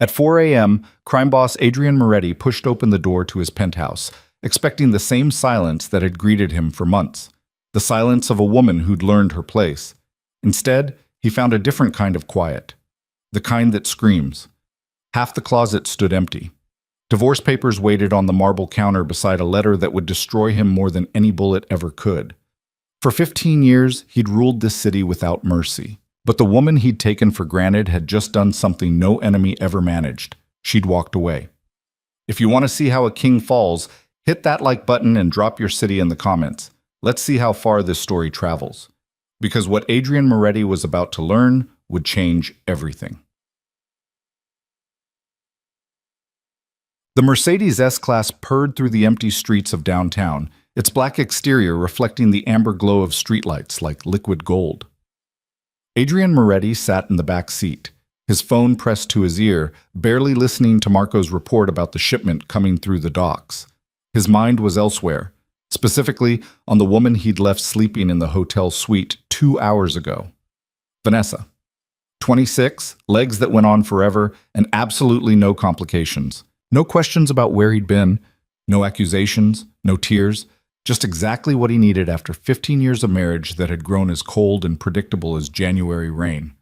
At 4 a.m., crime boss Adrian Moretti pushed open the door to his penthouse, expecting the same silence that had greeted him for months, the silence of a woman who'd learned her place. Instead, he found a different kind of quiet, the kind that screams. Half the closet stood empty. Divorce papers waited on the marble counter beside a letter that would destroy him more than any bullet ever could. For 15 years, he'd ruled this city without mercy. But the woman he'd taken for granted had just done something no enemy ever managed. She'd walked away. If you want to see how a king falls, hit that like button and drop your city in the comments. Let's see how far this story travels. Because what Adrian Moretti was about to learn would change everything. The Mercedes S-Class purred through the empty streets of downtown, its black exterior reflecting the amber glow of streetlights like liquid gold. Adrian Moretti sat in the back seat, his phone pressed to his ear, barely listening to Marco's report about the shipment coming through the docks. His mind was elsewhere, specifically on the woman he'd left sleeping in the hotel suite 2 hours ago. Vanessa. 26, legs that went on forever, and absolutely no complications. No questions about where he'd been, no accusations, no tears, just exactly what he needed after 15 years of marriage that had grown as cold and predictable as January rain.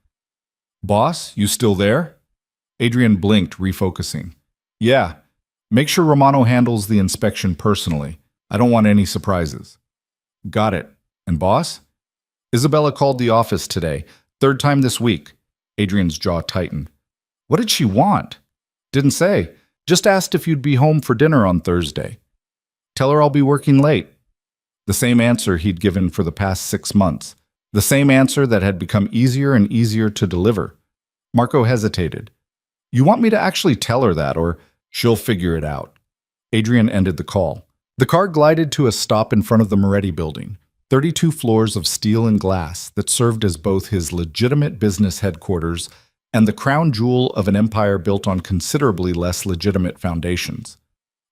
"Boss, you still there?" Adrian blinked, refocusing. "Yeah. Make sure Romano handles the inspection personally. I don't want any surprises." "Got it. And boss?" "Isabella called the office today. 3rd time this week." Adrian's jaw tightened. "What did she want?" "Didn't say. Just asked if you'd be home for dinner on Thursday." "Tell her I'll be working late." The same answer he'd given for the past 6 months. The same answer that had become easier and easier to deliver. Marco hesitated. "You want me to actually tell her that, or she'll figure it out?" Adrian ended the call. The car glided to a stop in front of the Moretti building, 32 floors of steel and glass that served as both his legitimate business headquarters and the crown jewel of an empire built on considerably less legitimate foundations.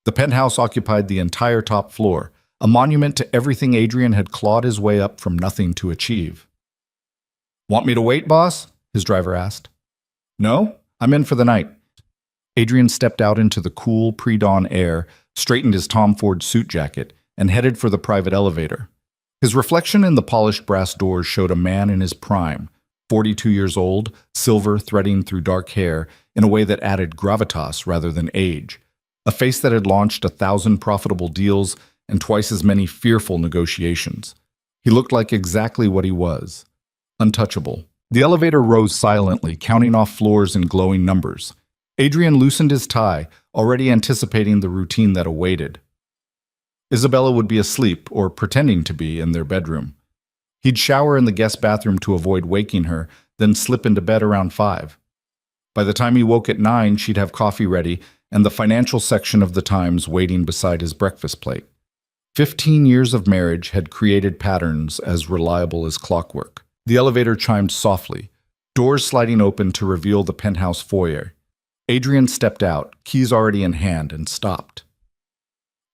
The penthouse occupied the entire top floor, a monument to everything Adrian had clawed his way up from nothing to achieve. "Want me to wait, boss?" his driver asked. "No, I'm in for the night." Adrian stepped out into the cool, pre-dawn air, straightened his Tom Ford suit jacket, and headed for the private elevator. His reflection in the polished brass doors showed a man in his prime, 42 years old, silver threading through dark hair in a way that added gravitas rather than age. A face that had launched 1,000 profitable deals and twice as many fearful negotiations. He looked like exactly what he was. Untouchable. The elevator rose silently, counting off floors and glowing numbers. Adrian loosened his tie, already anticipating the routine that awaited. Isabella would be asleep, or pretending to be, in their bedroom. He'd shower in the guest bathroom to avoid waking her, then slip into bed around 5. By the time he woke at 9, she'd have coffee ready and the financial section of the Times waiting beside his breakfast plate. 15 years of marriage had created patterns as reliable as clockwork. The elevator chimed softly, doors sliding open to reveal the penthouse foyer. Adrian stepped out, keys already in hand, and stopped.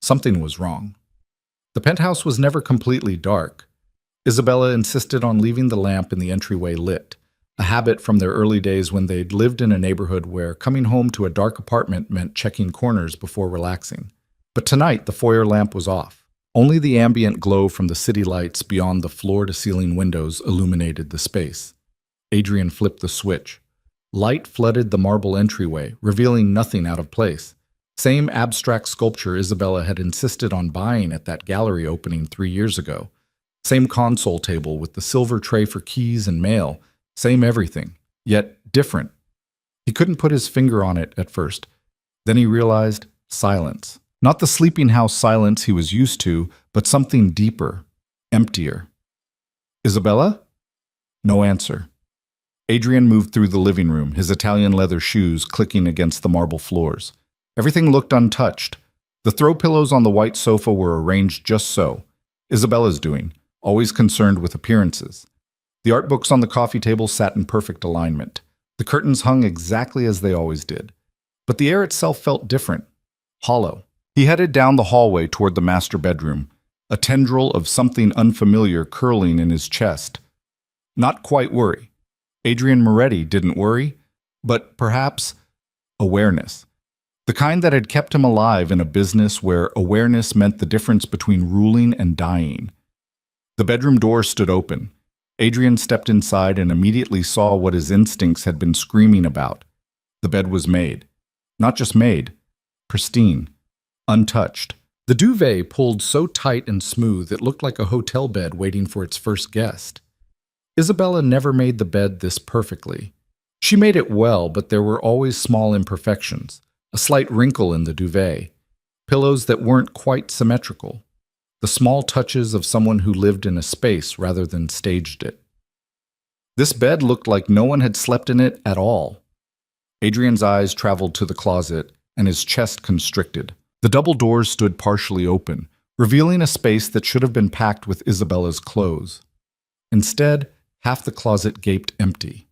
Something was wrong. The penthouse was never completely dark. Isabella insisted on leaving the lamp in the entryway lit, a habit from their early days when they'd lived in a neighborhood where coming home to a dark apartment meant checking corners before relaxing. But tonight, the foyer lamp was off. Only the ambient glow from the city lights beyond the floor-to-ceiling windows illuminated the space. Adrian flipped the switch. Light flooded the marble entryway, revealing nothing out of place. Same abstract sculpture Isabella had insisted on buying at that gallery opening 3 years ago. Same console table with the silver tray for keys and mail. Same everything, yet different. He couldn't put his finger on it at first. Then he realized silence. Not the sleeping house silence he was used to, but something deeper, emptier. "Isabella?" No answer. Adrian moved through the living room, his Italian leather shoes clicking against the marble floors. Everything looked untouched. The throw pillows on the white sofa were arranged just so. Isabella's doing, always concerned with appearances. The art books on the coffee table sat in perfect alignment. The curtains hung exactly as they always did. But the air itself felt different, hollow. He headed down the hallway toward the master bedroom, a tendril of something unfamiliar curling in his chest. Not quite worry. Adrian Moretti didn't worry, but perhaps awareness. The kind that had kept him alive in a business where awareness meant the difference between ruling and dying. The bedroom door stood open. Adrian stepped inside and immediately saw what his instincts had been screaming about. The bed was made. Not just made, pristine, untouched. The duvet pulled so tight and smooth it looked like a hotel bed waiting for its first guest. Isabella never made the bed this perfectly. She made it well, but there were always small imperfections. A slight wrinkle in the duvet, pillows that weren't quite symmetrical, the small touches of someone who lived in a space rather than staged it. This bed looked like no one had slept in it at all. Adrian's eyes traveled to the closet, and his chest constricted. The double doors stood partially open, revealing a space that should have been packed with Isabella's clothes. Instead, half the closet gaped empty.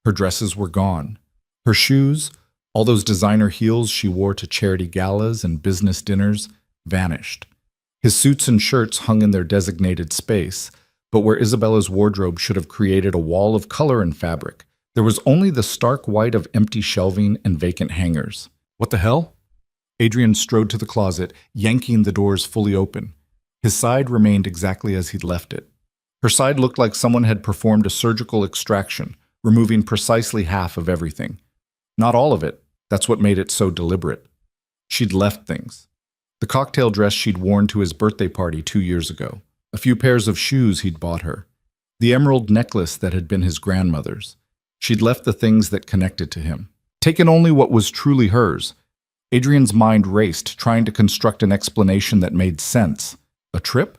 Her dresses were gone. Her shoes, all those designer heels she wore to charity galas and business dinners, vanished. His suits and shirts hung in their designated space, but where Isabella's wardrobe should have created a wall of color and fabric, there was only the stark white of empty shelving and vacant hangers. What the hell? Adrian strode to the closet, yanking the doors fully open. His side remained exactly as he'd left it. Her side looked like someone had performed a surgical extraction, removing precisely half of everything. Not all of it. That's what made it so deliberate. She'd left things. The cocktail dress she'd worn to his birthday party 2 years ago. A few pairs of shoes he'd bought her. The emerald necklace that had been his grandmother's. She'd left the things that connected to him. Taken only what was truly hers. Adrian's mind raced, trying to construct an explanation that made sense. A trip?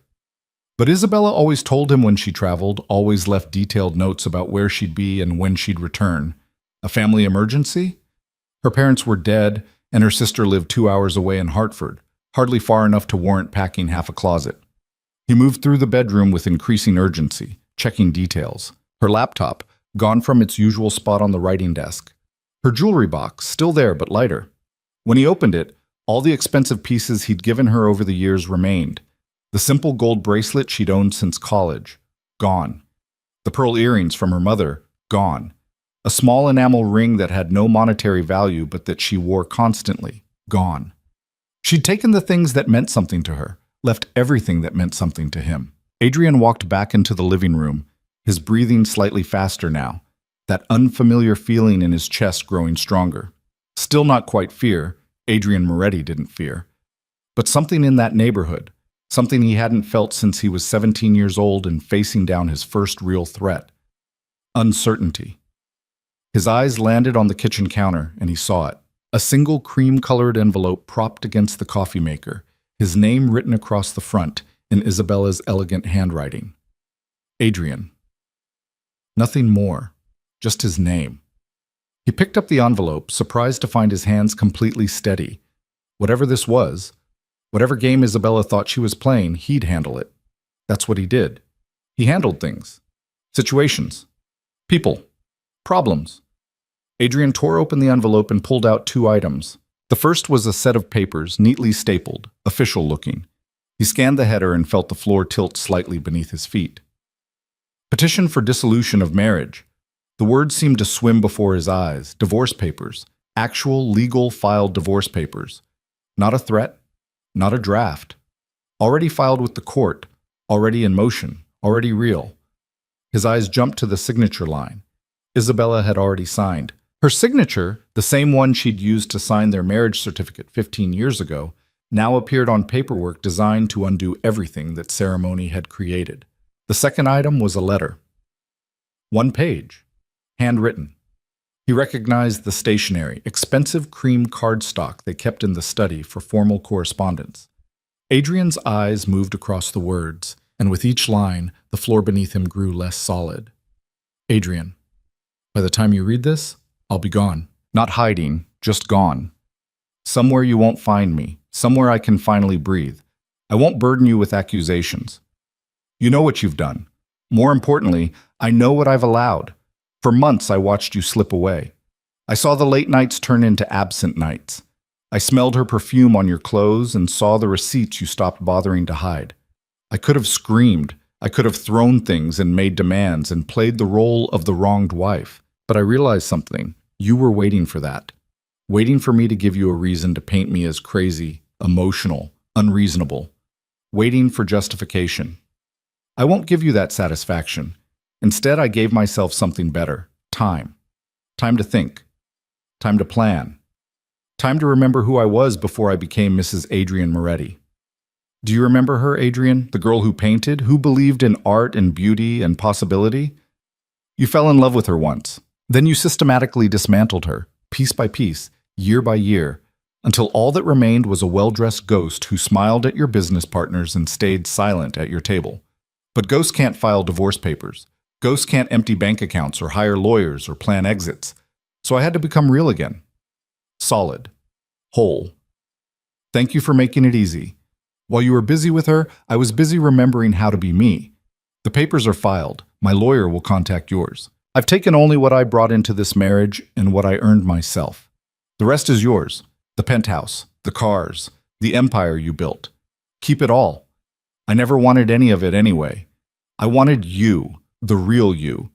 But Isabella always told him when she traveled, always left detailed notes about where she'd be and when she'd return. A family emergency? Her parents were dead, and her sister lived 2 hours away in Hartford, hardly far enough to warrant packing half a closet. He moved through the bedroom with increasing urgency, checking details. Her laptop, gone from its usual spot on the writing desk. Her jewelry box, still there but lighter. When he opened it, all the expensive pieces he'd given her over the years remained. The simple gold bracelet she'd owned since college, gone. The pearl earrings from her mother, gone. A small enamel ring that had no monetary value but that she wore constantly, gone. She'd taken the things that meant something to her, left everything that meant something to him. Adrian walked back into the living room, his breathing slightly faster now, that unfamiliar feeling in his chest growing stronger. Still not quite fear, Adrian Moretti didn't fear, but something in that neighborhood, something he hadn't felt since he was 17 years old and facing down his first real threat. Uncertainty. His eyes landed on the kitchen counter, and he saw it. A single cream-colored envelope propped against the coffee maker, his name written across the front in Isabella's elegant handwriting. Adrian. Nothing more, just his name. He picked up the envelope, surprised to find his hands completely steady. Whatever this was, whatever game Isabella thought she was playing, he'd handle it. That's what he did. He handled things. Situations. People. Problems. Adrian tore open the envelope and pulled out 2 items. The first was a set of papers, neatly stapled, official-looking. He scanned the header and felt the floor tilt slightly beneath his feet. Petition for dissolution of marriage. The words seemed to swim before his eyes. Divorce papers. Actual, legal, filed divorce papers. Not a threat. Not a draft. Already filed with the court. Already in motion. Already real. His eyes jumped to the signature line. Isabella had already signed. Her signature, the same one she'd used to sign their marriage certificate 15 years ago, now appeared on paperwork designed to undo everything that ceremony had created. The second item was a letter. 1 page. Handwritten. He recognized the stationery, expensive cream cardstock they kept in the study for formal correspondence. Adrian's eyes moved across the words, and with each line, the floor beneath him grew less solid. Adrian. By the time you read this, I'll be gone. Not hiding, just gone. Somewhere you won't find me, somewhere I can finally breathe. I won't burden you with accusations. You know what you've done. More importantly, I know what I've allowed. For months I watched you slip away. I saw the late nights turn into absent nights. I smelled her perfume on your clothes and saw the receipts you stopped bothering to hide. I could have screamed. I could have thrown things and made demands and played the role of the wronged wife. But I realized something. You were waiting for that. waiting for me to give you a reason to paint me as crazy, emotional, unreasonable, waiting for justification. I won't give you that satisfaction. Instead, I gave myself something better: time. Time to think. Time to plan. Time to remember who I was before I became Mrs. Adrian Moretti. Do you remember her, Adrian? The girl who painted, who believed in art and beauty and possibility? You fell in love with her once. Then you systematically dismantled her, piece by piece, year by year, until all that remained was a well-dressed ghost who smiled at your business partners and stayed silent at your table. But ghosts can't file divorce papers. Ghosts can't empty bank accounts or hire lawyers or plan exits. So I had to become real again. Solid. Whole. Thank you for making it easy. While you were busy with her, I was busy remembering how to be me. The papers are filed. My lawyer will contact yours. I've taken only what I brought into this marriage and what I earned myself. The rest is yours. The penthouse, the cars, the empire you built. Keep it all. I never wanted any of it anyway. I wanted you, the real you.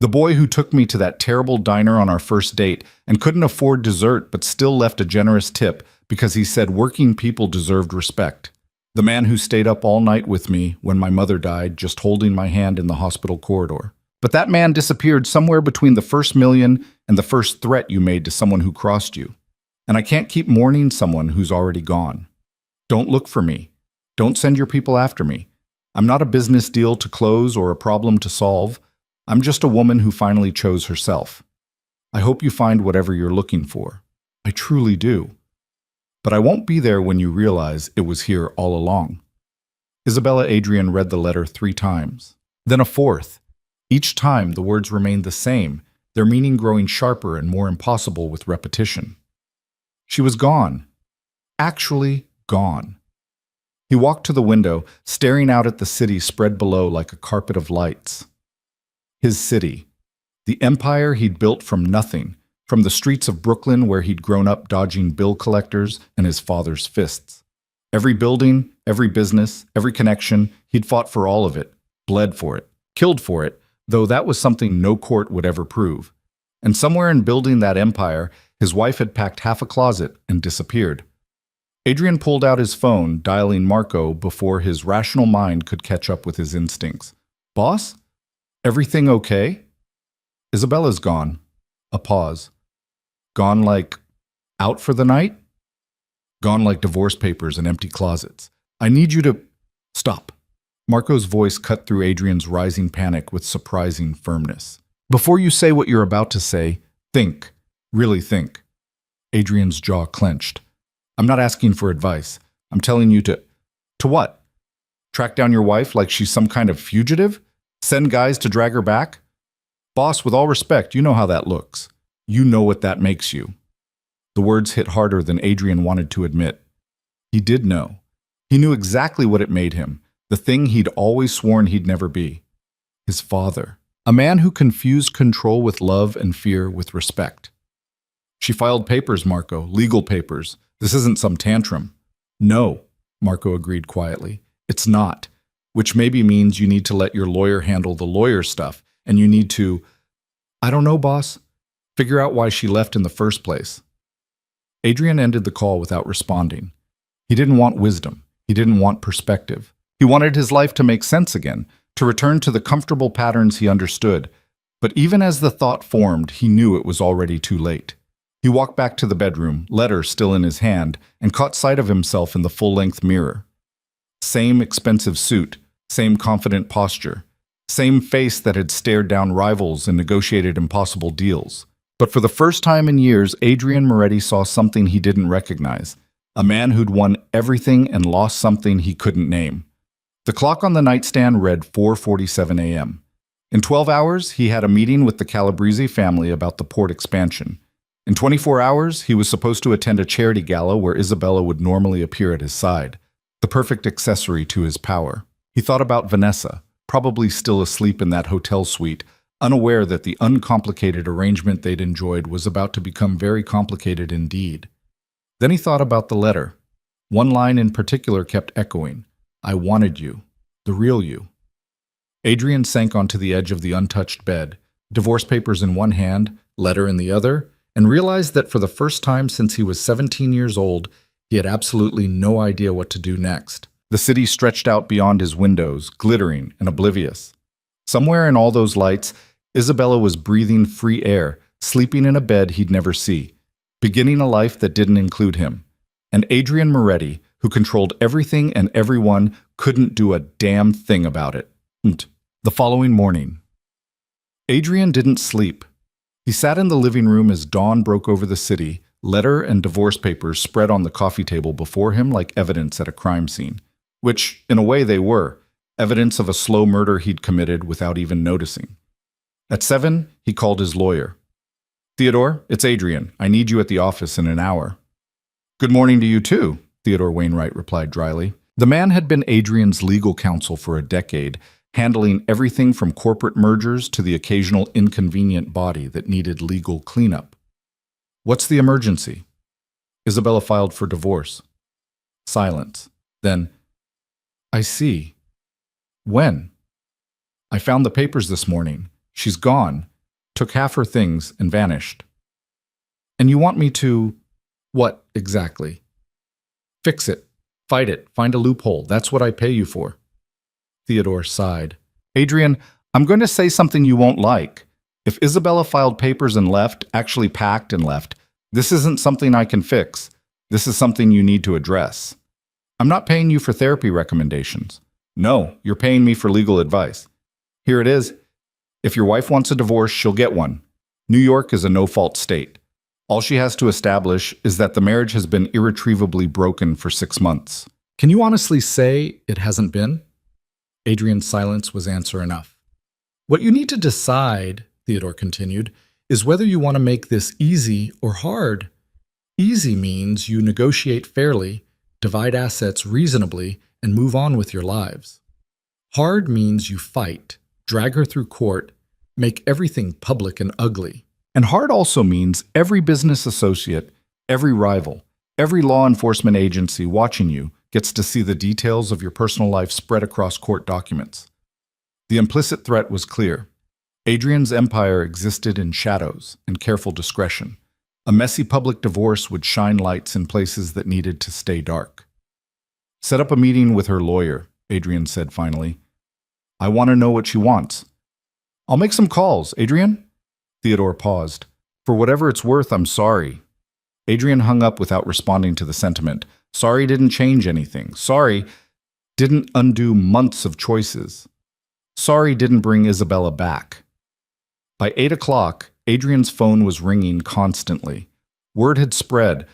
The boy who took me to that terrible diner on our first date and couldn't afford dessert but still left a generous tip because he said working people deserved respect. The man who stayed up all night with me when my mother died, just holding my hand in the hospital corridor. But that man disappeared somewhere between the first million and the first threat you made to someone who crossed you. And I can't keep mourning someone who's already gone. Don't look for me. Don't send your people after me. I'm not a business deal to close or a problem to solve. I'm just a woman who finally chose herself. I hope you find whatever you're looking for. I truly do. But I won't be there when you realize it was here all along. Isabella Adrian read the letter 3 times, then a 4th. Each time the words remained the same, their meaning growing sharper and more impossible with repetition. She was gone. Actually gone. He walked to the window, staring out at the city spread below like a carpet of lights. His city. The empire he'd built from nothing, from the streets of Brooklyn where he'd grown up dodging bill collectors and his father's fists. Every building, every business, every connection, he'd fought for all of it, bled for it, killed for it, though that was something no court would ever prove. And somewhere in building that empire, his wife had packed half a closet and disappeared. Adrian pulled out his phone, dialing Marco before his rational mind could catch up with his instincts. Boss? Everything okay? Isabella's gone. A pause. Gone like out for the night? Gone like divorce papers and empty closets. I need you to... Stop. Marco's voice cut through Adrian's rising panic with surprising firmness. Before you say what you're about to say, think. Really think. Adrian's jaw clenched. I'm not asking for advice. I'm telling you to... To what? Track down your wife like she's some kind of fugitive? Send guys to drag her back? Boss, with all respect, you know how that looks. You know what that makes you. The words hit harder than Adrian wanted to admit. He did know. He knew exactly what it made him, the thing he'd always sworn he'd never be. His father. A man who confused control with love and fear with respect. She filed papers, Marco, legal papers. This isn't some tantrum. No, Marco agreed quietly. It's not. Which maybe means you need to let your lawyer handle the lawyer stuff, and you need to... I don't know, boss. Figure out why she left in the first place. Adrian ended the call without responding. He didn't want wisdom. He didn't want perspective. He wanted his life to make sense again, to return to the comfortable patterns he understood. But even as the thought formed, he knew it was already too late. He walked back to the bedroom, letter still in his hand, and caught sight of himself in the full-length mirror. Same expensive suit, same confident posture, same face that had stared down rivals and negotiated impossible deals. But for the first time in years, Adrian Moretti saw something he didn't recognize, a man who'd won everything and lost something he couldn't name. The clock on the nightstand read 4:47 a.m. In 12 hours, he had a meeting with the Calabrese family about the port expansion. In 24 hours, he was supposed to attend a charity gala where Isabella would normally appear at his side, the perfect accessory to his power. He thought about Vanessa, probably still asleep in that hotel suite, unaware that the uncomplicated arrangement they'd enjoyed was about to become very complicated indeed. Then he thought about the letter. One line in particular kept echoing, I wanted you, the real you. Adrian sank onto the edge of the untouched bed, divorce papers in one hand, letter in the other, and realized that for the first time since he was 17 years old, he had absolutely no idea what to do next. The city stretched out beyond his windows, glittering and oblivious. Somewhere in all those lights, Isabella was breathing free air, sleeping in a bed he'd never see, beginning a life that didn't include him. And Adrian Moretti, who controlled everything and everyone, couldn't do a damn thing about it. The following morning, Adrian didn't sleep. He sat in the living room as dawn broke over the city, letter and divorce papers spread on the coffee table before him like evidence at a crime scene. Which, in a way, they were, evidence of a slow murder he'd committed without even noticing. At 7, he called his lawyer. "Theodore, it's Adrian. I need you at the office in an hour." "Good morning to you, too," Theodore Wainwright replied dryly. The man had been Adrian's legal counsel for a decade, handling everything from corporate mergers to the occasional inconvenient body that needed legal cleanup. "What's the emergency?" Isabella filed for divorce. Silence. Then, "I see. When?" "I found the papers this morning. She's gone. Took half her things and vanished." "And you want me to—" "What, exactly?" "Fix it. Fight it. Find a loophole. That's what I pay you for." Theodore sighed. "Adrian, I'm going to say something you won't like. If Isabella filed papers and left, actually packed and left, this isn't something I can fix. This is something you need to address. I'm not paying you for therapy recommendations. No, you're paying me for legal advice. Here it is. If your wife wants a divorce, she'll get one. New York is a no-fault state. All she has to establish is that the marriage has been irretrievably broken for 6 months. Can you honestly say it hasn't been?" Adrian's silence was answer enough. "What you need to decide," Theodore continued, "is whether you want to make this easy or hard. Easy means you negotiate fairly, divide assets reasonably, and move on with your lives. Hard means you fight, drag her through court, make everything public and ugly. And hard also means every business associate, every rival, every law enforcement agency watching you gets to see the details of your personal life spread across court documents." The implicit threat was clear. Adrian's empire existed in shadows and careful discretion. A messy public divorce would shine lights in places that needed to stay dark. "Set up a meeting with her lawyer," Adrian said finally. "I want to know what she wants." "I'll make some calls. Adrian?" Theodore paused. "For whatever it's worth, I'm sorry." Adrian hung up without responding to the sentiment. Sorry didn't change anything. Sorry didn't undo months of choices. Sorry didn't bring Isabella back. By 8 o'clock, Adrian's phone was ringing constantly. Word had spread,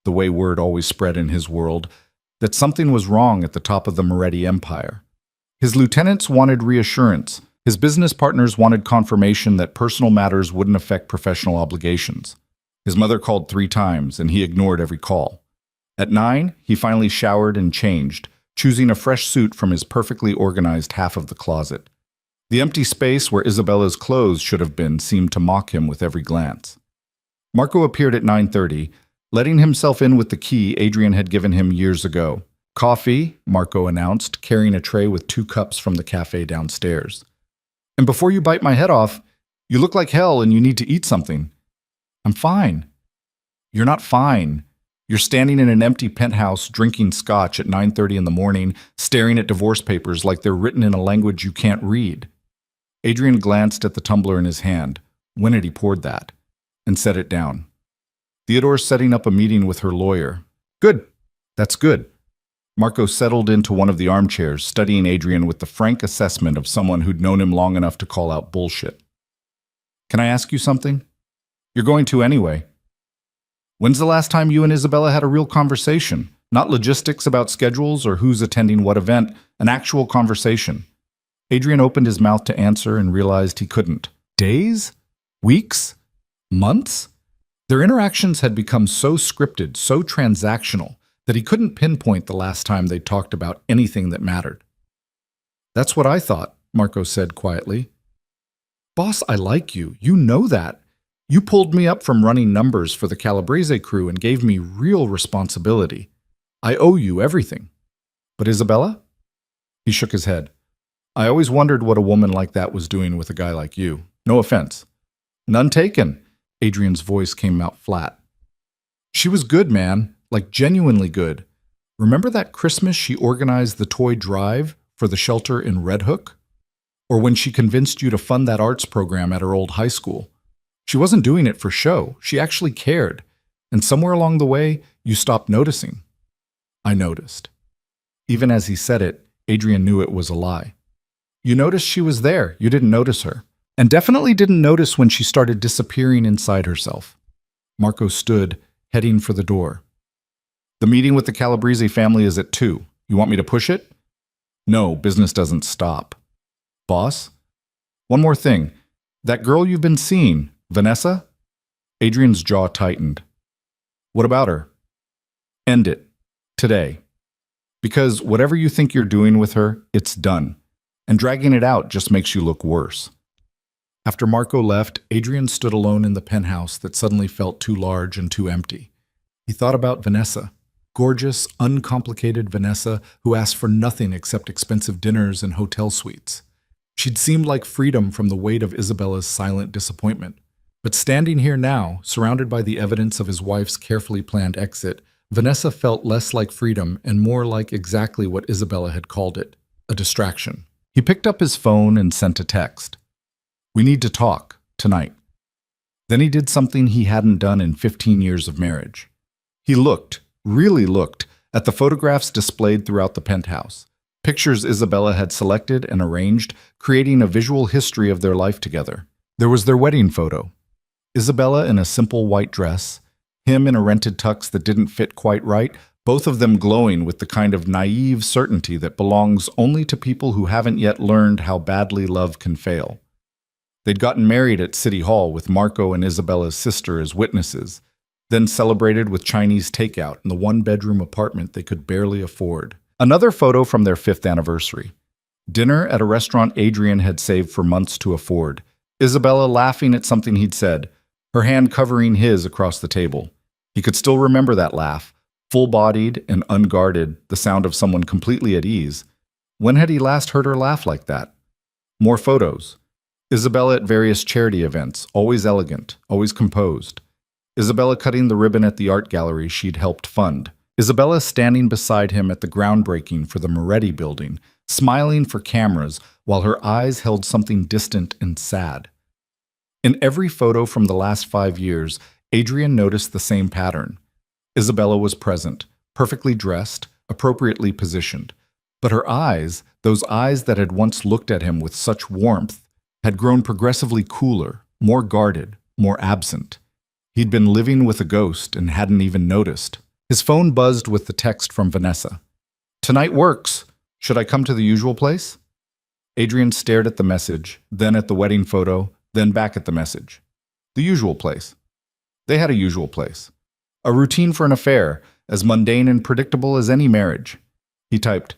the way word always spread in his world, that something was wrong at the top of the Moretti empire. His lieutenants wanted reassurance. His business partners wanted confirmation that personal matters wouldn't affect professional obligations. His mother called 3 times, and he ignored every call. At 9, he finally showered and changed, choosing a fresh suit from his perfectly organized half of the closet. The empty space where Isabella's clothes should have been seemed to mock him with every glance. Marco appeared at 9:30, letting himself in with the key Adrian had given him years ago. "Coffee," Marco announced, carrying a tray with 2 cups from the cafe downstairs. "And before you bite my head off, you look like hell and you need to eat something." "I'm fine." "You're not fine. You're standing in an empty penthouse drinking scotch at 9:30 in the morning, staring at divorce papers like they're written in a language you can't read." Adrian glanced at the tumbler in his hand. When had he poured that? And set it down. "Theodore's setting up a meeting with her lawyer." "Good. That's good." Marco settled into one of the armchairs, studying Adrian with the frank assessment of someone who'd known him long enough to call out bullshit. "Can I ask you something?" "You're going to anyway." "When's the last time you and Isabella had a real conversation? Not logistics about schedules or who's attending what event, an actual conversation." Adrian opened his mouth to answer and realized he couldn't. Days? Weeks? Months? Their interactions had become so scripted, so transactional, that he couldn't pinpoint the last time they talked about anything that mattered. "That's what I thought," Marco said quietly. "Boss, I like you. You know that. You pulled me up from running numbers for the Calabrese crew and gave me real responsibility. I owe you everything." "But Isabella?" He shook his head. "I always wondered what a woman like that was doing with a guy like you. No offense." "None taken." Adrian's voice came out flat. She was good, man. Like genuinely good. Remember that Christmas she organized the toy drive for the shelter in Red Hook? Or when she convinced you to fund that arts program at her old high school? She wasn't doing it for show. She actually cared. And somewhere along the way, you stopped noticing. I noticed. Even as he said it, Adrian knew it was a lie. You noticed she was there. You didn't notice her. And definitely didn't notice when she started disappearing inside herself. Marco stood, heading for the door. The meeting with the Calabrese family is at 2. You want me to push it? No, business doesn't stop. Boss? One more thing. That girl you've been seeing, Vanessa? Adrian's jaw tightened. What about her? End it. Today. Because whatever you think you're doing with her, it's done. And dragging it out just makes you look worse. After Marco left, Adrian stood alone in the penthouse that suddenly felt too large and too empty. He thought about Vanessa. Gorgeous, uncomplicated Vanessa who asked for nothing except expensive dinners and hotel suites. She'd seemed like freedom from the weight of Isabella's silent disappointment. But standing here now, surrounded by the evidence of his wife's carefully planned exit, Vanessa felt less like freedom and more like exactly what Isabella had called it, a distraction. He picked up his phone and sent a text. We need to talk, tonight. Then he did something he hadn't done in 15 years of marriage. He looked, really looked, at the photographs displayed throughout the penthouse. Pictures Isabella had selected and arranged, creating a visual history of their life together. There was their wedding photo. Isabella in a simple white dress, him in a rented tux that didn't fit quite right, both of them glowing with the kind of naive certainty that belongs only to people who haven't yet learned how badly love can fail. They'd gotten married at City Hall with Marco and Isabella's sister as witnesses, then celebrated with Chinese takeout in the one-bedroom apartment they could barely afford. Another photo from their 5th anniversary. Dinner at a restaurant Adrian had saved for months to afford. Isabella laughing at something he'd said, her hand covering his across the table. He could still remember that laugh, full-bodied and unguarded, the sound of someone completely at ease. When had he last heard her laugh like that? More photos. Isabella at various charity events, always elegant, always composed. Isabella cutting the ribbon at the art gallery she'd helped fund. Isabella standing beside him at the groundbreaking for the Moretti building, smiling for cameras while her eyes held something distant and sad. In every photo from the last 5 years, Adrian noticed the same pattern. Isabella was present, perfectly dressed, appropriately positioned. But her eyes, those eyes that had once looked at him with such warmth, had grown progressively cooler, more guarded, more absent. He'd been living with a ghost and hadn't even noticed. His phone buzzed with the text from Vanessa. Tonight works. Should I come to the usual place? Adrian stared at the message, then at the wedding photo, then back at the message. The usual place. They had a usual place. A routine for an affair, as mundane and predictable as any marriage. He typed,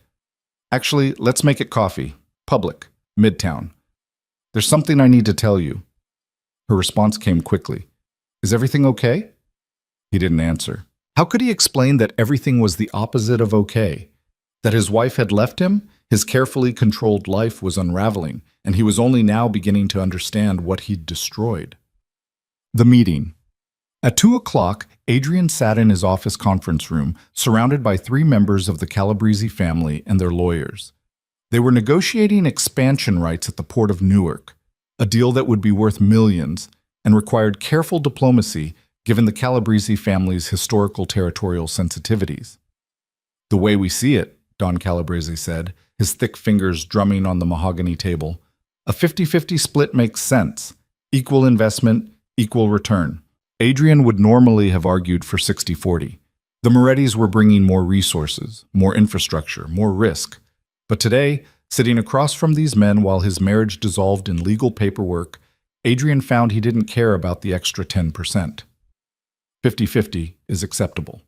Actually, let's make it coffee. Public. Midtown. There's something I need to tell you. Her response came quickly. Is everything okay? He didn't answer. How could he explain that everything was the opposite of okay? That his wife had left him, his carefully controlled life was unraveling, and he was only now beginning to understand what he'd destroyed. The meeting. At 2 o'clock, Adrian sat in his office conference room, surrounded by 3 members of the Calabrese family and their lawyers. They were negotiating expansion rights at the port of Newark, a deal that would be worth millions and required careful diplomacy given the Calabrese family's historical territorial sensitivities. The way we see it, Don Calabrese said, his thick fingers drumming on the mahogany table, a 50-50 split makes sense. Equal investment, equal return. Adrian would normally have argued for 60-40. The Morettis were bringing more resources, more infrastructure, more risk. But today, sitting across from these men while his marriage dissolved in legal paperwork, Adrian found he didn't care about the extra 10%. 50-50 is acceptable.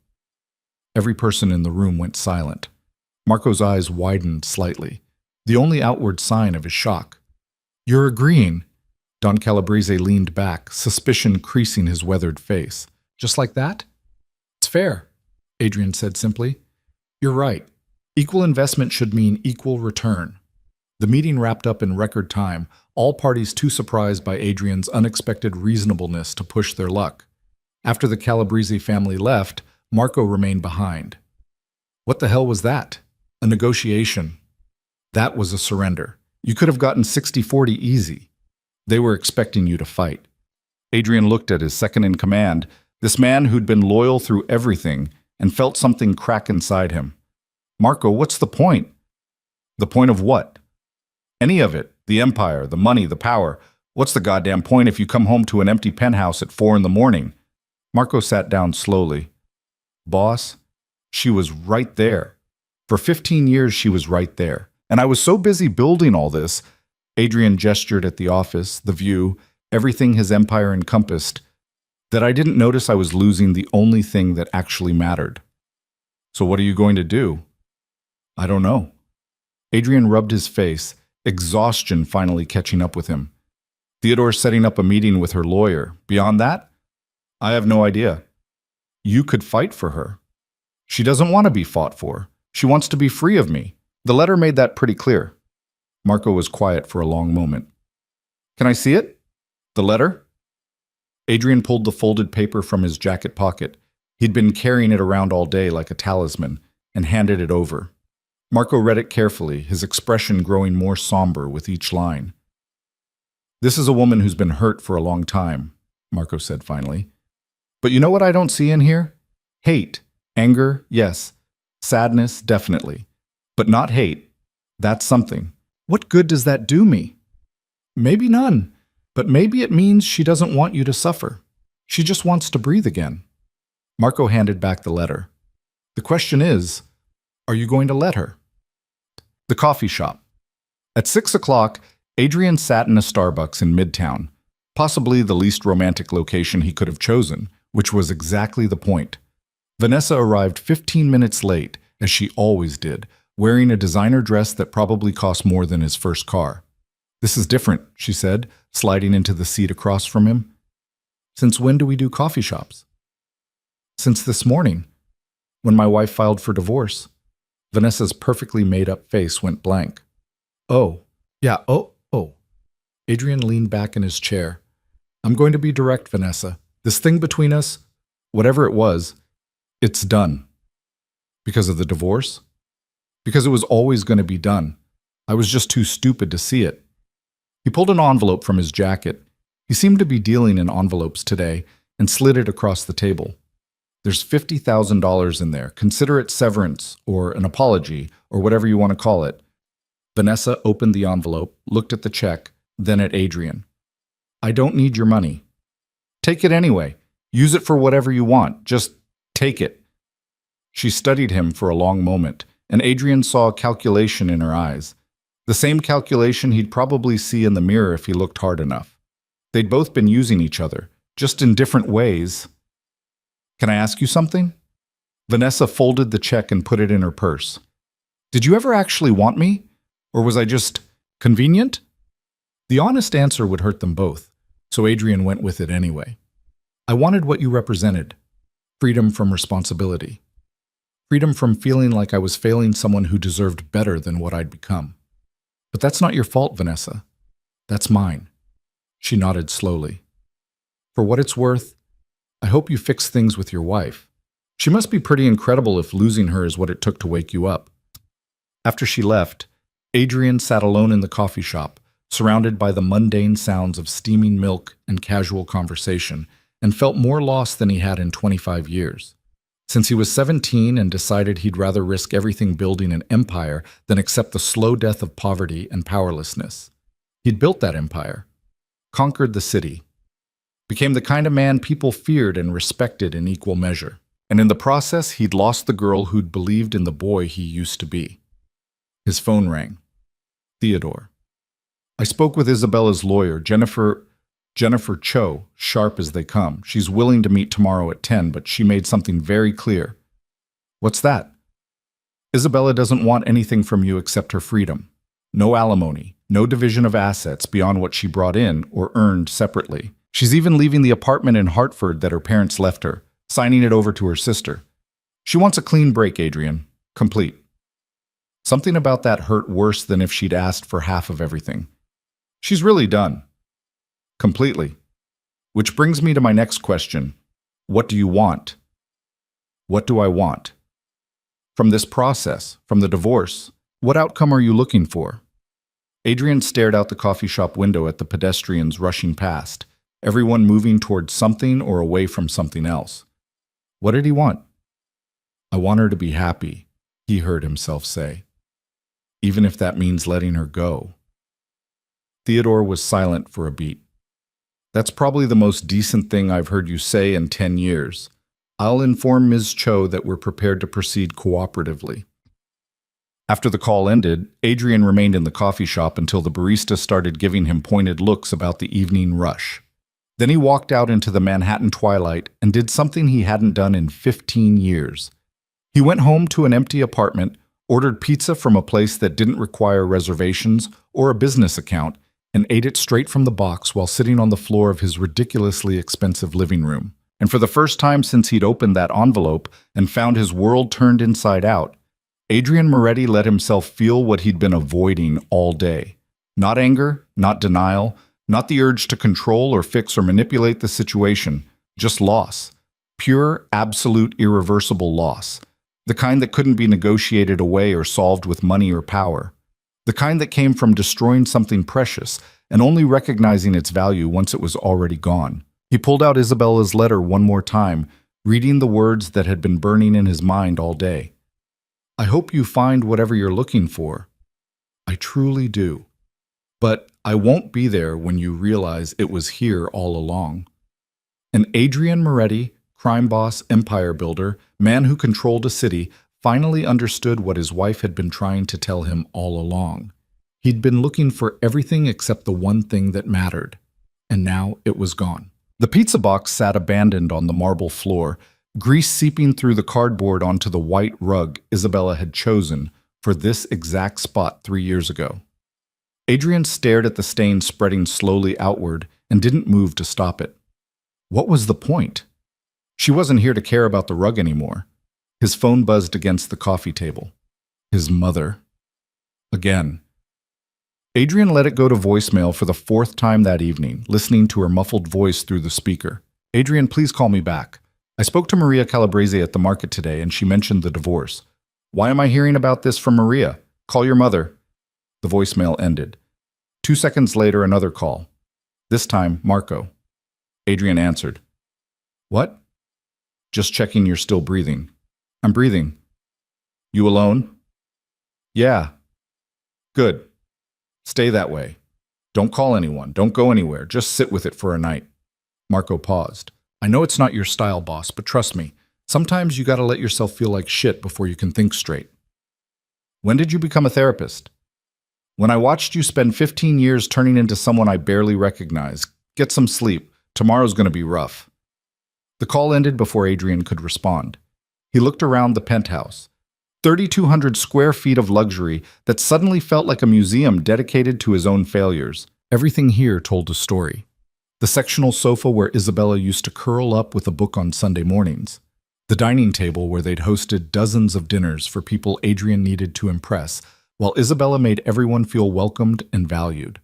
Every person in the room went silent. Marco's eyes widened slightly, the only outward sign of his shock. You're agreeing. Don Calabrese leaned back, suspicion creasing his weathered face. Just like that? It's fair, Adrian said simply. You're right. Equal investment should mean equal return. The meeting wrapped up in record time, all parties too surprised by Adrian's unexpected reasonableness to push their luck. After the Calabrese family left, Marco remained behind. What the hell was that? A negotiation. That was a surrender. You could have gotten 60-40 easy. They were expecting you to fight. Adrian looked at his second-in-command, this man who'd been loyal through everything, and felt something crack inside him. Marco, what's the point? The point of what? Any of it. The empire, the money, the power. What's the goddamn point if you come home to an empty penthouse at 4 a.m? Marco sat down slowly. Boss, she was right there. For 15 years, she was right there. And I was so busy building all this. Adrian gestured at the office, the view, everything his empire encompassed, that I didn't notice I was losing the only thing that actually mattered. So what are you going to do? I don't know. Adrian rubbed his face, exhaustion finally catching up with him. Theodore's setting up a meeting with her lawyer. Beyond that, I have no idea. You could fight for her. She doesn't want to be fought for. She wants to be free of me. The letter made that pretty clear. Marco was quiet for a long moment. Can I see it? The letter? Adrian pulled the folded paper from his jacket pocket. He'd been carrying it around all day like a talisman, and handed it over. Marco read it carefully, his expression growing more somber with each line. This is a woman who's been hurt for a long time, Marco said finally. But you know what I don't see in here? Hate. Anger, yes. Sadness, definitely. But not hate. That's something. What good does that do me? Maybe none. But maybe it means she doesn't want you to suffer. She just wants to breathe again. Marco handed back the letter. The question is, are you going to let her? The coffee shop. At 6 o'clock, Adrian sat in a Starbucks in Midtown, possibly the least romantic location he could have chosen, which was exactly the point. Vanessa arrived 15 minutes late, as she always did, wearing a designer dress that probably cost more than his first car. This is different, she said, sliding into the seat across from him. Since when do we do coffee shops? Since this morning, when my wife filed for divorce. Vanessa's perfectly made-up face went blank. Oh, yeah, oh. Adrian leaned back in his chair. I'm going to be direct, Vanessa. This thing between us, whatever it was, it's done. Because of the divorce? Because it was always going to be done. I was just too stupid to see it. He pulled an envelope from his jacket. He seemed to be dealing in envelopes today and slid it across the table. There's $50,000 in there. Consider it severance or an apology or whatever you want to call it. Vanessa opened the envelope, looked at the check, then at Adrian. I don't need your money. Take it anyway. Use it for whatever you want. Just take it. She studied him for a long moment, and Adrian saw a calculation in her eyes. The same calculation he'd probably see in the mirror if he looked hard enough. They'd both been using each other, just in different ways. Can I ask you something? Vanessa folded the check and put it in her purse. Did you ever actually want me? Or was I just convenient? The honest answer would hurt them both, so Adrian went with it anyway. I wanted what you represented. Freedom from responsibility. Freedom from feeling like I was failing someone who deserved better than what I'd become. But that's not your fault, Vanessa. That's mine. She nodded slowly. For what it's worth, I hope you fix things with your wife. She must be pretty incredible if losing her is what it took to wake you up. After she left, Adrian sat alone in the coffee shop, surrounded by the mundane sounds of steaming milk and casual conversation, and felt more lost than he had in 25 years. Since he was 17 and decided he'd rather risk everything building an empire than accept the slow death of poverty and powerlessness. He'd built that empire, conquered the city, became the kind of man people feared and respected in equal measure. And in the process, he'd lost the girl who'd believed in the boy he used to be. His phone rang. Theodore. I spoke with Isabella's lawyer, Jennifer Cho, sharp as they come. She's willing to meet tomorrow at 10, but she made something very clear. What's that? Isabella doesn't want anything from you except her freedom. No alimony, no division of assets beyond what she brought in or earned separately. She's even leaving the apartment in Hartford that her parents left her, signing it over to her sister. She wants a clean break, Adrian. Complete. Something about that hurt worse than if she'd asked for half of everything. She's really done. Completely. Which brings me to my next question. What do you want? What do I want? From this process, from the divorce, what outcome are you looking for? Adrian stared out the coffee shop window at the pedestrians rushing past, everyone moving towards something or away from something else. What did he want? I want her to be happy, he heard himself say. Even if that means letting her go. Theodore was silent for a beat. That's probably the most decent thing I've heard you say in 10 years. I'll inform Ms. Cho that we're prepared to proceed cooperatively. After the call ended, Adrian remained in the coffee shop until the barista started giving him pointed looks about the evening rush. Then he walked out into the Manhattan twilight and did something he hadn't done in 15 years. He went home to an empty apartment, ordered pizza from a place that didn't require reservations or a business account, and ate it straight from the box while sitting on the floor of his ridiculously expensive living room. And for the first time since he'd opened that envelope and found his world turned inside out, Adrian Moretti let himself feel what he'd been avoiding all day. Not anger, not denial, not the urge to control or fix or manipulate the situation, just loss. Pure, absolute, irreversible loss. The kind that couldn't be negotiated away or solved with money or power. The kind that came from destroying something precious and only recognizing its value once it was already gone. He pulled out Isabella's letter one more time, reading the words that had been burning in his mind all day. I hope you find whatever you're looking for. I truly do. But I won't be there when you realize it was here all along. And Adrian Moretti, crime boss, empire builder, man who controlled a city, finally understood what his wife had been trying to tell him all along. He'd been looking for everything except the one thing that mattered, and now it was gone. The pizza box sat abandoned on the marble floor, grease seeping through the cardboard onto the white rug Isabella had chosen for this exact spot 3 years ago. Adrian stared at the stain spreading slowly outward and didn't move to stop it. What was the point? She wasn't here to care about the rug anymore. His phone buzzed against the coffee table. His mother. Again. Adrian let it go to voicemail for the 4th time that evening, listening to her muffled voice through the speaker. Adrian, please call me back. I spoke to Maria Calabrese at the market today and she mentioned the divorce. Why am I hearing about this from Maria? Call your mother. The voicemail ended. 2 seconds later, another call. This time, Marco. Adrian answered. What? Just checking you're still breathing. I'm breathing. You alone? Yeah. Good. Stay that way. Don't call anyone. Don't go anywhere. Just sit with it for a night. Marco paused. I know it's not your style, boss, but trust me. Sometimes you gotta let yourself feel like shit before you can think straight. When did you become a therapist? When I watched you spend 15 years turning into someone I barely recognize. Get some sleep. Tomorrow's gonna be rough. The call ended before Adrian could respond. He looked around the penthouse. 3,200 square feet of luxury that suddenly felt like a museum dedicated to his own failures. Everything here told a story. The sectional sofa where Isabella used to curl up with a book on Sunday mornings. The dining table where they'd hosted dozens of dinners for people Adrian needed to impress, while Isabella made everyone feel welcomed and valued.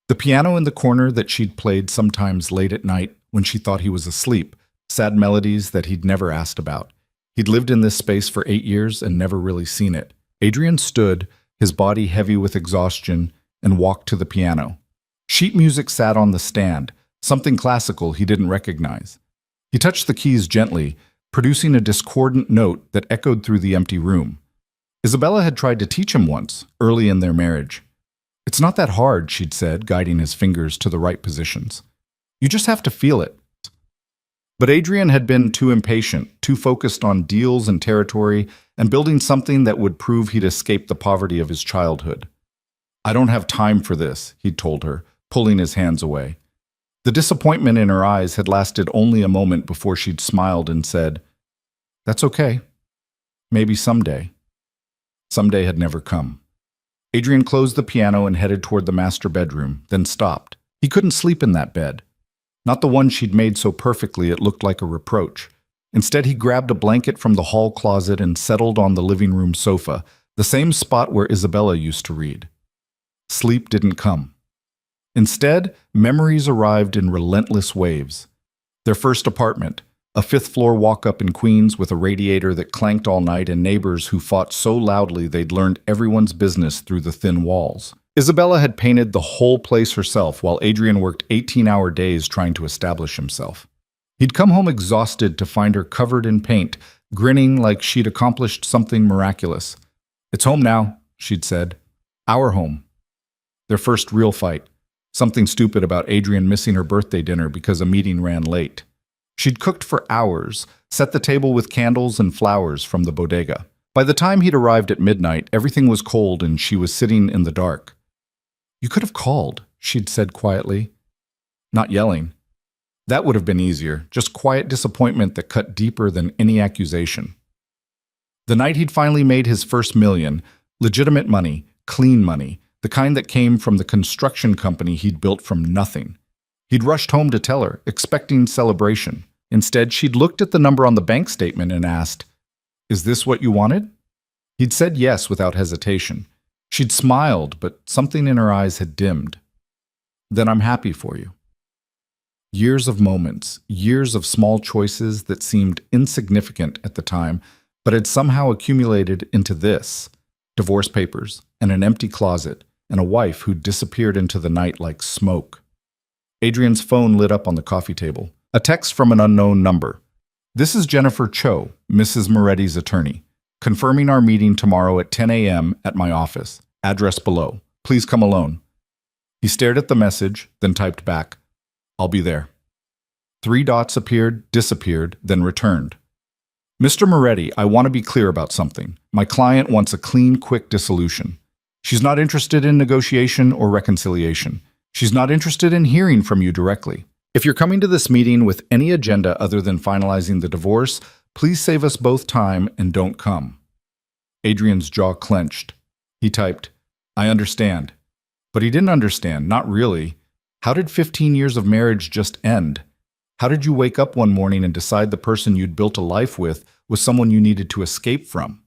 The piano in the corner that she'd played sometimes late at night when she thought he was asleep, sad melodies that he'd never asked about. He'd lived in this space for 8 years and never really seen it. Adrian stood, his body heavy with exhaustion, and walked to the piano. Sheet music sat on the stand, something classical he didn't recognize. He touched the keys gently, producing a discordant note that echoed through the empty room. Isabella had tried to teach him once, early in their marriage. It's not that hard, she'd said, guiding his fingers to the right positions. You just have to feel it. But Adrian had been too impatient, too focused on deals and territory, and building something that would prove he'd escaped the poverty of his childhood. I don't have time for this, he'd told her, pulling his hands away. The disappointment in her eyes had lasted only a moment before she'd smiled and said, That's okay. Maybe someday. Someday had never come. Adrian closed the piano and headed toward the master bedroom, then stopped. He couldn't sleep in that bed. Not the one she'd made so perfectly it looked like a reproach. Instead, he grabbed a blanket from the hall closet and settled on the living room sofa, the same spot where Isabella used to read. Sleep didn't come. Instead, memories arrived in relentless waves. Their first apartment, a fifth-floor walk-up in Queens with a radiator that clanked all night and neighbors who fought so loudly they'd learned everyone's business through the thin walls. Isabella had painted the whole place herself while Adrian worked 18-hour days trying to establish himself. He'd come home exhausted to find her covered in paint, grinning like she'd accomplished something miraculous. "It's home now," she'd said. "Our home." Their first real fight. Something stupid about Adrian missing her birthday dinner because a meeting ran late. She'd cooked for hours, set the table with candles and flowers from the bodega. By the time he'd arrived at midnight, everything was cold and she was sitting in the dark. "You could have called," she'd said quietly. Not yelling. That would have been easier, just quiet disappointment that cut deeper than any accusation. The night he'd finally made his first million, legitimate money, clean money, the kind that came from the construction company he'd built from nothing. He'd rushed home to tell her, expecting celebration. Instead, she'd looked at the number on the bank statement and asked, "Is this what you wanted?" He'd said yes without hesitation. She'd smiled, but something in her eyes had dimmed. "Then I'm happy for you." Years of moments, years of small choices that seemed insignificant at the time, but had somehow accumulated into this: divorce papers, and an empty closet, and a wife who'd disappeared into the night like smoke. Adrian's phone lit up on the coffee table. A text from an unknown number. "This is Jennifer Cho, Mrs. Moretti's attorney, confirming our meeting tomorrow at 10 a.m. at my office. Address below. Please come alone." He stared at the message, then typed back, "I'll be there." 3 dots appeared, disappeared, then returned. "Mr. Moretti, I want to be clear about something. My client wants a clean, quick dissolution. She's not interested in negotiation or reconciliation. She's not interested in hearing from you directly. If you're coming to this meeting with any agenda other than finalizing the divorce, please save us both time and don't come." Adrian's jaw clenched. He typed, "I understand." But he didn't understand, not really. How did 15 years of marriage just end? How did you wake up one morning and decide the person you'd built a life with was someone you needed to escape from?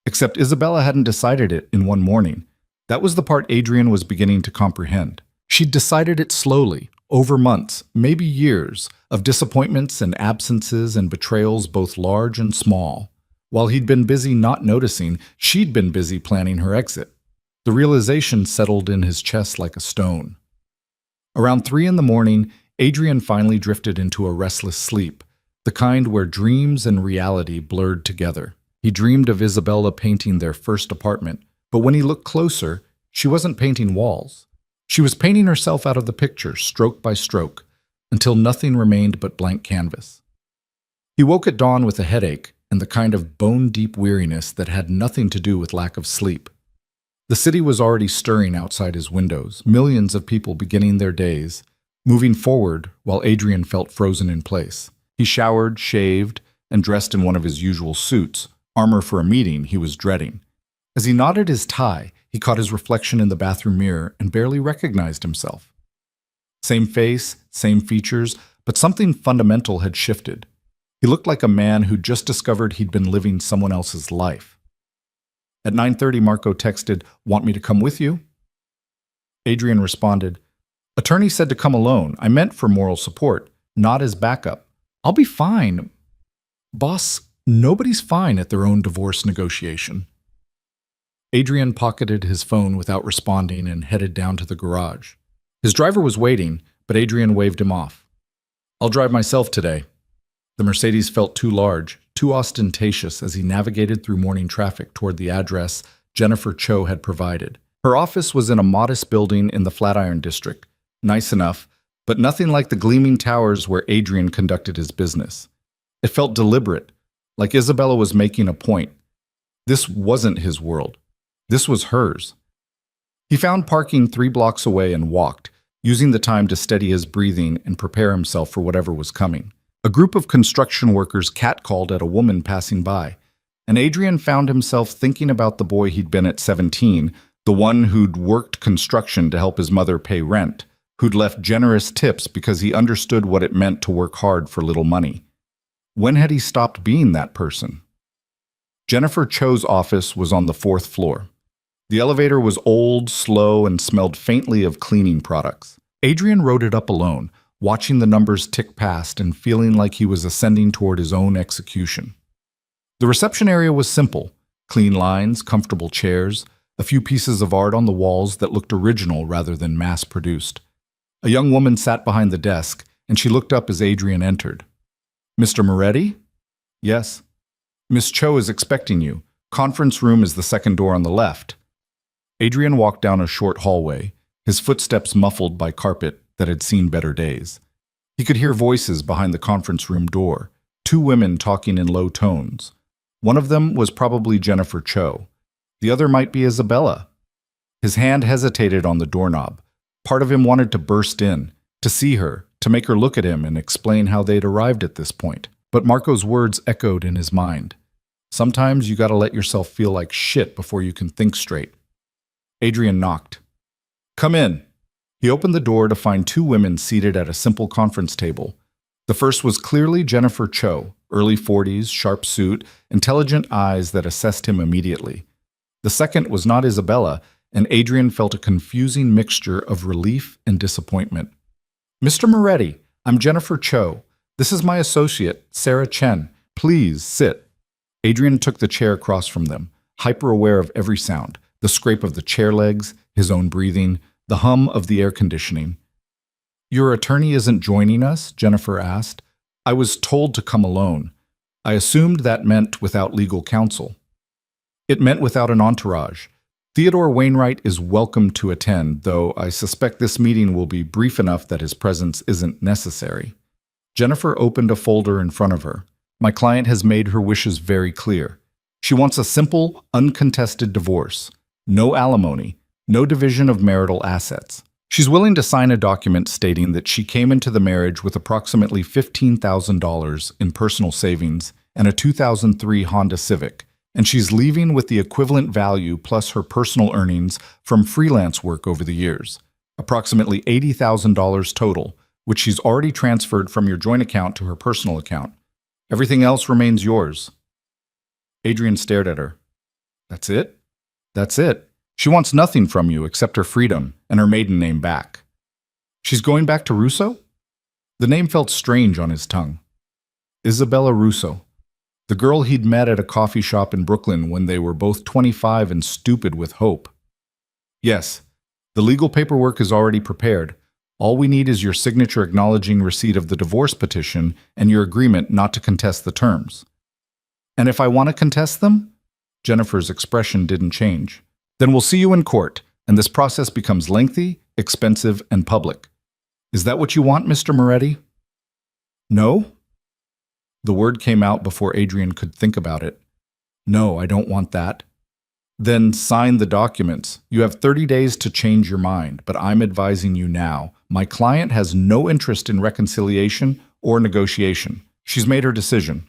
Except Isabella hadn't decided it in one morning. That was the part Adrian was beginning to comprehend. She'd decided it slowly, over months, maybe years, of disappointments and absences and betrayals both large and small. While he'd been busy not noticing, she'd been busy planning her exit. The realization settled in his chest like a stone. Around 3 in the morning, Adrian finally drifted into a restless sleep, the kind where dreams and reality blurred together. He dreamed of Isabella painting their first apartment, but when he looked closer, she wasn't painting walls. She was painting herself out of the picture, stroke by stroke, until nothing remained but blank canvas. He woke at dawn with a headache and the kind of bone-deep weariness that had nothing to do with lack of sleep. The city was already stirring outside his windows, millions of people beginning their days, moving forward while Adrian felt frozen in place. He showered, shaved, and dressed in one of his usual suits, armor for a meeting he was dreading. As he knotted his tie, he caught his reflection in the bathroom mirror and barely recognized himself. Same face, same features, but something fundamental had shifted. He looked like a man who'd just discovered he'd been living someone else's life. At 9:30, Marco texted, "Want me to come with you?" Adrian responded, "Attorney said to come alone. I meant for moral support, not as backup." "I'll be fine." "Boss, nobody's fine at their own divorce negotiation." Adrian pocketed his phone without responding and headed down to the garage. His driver was waiting, but Adrian waved him off. "I'll drive myself today." The Mercedes felt too large, too ostentatious as he navigated through morning traffic toward the address Jennifer Cho had provided. Her office was in a modest building in the Flatiron district. Nice enough, but nothing like the gleaming towers where Adrian conducted his business. It felt deliberate, like Isabella was making a point. This wasn't his world. This was hers. He found parking 3 blocks away and walked, using the time to steady his breathing and prepare himself for whatever was coming. A group of construction workers catcalled at a woman passing by, and Adrian found himself thinking about the boy he'd been at 17, the one who'd worked construction to help his mother pay rent, who'd left generous tips because he understood what it meant to work hard for little money. When had he stopped being that person? Jennifer Cho's office was on the 4th floor. The elevator was old, slow, and smelled faintly of cleaning products. Adrian rode it up alone, watching the numbers tick past and feeling like he was ascending toward his own execution. The reception area was simple: clean lines, comfortable chairs, a few pieces of art on the walls that looked original rather than mass-produced. A young woman sat behind the desk, and she looked up as Adrian entered. "Mr. Moretti?" "Yes." "Miss Cho is expecting you. Conference room is the second door on the left." Adrian walked down a short hallway, his footsteps muffled by carpet that had seen better days. He could hear voices behind the conference room door, two women talking in low tones. One of them was probably Jennifer Cho. The other might be Isabella. His hand hesitated on the doorknob. Part of him wanted to burst in, to see her, to make her look at him and explain how they'd arrived at this point. But Marco's words echoed in his mind. Sometimes you gotta let yourself feel like shit before you can think straight. Adrian knocked. "Come in." He opened the door to find two women seated at a simple conference table. The first was clearly Jennifer Cho, early 40s, sharp suit, intelligent eyes that assessed him immediately. The second was not Isabella, and Adrian felt a confusing mixture of relief and disappointment. "Mr. Moretti, I'm Jennifer Cho. This is my associate, Sarah Chen. Please sit." Adrian took the chair across from them, hyper-aware of every sound, the scrape of the chair legs, his own breathing, the hum of the air conditioning. "Your attorney isn't joining us?" Jennifer asked. "I was told to come alone. I assumed that meant without legal counsel." "It meant without an entourage. Theodore Wainwright is welcome to attend, though I suspect this meeting will be brief enough that his presence isn't necessary." Jennifer opened a folder in front of her. "My client has made her wishes very clear. She wants a simple, uncontested divorce. No alimony, no division of marital assets. She's willing to sign a document stating that she came into the marriage with approximately $15,000 in personal savings and a 2003 Honda Civic, and she's leaving with the equivalent value plus her personal earnings from freelance work over the years, approximately $80,000 total, which she's already transferred from your joint account to her personal account. Everything else remains yours." Adrian stared at her. "That's it?" "That's it. She wants nothing from you except her freedom and her maiden name back." "She's going back to Russo?" The name felt strange on his tongue. Isabella Russo. The girl he'd met at a coffee shop in Brooklyn when they were both 25 and stupid with hope. "Yes. The legal paperwork is already prepared. All we need is your signature acknowledging receipt of the divorce petition and your agreement not to contest the terms." "And if I want to contest them?" Jennifer's expression didn't change. "Then we'll see you in court, and this process becomes lengthy, expensive, and public. Is that what you want, Mr. Moretti?" "No?" The word came out before Adrian could think about it. "No, I don't want that." "Then sign the documents. You have 30 days to change your mind, but I'm advising you now. My client has no interest in reconciliation or negotiation. She's made her decision."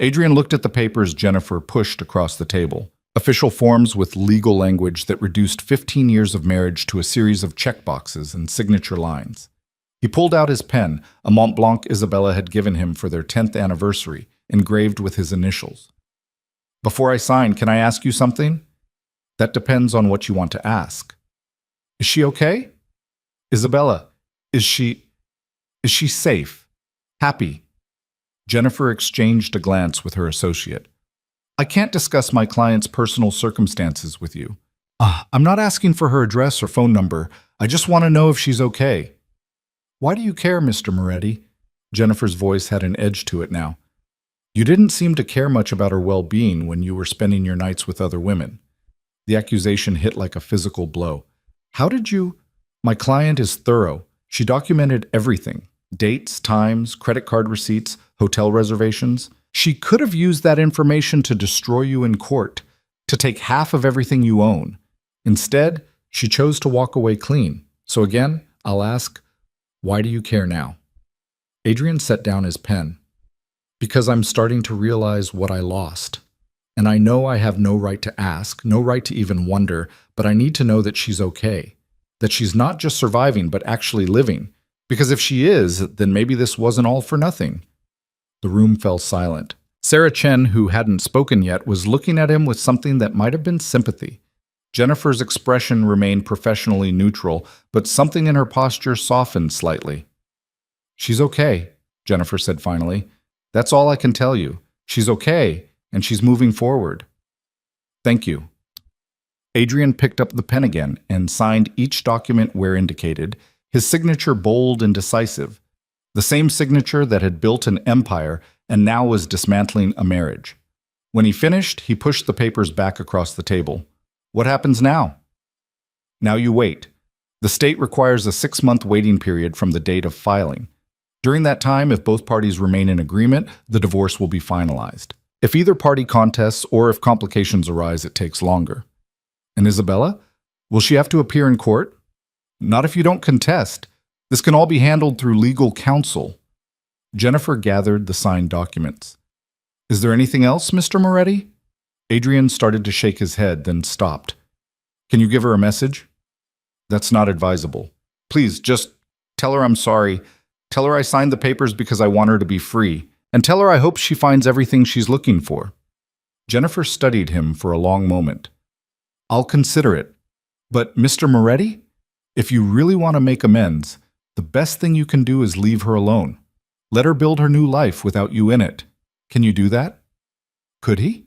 Adrian looked at the papers Jennifer pushed across the table. Official forms with legal language that reduced 15 years of marriage to a series of checkboxes and signature lines. He pulled out his pen, a Mont Blanc Isabella had given him for their 10th anniversary, engraved with his initials. "Before I sign, can I ask you something?" "That depends on what you want to ask." "Is she okay?" "Isabella, is she safe? Happy?" Jennifer exchanged a glance with her associate. "I can't discuss my client's personal circumstances with you. I'm not asking for her address or phone number. I just want to know if she's okay." "Why do you care, Mr. Moretti?" Jennifer's voice had an edge to it now. "You didn't seem to care much about her well-being when you were spending your nights with other women." The accusation hit like a physical blow. "How did you—" "My client is thorough. She documented everything. Dates, times, credit card receipts, hotel reservations. She could have used that information to destroy you in court, to take half of everything you own. Instead, she chose to walk away clean. So again, I'll ask, why do you care now?" Adrian set down his pen. "Because I'm starting to realize what I lost. And I know I have no right to ask, no right to even wonder, but I need to know that she's okay. That she's not just surviving, but actually living. Because if she is, then maybe this wasn't all for nothing." The room fell silent. Sarah Chen, who hadn't spoken yet, was looking at him with something that might have been sympathy. Jennifer's expression remained professionally neutral, but something in her posture softened slightly. "She's okay," Jennifer said finally. "That's all I can tell you. She's okay, and she's moving forward." "Thank you." Adrian picked up the pen again and signed each document where indicated, his signature bold and decisive. The same signature that had built an empire and now was dismantling a marriage. When he finished, he pushed the papers back across the table. "What happens now?" "Now you wait. The state requires a 6-month waiting period from the date of filing. During that time, if both parties remain in agreement, the divorce will be finalized. If either party contests or if complications arise, it takes longer." "And Isabella? Will she have to appear in court?" "Not if you don't contest. This can all be handled through legal counsel." Jennifer gathered the signed documents. "Is there anything else, Mr. Moretti?" Adrian started to shake his head, then stopped. "Can you give her a message?" "That's not advisable. Please, just tell her I'm sorry. Tell her I signed the papers because I want her to be free. And tell her I hope she finds everything she's looking for." Jennifer studied him for a long moment. "I'll consider it. But, Mr. Moretti, if you really want to make amends, the best thing you can do is leave her alone. Let her build her new life without you in it. Can you do that?" Could he?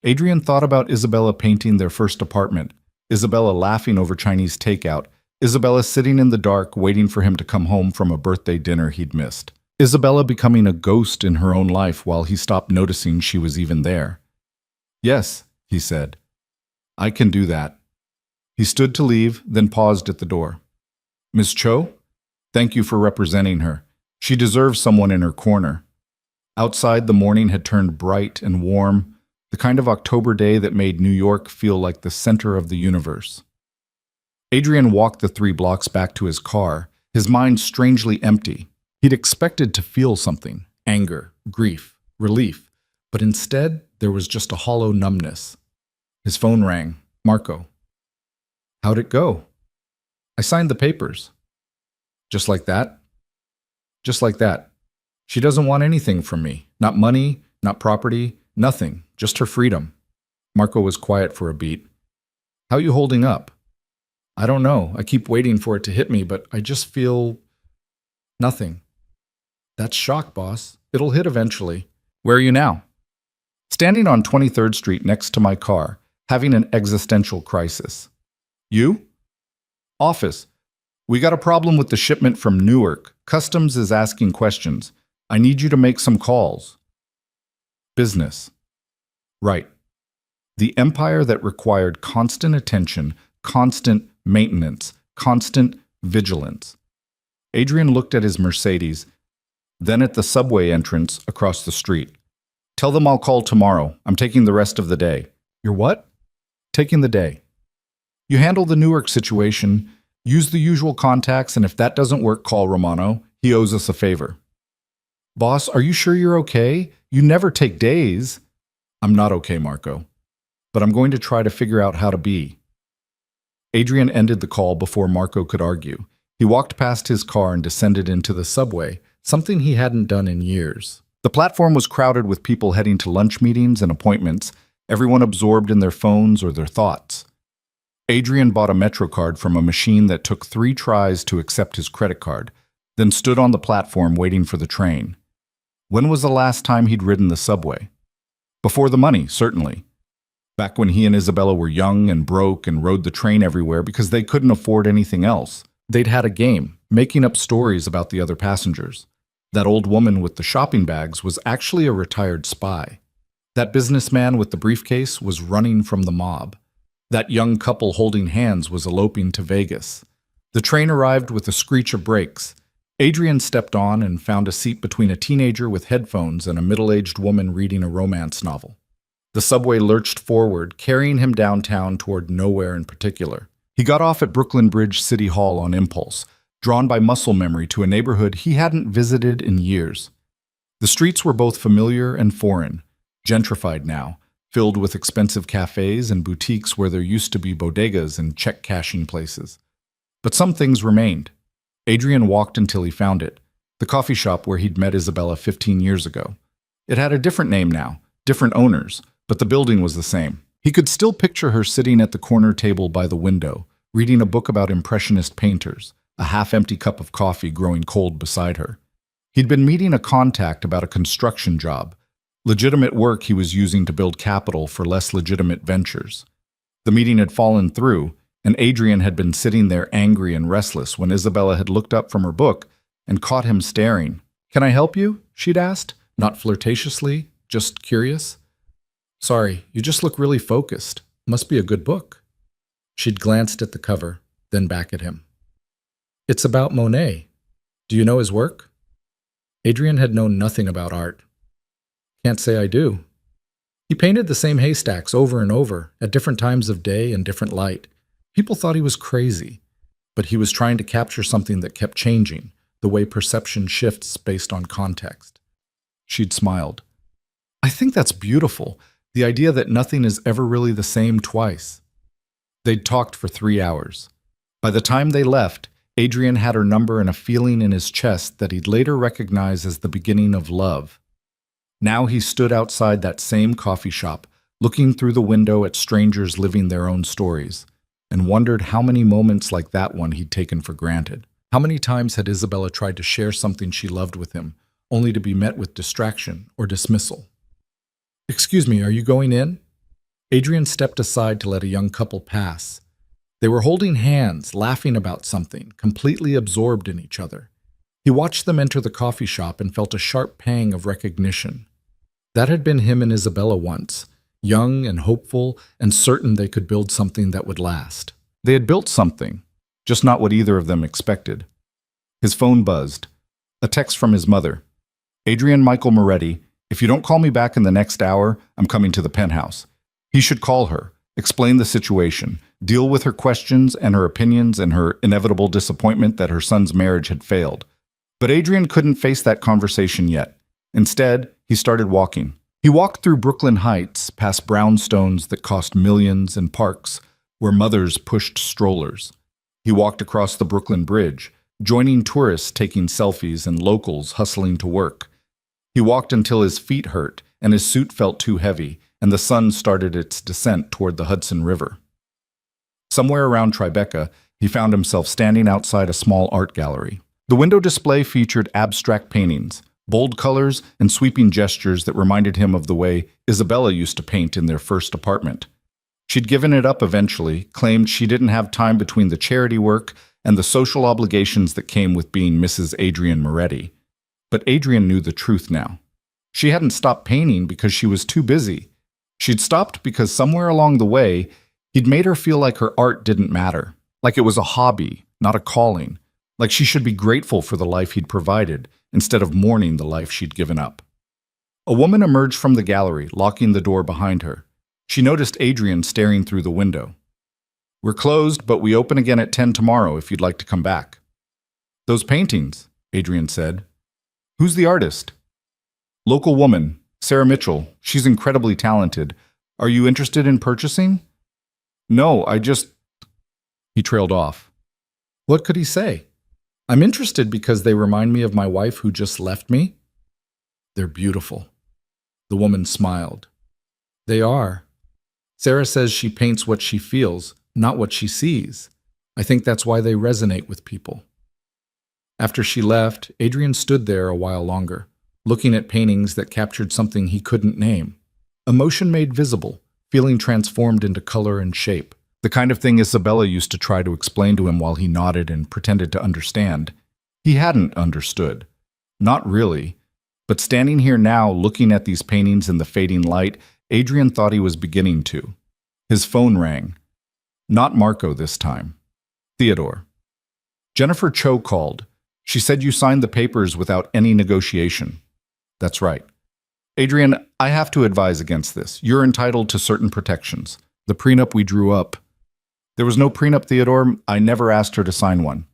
Adrian thought about Isabella painting their first apartment, Isabella laughing over Chinese takeout, Isabella sitting in the dark waiting for him to come home from a birthday dinner he'd missed. Isabella becoming a ghost in her own life while he stopped noticing she was even there. "Yes," he said. "I can do that." He stood to leave, then paused at the door. "Miss Cho, thank you for representing her. She deserves someone in her corner." Outside, the morning had turned bright and warm, the kind of October day that made New York feel like the center of the universe. Adrian walked the 3 blocks back to his car, his mind strangely empty. He'd expected to feel something, anger, grief, relief, but instead there was just a hollow numbness. His phone rang. Marco. "How'd it go?" "I signed the papers." "Just like that?" "Just like that. She doesn't want anything from me. Not money, not property, nothing. Just her freedom." Marco was quiet for a beat. "How you holding up?" "I don't know. I keep waiting for it to hit me, but I just feel nothing." "That's shock, boss. It'll hit eventually." "Where are you now?" "Standing on 23rd Street next to my car, having an existential crisis." "You?" "Office. We got a problem with the shipment from Newark. Customs is asking questions. I need you to make some calls." "Business." "Right. The empire that required constant attention, constant maintenance, constant vigilance." Adrian looked at his Mercedes, then at the subway entrance across the street. "Tell them I'll call tomorrow. I'm taking the rest of the day." "You're what?" "Taking the day. You handle the Newark situation, use the usual contacts, and if that doesn't work, call Romano. He owes us a favor." "Boss, are you sure you're okay? You never take days." "I'm not okay, Marco. But I'm going to try to figure out how to be." Adrian ended the call before Marco could argue. He walked past his car and descended into the subway, something he hadn't done in years. The platform was crowded with people heading to lunch meetings and appointments, everyone absorbed in their phones or their thoughts. Adrian bought a Metro card from a machine that took 3 tries to accept his credit card, then stood on the platform waiting for the train. When was the last time he'd ridden the subway? Before the money, certainly. Back when he and Isabella were young and broke and rode the train everywhere because they couldn't afford anything else. They'd had a game, making up stories about the other passengers. That old woman with the shopping bags was actually a retired spy. That businessman with the briefcase was running from the mob. That young couple holding hands was eloping to Vegas. The train arrived with a screech of brakes. Adrian stepped on and found a seat between a teenager with headphones and a middle-aged woman reading a romance novel. The subway lurched forward, carrying him downtown toward nowhere in particular. He got off at Brooklyn Bridge City Hall on impulse, drawn by muscle memory to a neighborhood he hadn't visited in years. The streets were both familiar and foreign, gentrified now, filled with expensive cafes and boutiques where there used to be bodegas and check-cashing places. But some things remained. Adrian walked until he found it, the coffee shop where he'd met Isabella 15 years ago. It had a different name now, different owners, but the building was the same. He could still picture her sitting at the corner table by the window, reading a book about impressionist painters, a half-empty cup of coffee growing cold beside her. He'd been meeting a contact about a construction job, legitimate work he was using to build capital for less legitimate ventures. The meeting had fallen through, and Adrian had been sitting there angry and restless when Isabella had looked up from her book and caught him staring. "Can I help you?" she'd asked, not flirtatiously, just curious. "Sorry, you just look really focused. Must be a good book." She'd glanced at the cover, then back at him. "It's about Monet. Do you know his work?" Adrian had known nothing about art. "Can't say I do. He painted the same haystacks over and over, at different times of day and different light. People thought he was crazy, but he was trying to capture something that kept changing, the way perception shifts based on context." She'd smiled. "I think that's beautiful, the idea that nothing is ever really the same twice." They'd talked for 3 hours. By the time they left, Adrian had her number and a feeling in his chest that he'd later recognize as the beginning of love. Now he stood outside that same coffee shop, looking through the window at strangers living their own stories, and wondered how many moments like that one he'd taken for granted. How many times had Isabella tried to share something she loved with him, only to be met with distraction or dismissal? "Excuse me, are you going in?" Adrian stepped aside to let a young couple pass. They were holding hands, laughing about something, completely absorbed in each other. He watched them enter the coffee shop and felt a sharp pang of recognition. That had been him and Isabella once, young and hopeful and certain they could build something that would last. They had built something, just not what either of them expected. His phone buzzed. A text from his mother. "Adrian Michael Moretti, if you don't call me back in the next hour, I'm coming to the penthouse." He should call her, explain the situation, deal with her questions and her opinions and her inevitable disappointment that her son's marriage had failed. But Adrian couldn't face that conversation yet. Instead, he started walking. He walked through Brooklyn Heights, past brownstones that cost millions and parks where mothers pushed strollers. He walked across the Brooklyn Bridge, joining tourists taking selfies and locals hustling to work. He walked until his feet hurt and his suit felt too heavy, and the sun started its descent toward the Hudson River. Somewhere around Tribeca, he found himself standing outside a small art gallery. The window display featured abstract paintings, bold colors, and sweeping gestures that reminded him of the way Isabella used to paint in their first apartment. She'd given it up eventually, claimed she didn't have time between the charity work and the social obligations that came with being Mrs. Adrian Moretti. But Adrian knew the truth now. She hadn't stopped painting because she was too busy. She'd stopped because somewhere along the way, he'd made her feel like her art didn't matter, like it was a hobby, not a calling, like she should be grateful for the life he'd provided instead of mourning the life she'd given up. A woman emerged from the gallery, locking the door behind her. She noticed Adrian staring through the window. "We're closed, but we open again at 10 tomorrow if you'd like to come back." "Those paintings," Adrian said. "Who's the artist?" "Local woman, Sarah Mitchell. She's incredibly talented. Are you interested in purchasing?" "No, He trailed off. What could he say? "I'm interested because they remind me of my wife who just left me." "They're beautiful." The woman smiled. "They are. Sarah says she paints what she feels, not what she sees. I think that's why they resonate with people." After she left, Adrian stood there a while longer, looking at paintings that captured something he couldn't name. Emotion made visible, feeling transformed into color and shape. The kind of thing Isabella used to try to explain to him while he nodded and pretended to understand. He hadn't understood. Not really. But standing here now, looking at these paintings in the fading light, Adrian thought he was beginning to. His phone rang. Not Marco this time. Theodore. "Jennifer Cho called. She said you signed the papers without any negotiation." "That's right." "Adrian, I have to advise against this. You're entitled to certain protections. The prenup we drew up." "There was no prenup, Theodore. I never asked her to sign one."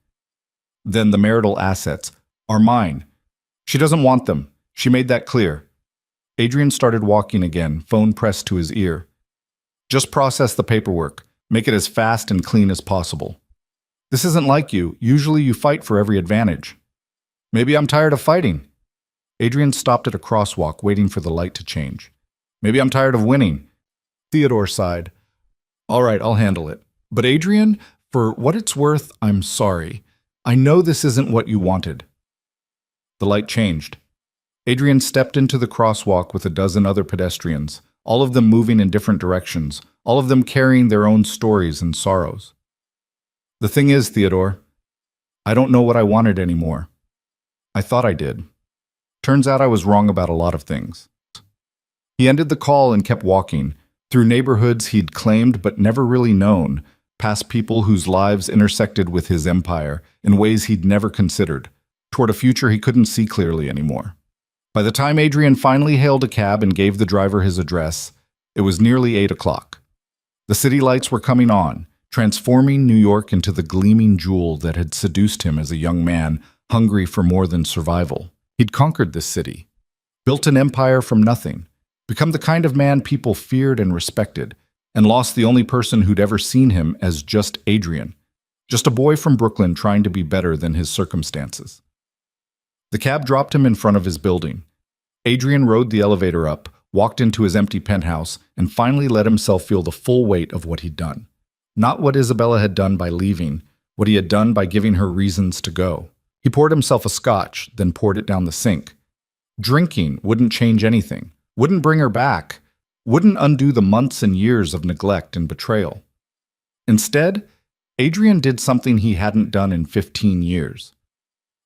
"Then the marital assets are mine. She doesn't want them. She made that clear." Adrian started walking again, phone pressed to his ear. "Just process the paperwork. Make it as fast and clean as possible." "This isn't like you. Usually you fight for every advantage." "Maybe I'm tired of fighting." Adrian stopped at a crosswalk, waiting for the light to change. "Maybe I'm tired of winning." Theodore sighed. All right, I'll handle it. But Adrian, for what it's worth, I'm sorry. I know this isn't what you wanted. The light changed. Adrian stepped into the crosswalk with a dozen other pedestrians, all of them moving in different directions, all of them carrying their own stories and sorrows. The thing is, Theodore, I don't know what I wanted anymore. I thought I did. Turns out I was wrong about a lot of things. He ended the call and kept walking, through neighborhoods he'd claimed but never really known, past people whose lives intersected with his empire in ways he'd never considered, toward a future he couldn't see clearly anymore. By the time Adrian finally hailed a cab and gave the driver his address, it was nearly 8 o'clock. The city lights were coming on, transforming New York into the gleaming jewel that had seduced him as a young man hungry for more than survival. He'd conquered this city, built an empire from nothing, become the kind of man people feared and respected, and lost the only person who'd ever seen him as just Adrian, just a boy from Brooklyn trying to be better than his circumstances. The cab dropped him in front of his building. Adrian rode the elevator up, walked into his empty penthouse, and finally let himself feel the full weight of what he'd done. Not what Isabella had done by leaving, what he had done by giving her reasons to go. He poured himself a scotch, then poured it down the sink. Drinking wouldn't change anything, wouldn't bring her back, wouldn't undo the months and years of neglect and betrayal. Instead, Adrian did something he hadn't done in 15 years.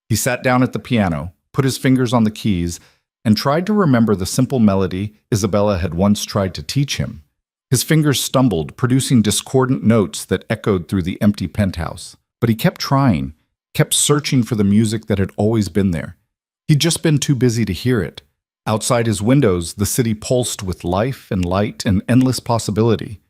He sat down at the piano, put his fingers on the keys, and tried to remember the simple melody Isabella had once tried to teach him. His fingers stumbled, producing discordant notes that echoed through the empty penthouse. But he kept trying, kept searching for the music that had always been there. He'd just been too busy to hear it. Outside his windows, the city pulsed with life and light and endless possibility.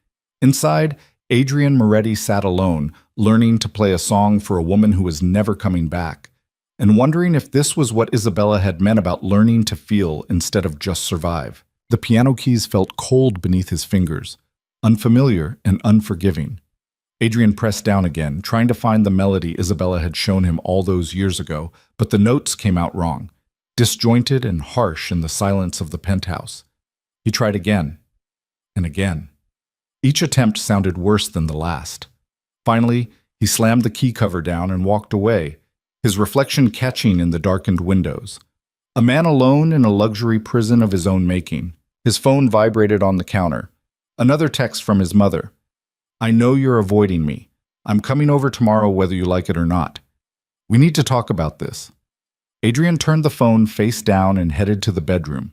Inside, Adrian Moretti sat alone, learning to play a song for a woman who was never coming back, and wondering if this was what Isabella had meant about learning to feel instead of just survive. The piano keys felt cold beneath his fingers, unfamiliar and unforgiving. Adrian pressed down again, trying to find the melody Isabella had shown him all those years ago, but the notes came out wrong, disjointed and harsh in the silence of the penthouse. He tried again and again. Each attempt sounded worse than the last. Finally, he slammed the key cover down and walked away, his reflection catching in the darkened windows. A man alone in a luxury prison of his own making. His phone vibrated on the counter. Another text from his mother. I know you're avoiding me. I'm coming over tomorrow whether you like it or not. We need to talk about this. Adrian turned the phone face down and headed to the bedroom.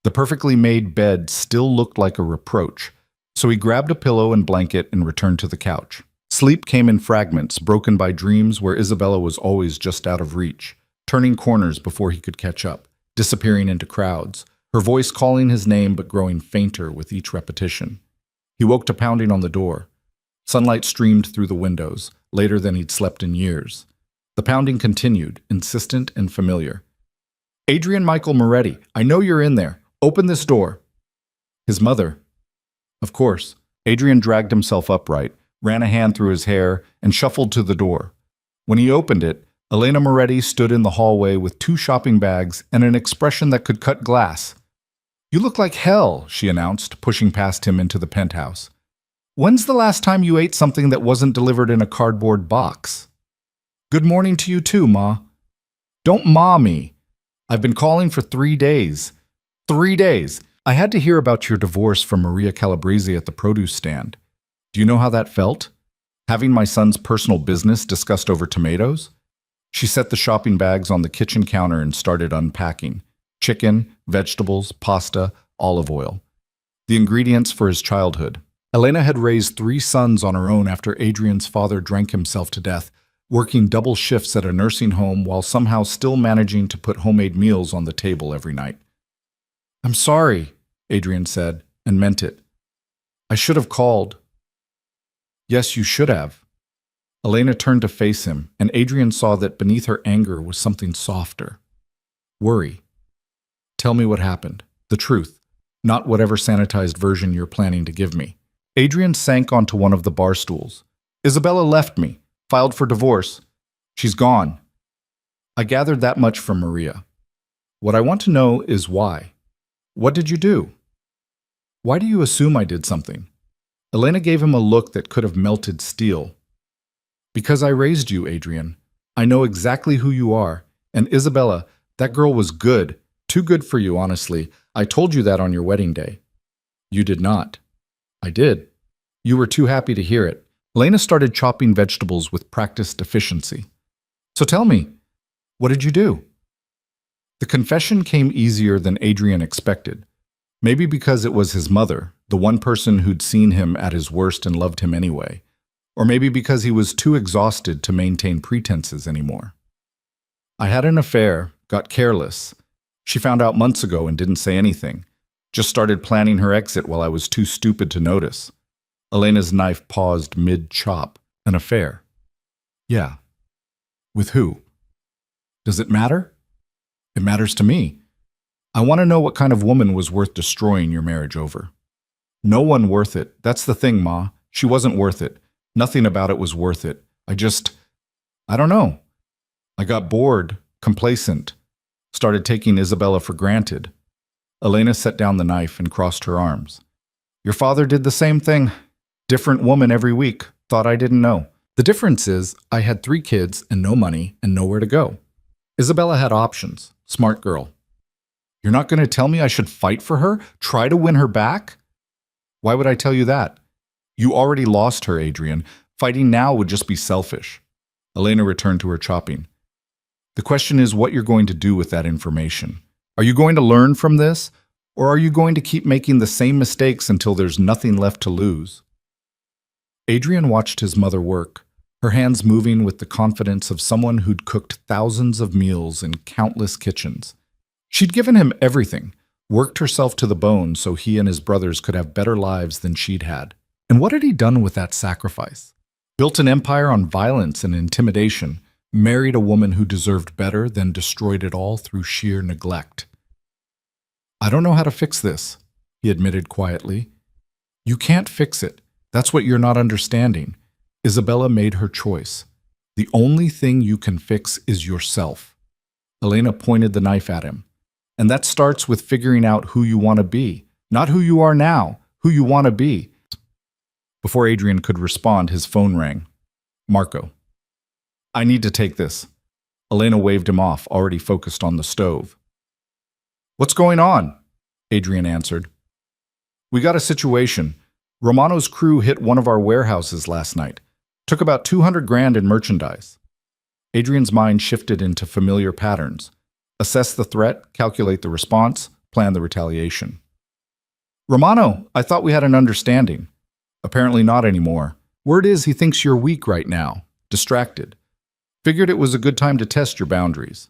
The perfectly made bed still looked like a reproach, so he grabbed a pillow and blanket and returned to the couch. Sleep came in fragments, broken by dreams where Isabella was always just out of reach, turning corners before he could catch up, disappearing into crowds, her voice calling his name but growing fainter with each repetition. He woke to pounding on the door. Sunlight streamed through the windows, later than he'd slept in years. The pounding continued, insistent and familiar. Adrian Michael Moretti, I know you're in there. Open this door. His mother. Of course. Adrian dragged himself upright, ran a hand through his hair, and shuffled to the door. When he opened it, Elena Moretti stood in the hallway with 2 shopping bags and an expression that could cut glass. You look like hell, she announced, pushing past him into the penthouse. When's the last time you ate something that wasn't delivered in a cardboard box? Good morning to you too, Ma. Don't Ma me. I've been calling for 3 days. 3 days. I had to hear about your divorce from Maria Calabrese at the produce stand. Do you know how that felt? Having my son's personal business discussed over tomatoes? She set the shopping bags on the kitchen counter and started unpacking. Chicken, vegetables, pasta, olive oil. The ingredients for his childhood. Elena had raised 3 sons on her own after Adrian's father drank himself to death, working double shifts at a nursing home while somehow still managing to put homemade meals on the table every night. I'm sorry, Adrian said, and meant it. I should have called. Yes, you should have. Elena turned to face him, and Adrian saw that beneath her anger was something softer. Worry. Tell me what happened. The truth, not whatever sanitized version you're planning to give me. Adrian sank onto one of the bar stools. Isabella left me, filed for divorce. She's gone. I gathered that much from Maria. What I want to know is why. What did you do? Why do you assume I did something? Elena gave him a look that could have melted steel. Because I raised you, Adrian. I know exactly who you are. And Isabella, that girl was good. Too good for you, honestly. I told you that on your wedding day. You did not. I did. You were too happy to hear it. Elena started chopping vegetables with practiced efficiency. So tell me, what did you do? The confession came easier than Adrian expected. Maybe because it was his mother, the one person who'd seen him at his worst and loved him anyway. Or maybe because he was too exhausted to maintain pretenses anymore. I had an affair, got careless. She found out months ago and didn't say anything. Just started planning her exit while I was too stupid to notice. Elena's knife paused mid-chop. An affair. Yeah. With who? Does it matter? It matters to me. I want to know what kind of woman was worth destroying your marriage over. No one worth it. That's the thing, Ma. She wasn't worth it. Nothing about it was worth it. I don't know. I got bored, complacent, started taking Isabella for granted. Elena set down the knife and crossed her arms. Your father did the same thing. Different woman every week. Thought I didn't know. The difference is I had 3 kids and no money and nowhere to go. Isabella had options. Smart girl. You're not going to tell me I should fight for her? Try to win her back? Why would I tell you that? You already lost her, Adrian. Fighting now would just be selfish. Elena returned to her chopping. The question is what you're going to do with that information. Are you going to learn from this? Or are you going to keep making the same mistakes until there's nothing left to lose? Adrian watched his mother work, her hands moving with the confidence of someone who'd cooked thousands of meals in countless kitchens. She'd given him everything, worked herself to the bone so he and his brothers could have better lives than she'd had. And what had he done with that sacrifice? Built an empire on violence and intimidation, married a woman who deserved better, then destroyed it all through sheer neglect. I don't know how to fix this, he admitted quietly. You can't fix it. That's what you're not understanding. Isabella made her choice. The only thing you can fix is yourself. Elena pointed the knife at him. And that starts with figuring out who you want to be. Not who you are now, who you want to be. Before Adrian could respond, his phone rang. Marco. I need to take this. Elena waved him off, already focused on the stove. What's going on? Adrian answered. We got a situation. Romano's crew hit one of our warehouses last night. Took about 200 grand in merchandise. Adrian's mind shifted into familiar patterns. Assess the threat, calculate the response, plan the retaliation. Romano, I thought we had an understanding. Apparently not anymore. Word is he thinks you're weak right now, distracted. Figured it was a good time to test your boundaries.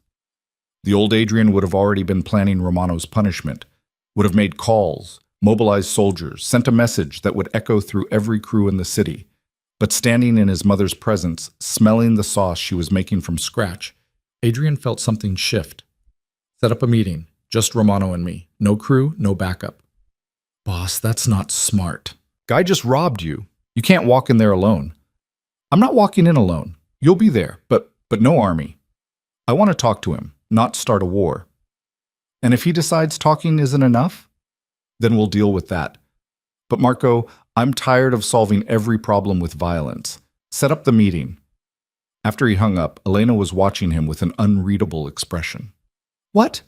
The old Adrian would have already been planning Romano's punishment, would have made calls, mobilized soldiers, sent a message that would echo through every crew in the city. But standing in his mother's presence, smelling the sauce she was making from scratch, Adrian felt something shift. Set up a meeting, just Romano and me. No crew, no backup. Boss, that's not smart. Guy just robbed you. You can't walk in there alone. I'm not walking in alone. You'll be there, but no army. I want to talk to him, not start a war. And if he decides talking isn't enough, then we'll deal with that. But Marco, I'm tired of solving every problem with violence. Set up the meeting. After he hung up, Elena was watching him with an unreadable expression. What?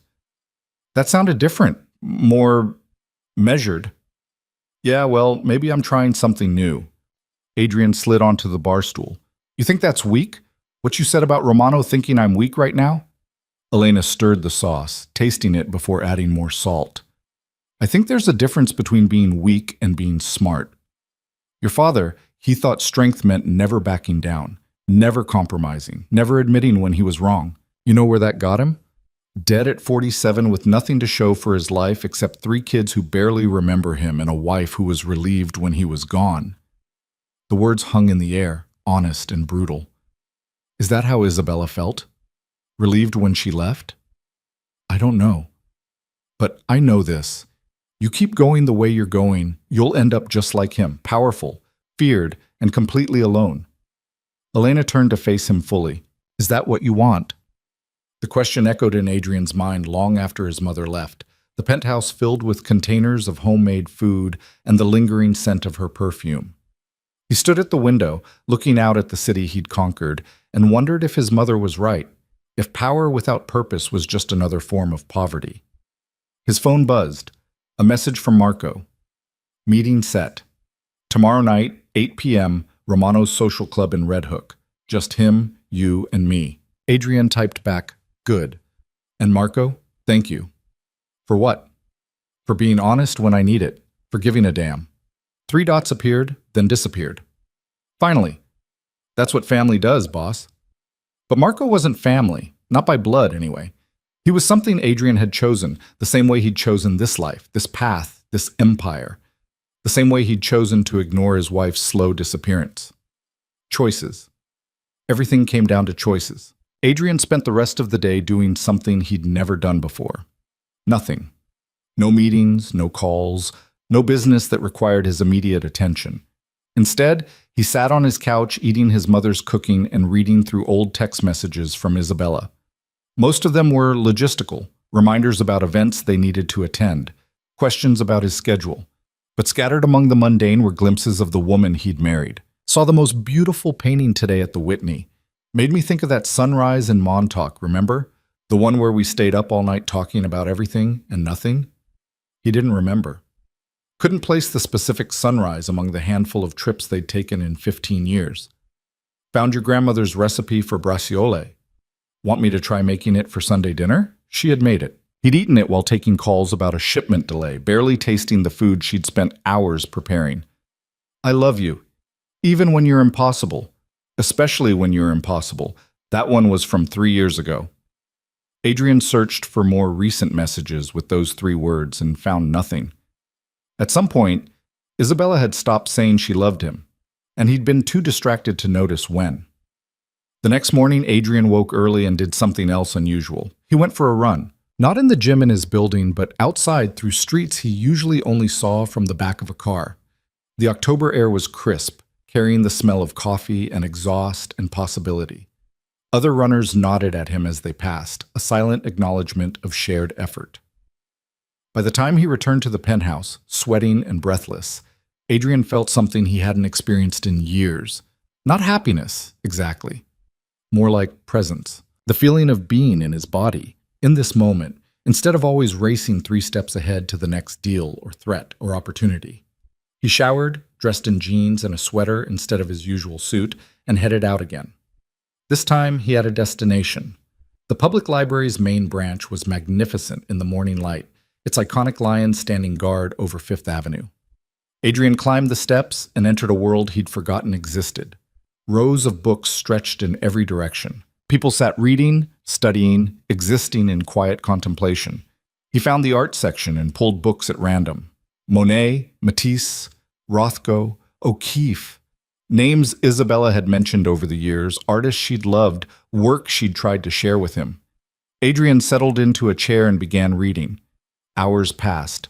That sounded different, more measured. Yeah, well, maybe I'm trying something new. Adrian slid onto the bar stool. You think that's weak? What you said about Romano thinking I'm weak right now? Elena stirred the sauce, tasting it before adding more salt. I think there's a difference between being weak and being smart. Your father, he thought strength meant never backing down, never compromising, never admitting when he was wrong. You know where that got him? Dead at 47 with nothing to show for his life except 3 kids who barely remember him and a wife who was relieved when he was gone. The words hung in the air, honest and brutal. Is that how Isabella felt? Relieved when she left? I don't know. But I know this. You keep going the way you're going, you'll end up just like him, powerful, feared, and completely alone. Elena turned to face him fully. Is that what you want? The question echoed in Adrian's mind long after his mother left. the penthouse filled with containers of homemade food and the lingering scent of her perfume. He stood at the window, looking out at the city he'd conquered, and wondered if his mother was right, if power without purpose was just another form of poverty. His phone buzzed. A message from Marco. Meeting set. Tomorrow night, 8 p.m., Romano's Social Club in Red Hook. Just him, you, and me. Adrian typed back, good. And Marco, thank you. For what? For being honest when I need it. For giving a damn. 3 dots appeared, then disappeared. Finally. That's what family does, boss. But Marco wasn't family, not by blood anyway. He was something Adrian had chosen, the same way he'd chosen this life, this path, this empire. The same way he'd chosen to ignore his wife's slow disappearance. Choices. Everything came down to choices. Adrian spent the rest of the day doing something he'd never done before. Nothing. No meetings, no calls, no business that required his immediate attention. Instead, he sat on his couch eating his mother's cooking and reading through old text messages from Isabella. Most of them were logistical, reminders about events they needed to attend, questions about his schedule. But scattered among the mundane were glimpses of the woman he'd married. Saw the most beautiful painting today at the Whitney. Made me think of that sunrise in Montauk, remember? The one where we stayed up all night talking about everything and nothing? He didn't remember. Couldn't place the specific sunrise among the handful of trips they'd taken in 15 years. Found your grandmother's recipe for braciole. Want me to try making it for Sunday dinner? She had made it. He'd eaten it while taking calls about a shipment delay, barely tasting the food she'd spent hours preparing. I love you. Even when you're impossible. Especially when you're impossible. That one was from 3 years ago. Adrian searched for more recent messages with those 3 words and found nothing. At some point, Isabella had stopped saying she loved him, and he'd been too distracted to notice when. The next morning, Adrian woke early and did something else unusual. He went for a run. Not in the gym in his building, but outside through streets he usually only saw from the back of a car. The October air was crisp, carrying the smell of coffee and exhaust and possibility. Other runners nodded at him as they passed, a silent acknowledgement of shared effort. By the time he returned to the penthouse, sweating and breathless, Adrian felt something he hadn't experienced in years. Not happiness, exactly. More like presence. The feeling of being in his body, in this moment, instead of always racing 3 steps ahead to the next deal or threat or opportunity. He showered, dressed in jeans and a sweater instead of his usual suit, and headed out again. This time, he had a destination. The public library's main branch was magnificent in the morning light, its iconic lion standing guard over Fifth Avenue. Adrian climbed the steps and entered a world he'd forgotten existed. Rows of books stretched in every direction. People sat reading, studying, existing in quiet contemplation. He found the art section and pulled books at random. Monet, Matisse, Rothko, O'Keeffe. Names Isabella had mentioned over the years, artists she'd loved, work she'd tried to share with him. Adrian settled into a chair and began reading. Hours passed.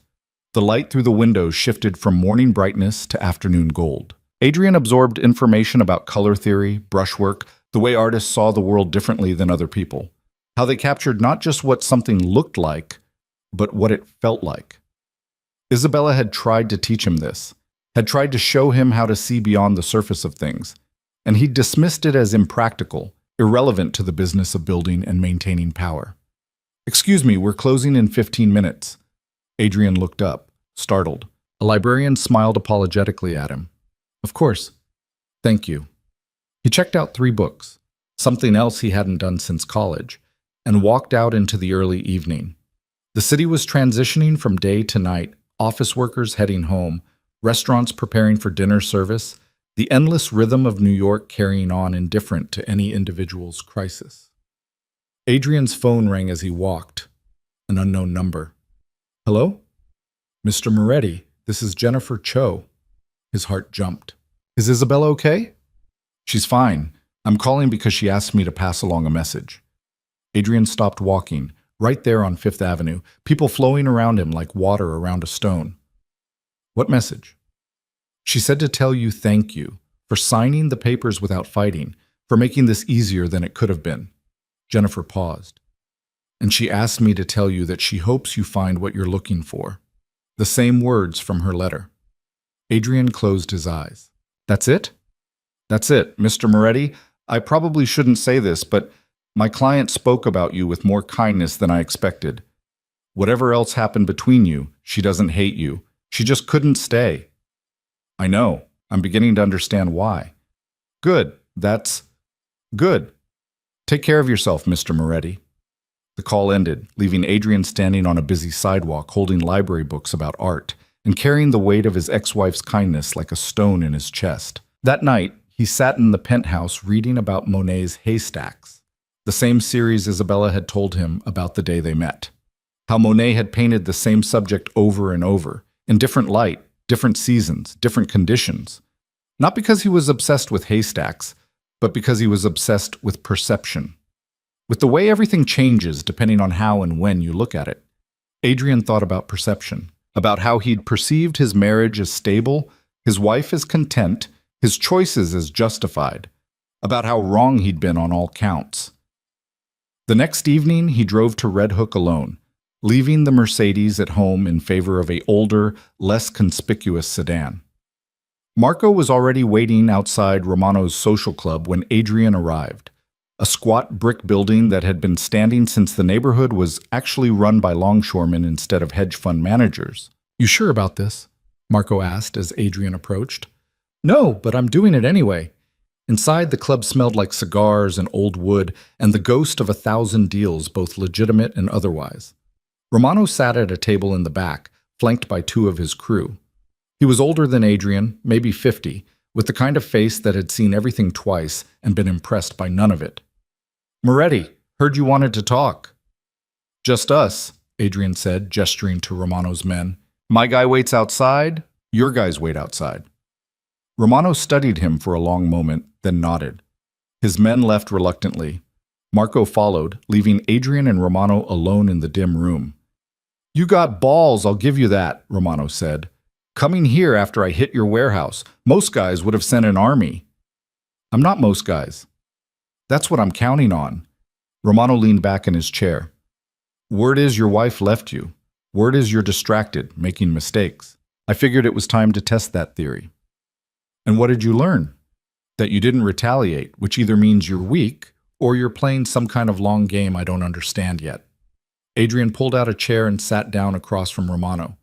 The light through the windows shifted from morning brightness to afternoon gold. Adrian absorbed information about color theory, brushwork, the way artists saw the world differently than other people. How they captured not just what something looked like, but what it felt like. Isabella had tried to teach him this, had tried to show him how to see beyond the surface of things, and he dismissed it as impractical, irrelevant to the business of building and maintaining power. "Excuse me, we're closing in 15 minutes. Adrian looked up, startled. A librarian smiled apologetically at him. "Of course. Thank you." He checked out 3 books, something else he hadn't done since college, and walked out into the early evening. The city was transitioning from day to night, office workers heading home, restaurants preparing for dinner service, the endless rhythm of New York carrying on indifferent to any individual's crisis. Adrian's phone rang as he walked. An unknown number. "Hello? Mr. Moretti, this is Jennifer Cho." His heart jumped. "Is Isabella okay?" "She's fine. I'm calling because she asked me to pass along a message." Adrian stopped walking, right there on Fifth Avenue, people flowing around him like water around a stone. "What message?" "She said to tell you thank you for signing the papers without fighting, for making this easier than it could have been." Jennifer paused. and she asked me to tell you that she hopes you find what you're looking for. The same words from her letter. Adrian closed his eyes. That's it? That's it, Mr. Moretti. I probably shouldn't say this, but my client spoke about you with more kindness than I expected. Whatever else happened between you, she doesn't hate you. She just couldn't stay. I know. I'm beginning to understand why. Good. That's good. Take care of yourself, Mr. Moretti. The call ended, leaving Adrian standing on a busy sidewalk holding library books about art and carrying the weight of his ex-wife's kindness like a stone in his chest. That night, he sat in the penthouse reading about Monet's Haystacks, the same series Isabella had told him about the day they met. How Monet had painted the same subject over and over, in different light, different seasons, different conditions. Not because he was obsessed with haystacks, but because he was obsessed with perception. With the way everything changes depending on how and when you look at it, Adrian thought about perception, about how he'd perceived his marriage as stable, his wife as content, his choices as justified, about how wrong he'd been on all counts. The next evening, he drove to Red Hook alone, leaving the Mercedes at home in favor of an older, less conspicuous sedan. Marco was already waiting outside Romano's social club when Adrian arrived, a squat brick building that had been standing since the neighborhood was actually run by longshoremen instead of hedge fund managers. You sure about this? Marco asked as Adrian approached. No, but I'm doing it anyway. Inside, the club smelled like cigars and old wood and the ghost of 1,000 deals, both legitimate and otherwise. Romano sat at a table in the back, flanked by two of his crew. He was older than Adrian, maybe 50, with the kind of face that had seen everything twice and been impressed by none of it. Moretti, heard you wanted to talk. Just us, Adrian said, gesturing to Romano's men. My guy waits outside, your guys wait outside. Romano studied him for a long moment, then nodded. His men left reluctantly. Marco followed, leaving Adrian and Romano alone in the dim room. You got balls, I'll give you that, Romano said. Coming here after I hit your warehouse. Most guys would have sent an army. I'm not most guys. That's what I'm counting on. Romano leaned back in his chair. Word is your wife left you. Word is you're distracted, making mistakes. I figured it was time to test that theory. And what did you learn? That you didn't retaliate, which either means you're weak or you're playing some kind of long game I don't understand yet. Adrian pulled out a chair and sat down across from Romano.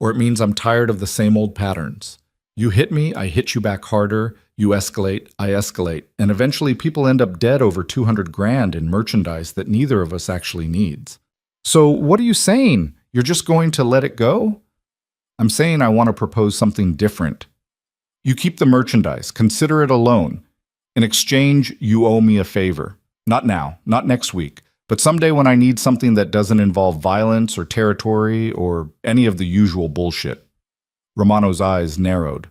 Or it means I'm tired of the same old patterns. You hit me, I hit you back harder, you escalate, I escalate, and eventually people end up dead over 200 grand in merchandise that neither of us actually needs. So what are you saying? You're just going to let it go? I'm saying I want to propose something different. You keep the merchandise, consider it a loan. In exchange, you owe me a favor. Not now, not next week, but someday when I need something that doesn't involve violence or territory or any of the usual bullshit. Romano's eyes narrowed.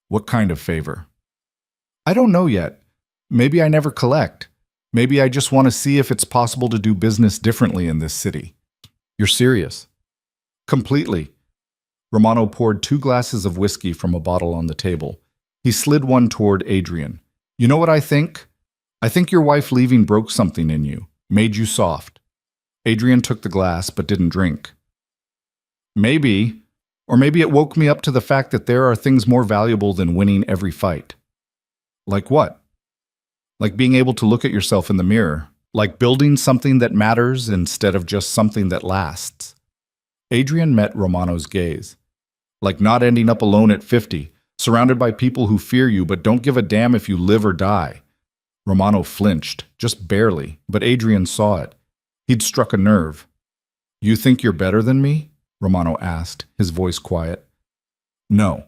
What kind of favor? I don't know yet. Maybe I never collect. Maybe I just want to see if it's possible to do business differently in this city. You're serious? Completely. Romano poured 2 glasses of whiskey from a bottle on the table. He slid one toward Adrian. You know what I think? I think your wife leaving broke something in you, made you soft. Adrian took the glass but didn't drink. Maybe, or maybe it woke me up to the fact that there are things more valuable than winning every fight. Like what? Like being able to look at yourself in the mirror. Like building something that matters instead of just something that lasts. Adrian met Romano's gaze. Like not ending up alone at 50, surrounded by people who fear you but don't give a damn if you live or die. Romano flinched, just barely, but Adrian saw it. He'd struck a nerve. You think you're better than me? Romano asked, his voice quiet. No,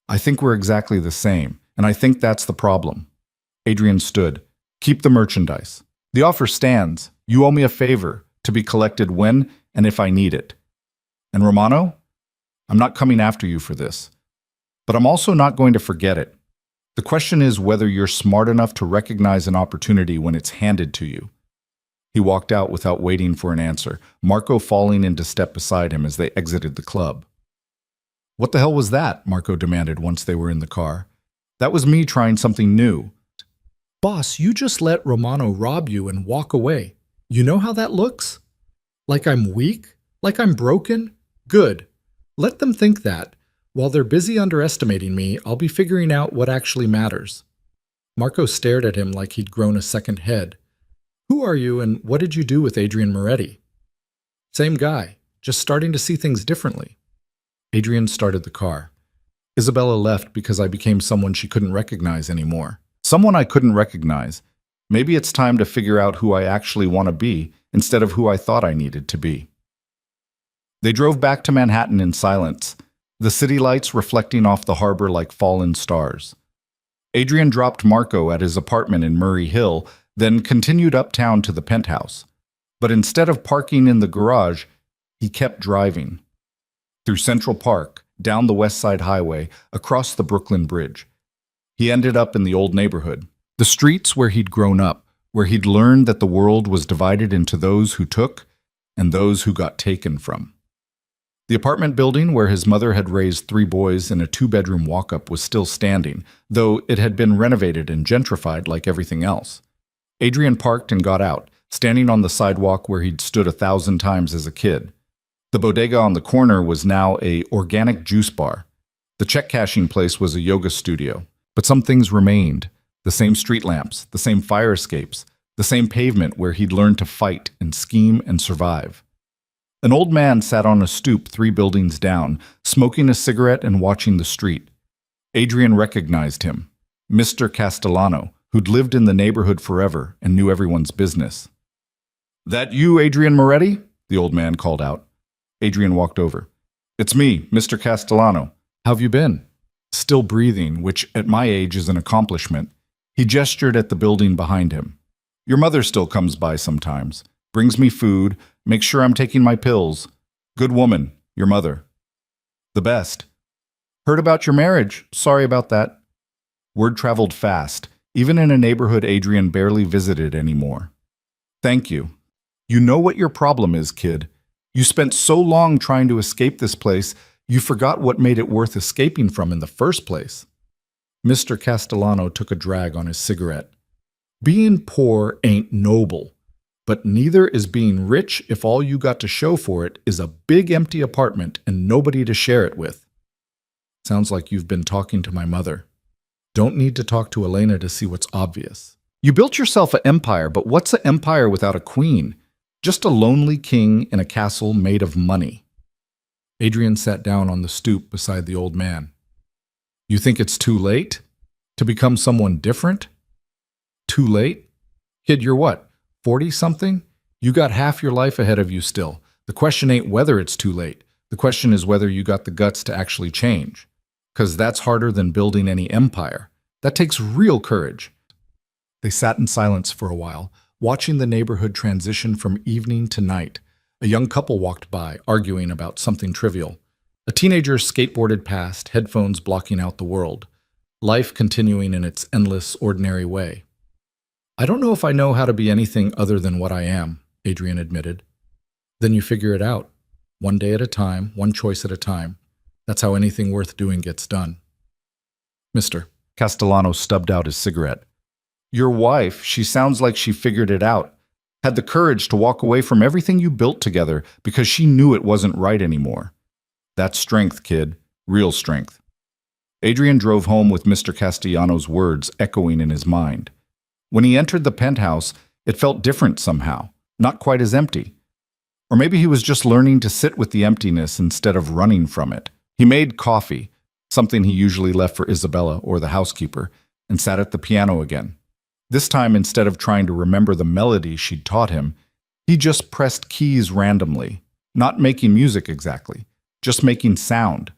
I think we're exactly the same, and I think that's the problem. Adrian stood. Keep the merchandise. The offer stands. You owe me a favor, to be collected when and if I need it. And Romano, I'm not coming after you for this, but I'm also not going to forget it. The question is whether you're smart enough to recognize an opportunity when it's handed to you. He walked out without waiting for an answer, Marco falling into step beside him as they exited the club. What the hell was that? Marco demanded once they were in the car. That was me trying something new. Boss, you just let Romano rob you and walk away. You know how that looks? Like I'm weak? Like I'm broken? Good. Let them think that. While they're busy underestimating me, I'll be figuring out what actually matters. Marco stared at him like he'd grown a second head. Who are you and what did you do with Adrian Moretti? Same guy, just starting to see things differently. Adrian started the car. Isabella left because I became someone she couldn't recognize anymore. Someone I couldn't recognize. Maybe it's time to figure out who I actually want to be instead of who I thought I needed to be. They drove back to Manhattan in silence, the city lights reflecting off the harbor like fallen stars. Adrian dropped Marco at his apartment in Murray Hill, then continued uptown to the penthouse. But instead of parking in the garage, he kept driving. Through Central Park, down the West Side Highway, across the Brooklyn Bridge. He ended up in the old neighborhood, the streets where he'd grown up, where he'd learned that the world was divided into those who took and those who got taken from. The apartment building where his mother had raised 3 boys in a 2-bedroom walk-up was still standing, though it had been renovated and gentrified like everything else. Adrian parked and got out, standing on the sidewalk where he'd stood 1,000 times as a kid. The bodega on the corner was now an organic juice bar. The check-cashing place was a yoga studio. But some things remained. The same street lamps, the same fire escapes, the same pavement where he'd learned to fight and scheme and survive. An old man sat on a stoop 3 buildings down, smoking a cigarette and watching the street. Adrian recognized him, Mr. Castellano, who'd lived in the neighborhood forever and knew everyone's business. "That you, Adrian Moretti?" the old man called out. Adrian walked over. "It's me, Mr. Castellano. How've you been?" Still breathing, which at my age is an accomplishment, he gestured at the building behind him. "Your mother still comes by sometimes, brings me food, makes sure I'm taking my pills. Good woman, your mother. The best. Heard about your marriage. Sorry about that." Word traveled fast, even in a neighborhood Adrian barely visited anymore. "Thank you. You know what your problem is, kid. You spent so long trying to escape this place, you forgot what made it worth escaping from in the first place." Mr. Castellano took a drag on his cigarette. "Being poor ain't noble, but neither is being rich if all you got to show for it is a big empty apartment and nobody to share it with." "Sounds like you've been talking to my mother." "Don't need to talk to Elena to see what's obvious. You built yourself an empire, but what's an empire without a queen? Just a lonely king in a castle made of money." Adrian sat down on the stoop beside the old man. "You think it's too late? To become someone different? Too late? Kid, you're what, 40-something? You got half your life ahead of you still. The question ain't whether it's too late. The question is whether you got the guts to actually change. 'Cause that's harder than building any empire. That takes real courage." They sat in silence for a while, watching the neighborhood transition from evening to night. A young couple walked by, arguing about something trivial. A teenager skateboarded past, headphones blocking out the world. Life continuing in its endless, ordinary way. "I don't know if I know how to be anything other than what I am," Adrian admitted. "Then you figure it out. One day at a time, one choice at a time. That's how anything worth doing gets done." "Mr." Castellano stubbed out his cigarette. "Your wife, she sounds like she figured it out. Had the courage to walk away from everything you built together because she knew it wasn't right anymore. That's strength, kid. Real strength." Adrian drove home with Mr. Castellano's words echoing in his mind. When he entered the penthouse, it felt different somehow, not quite as empty. Or maybe he was just learning to sit with the emptiness instead of running from it. He made coffee, something he usually left for Isabella or the housekeeper, and sat at the piano again. This time, instead of trying to remember the melody she'd taught him, he just pressed keys randomly, not making music exactly, just making sound,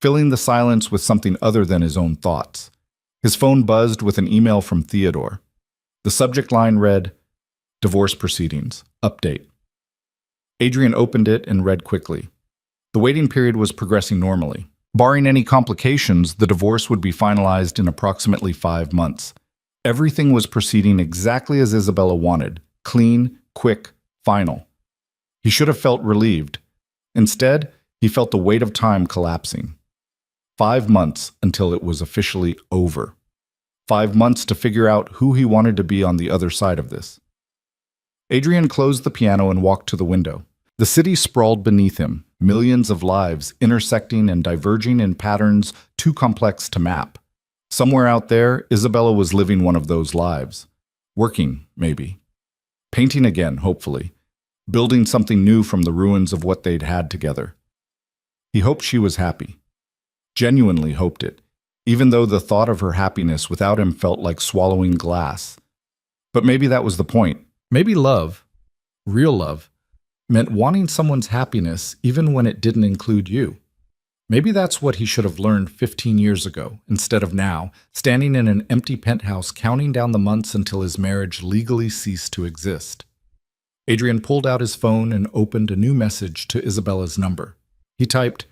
filling the silence with something other than his own thoughts. His phone buzzed with an email from Theodore. The subject line read, "Divorce Proceedings, Update." Adrian opened it and read quickly. The waiting period was progressing normally. Barring any complications, the divorce would be finalized in approximately 5 months. Everything was proceeding exactly as Isabella wanted, clean, quick, final. He should have felt relieved. Instead, he felt the weight of time collapsing. 5 months until it was officially over. 5 months to figure out who he wanted to be on the other side of this. Adrian closed the piano and walked to the window. The city sprawled beneath him, millions of lives intersecting and diverging in patterns too complex to map. Somewhere out there, Isabella was living one of those lives. Working, maybe. Painting again, hopefully. Building something new from the ruins of what they'd had together. He hoped she was happy. Genuinely hoped it, even though the thought of her happiness without him felt like swallowing glass. But maybe that was the point. Maybe love, real love, meant wanting someone's happiness even when it didn't include you. Maybe that's what he should have learned 15 years ago, instead of now, standing in an empty penthouse counting down the months until his marriage legally ceased to exist. Adrian pulled out his phone and opened a new message to Isabella's number. He typed,